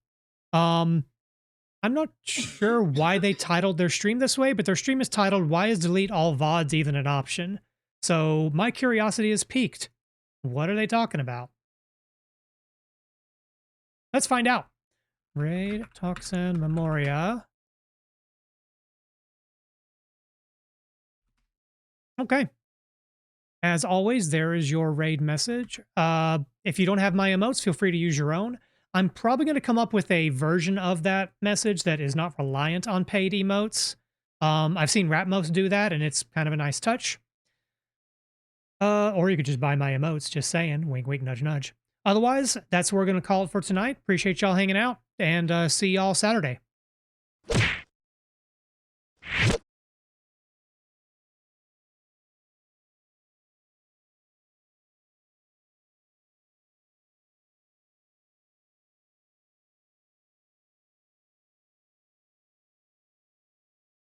I'm not sure why they titled their stream this way, but their stream is titled, "Why is delete all VODs even an option?" So my curiosity is piqued. What are they talking about? Let's find out. Raid Toxan Memoria. Okay. As always, there is your raid message. If you don't have my emotes, feel free to use your own. I'm probably going to come up with a version of that message that is not reliant on paid emotes. I've seen Ratmos do that, and it's kind of a nice touch. Or you could just buy my emotes, just saying. Wink, wink, nudge, nudge. Otherwise, that's what we're going to call it for tonight. Appreciate y'all hanging out, and see y'all Saturday.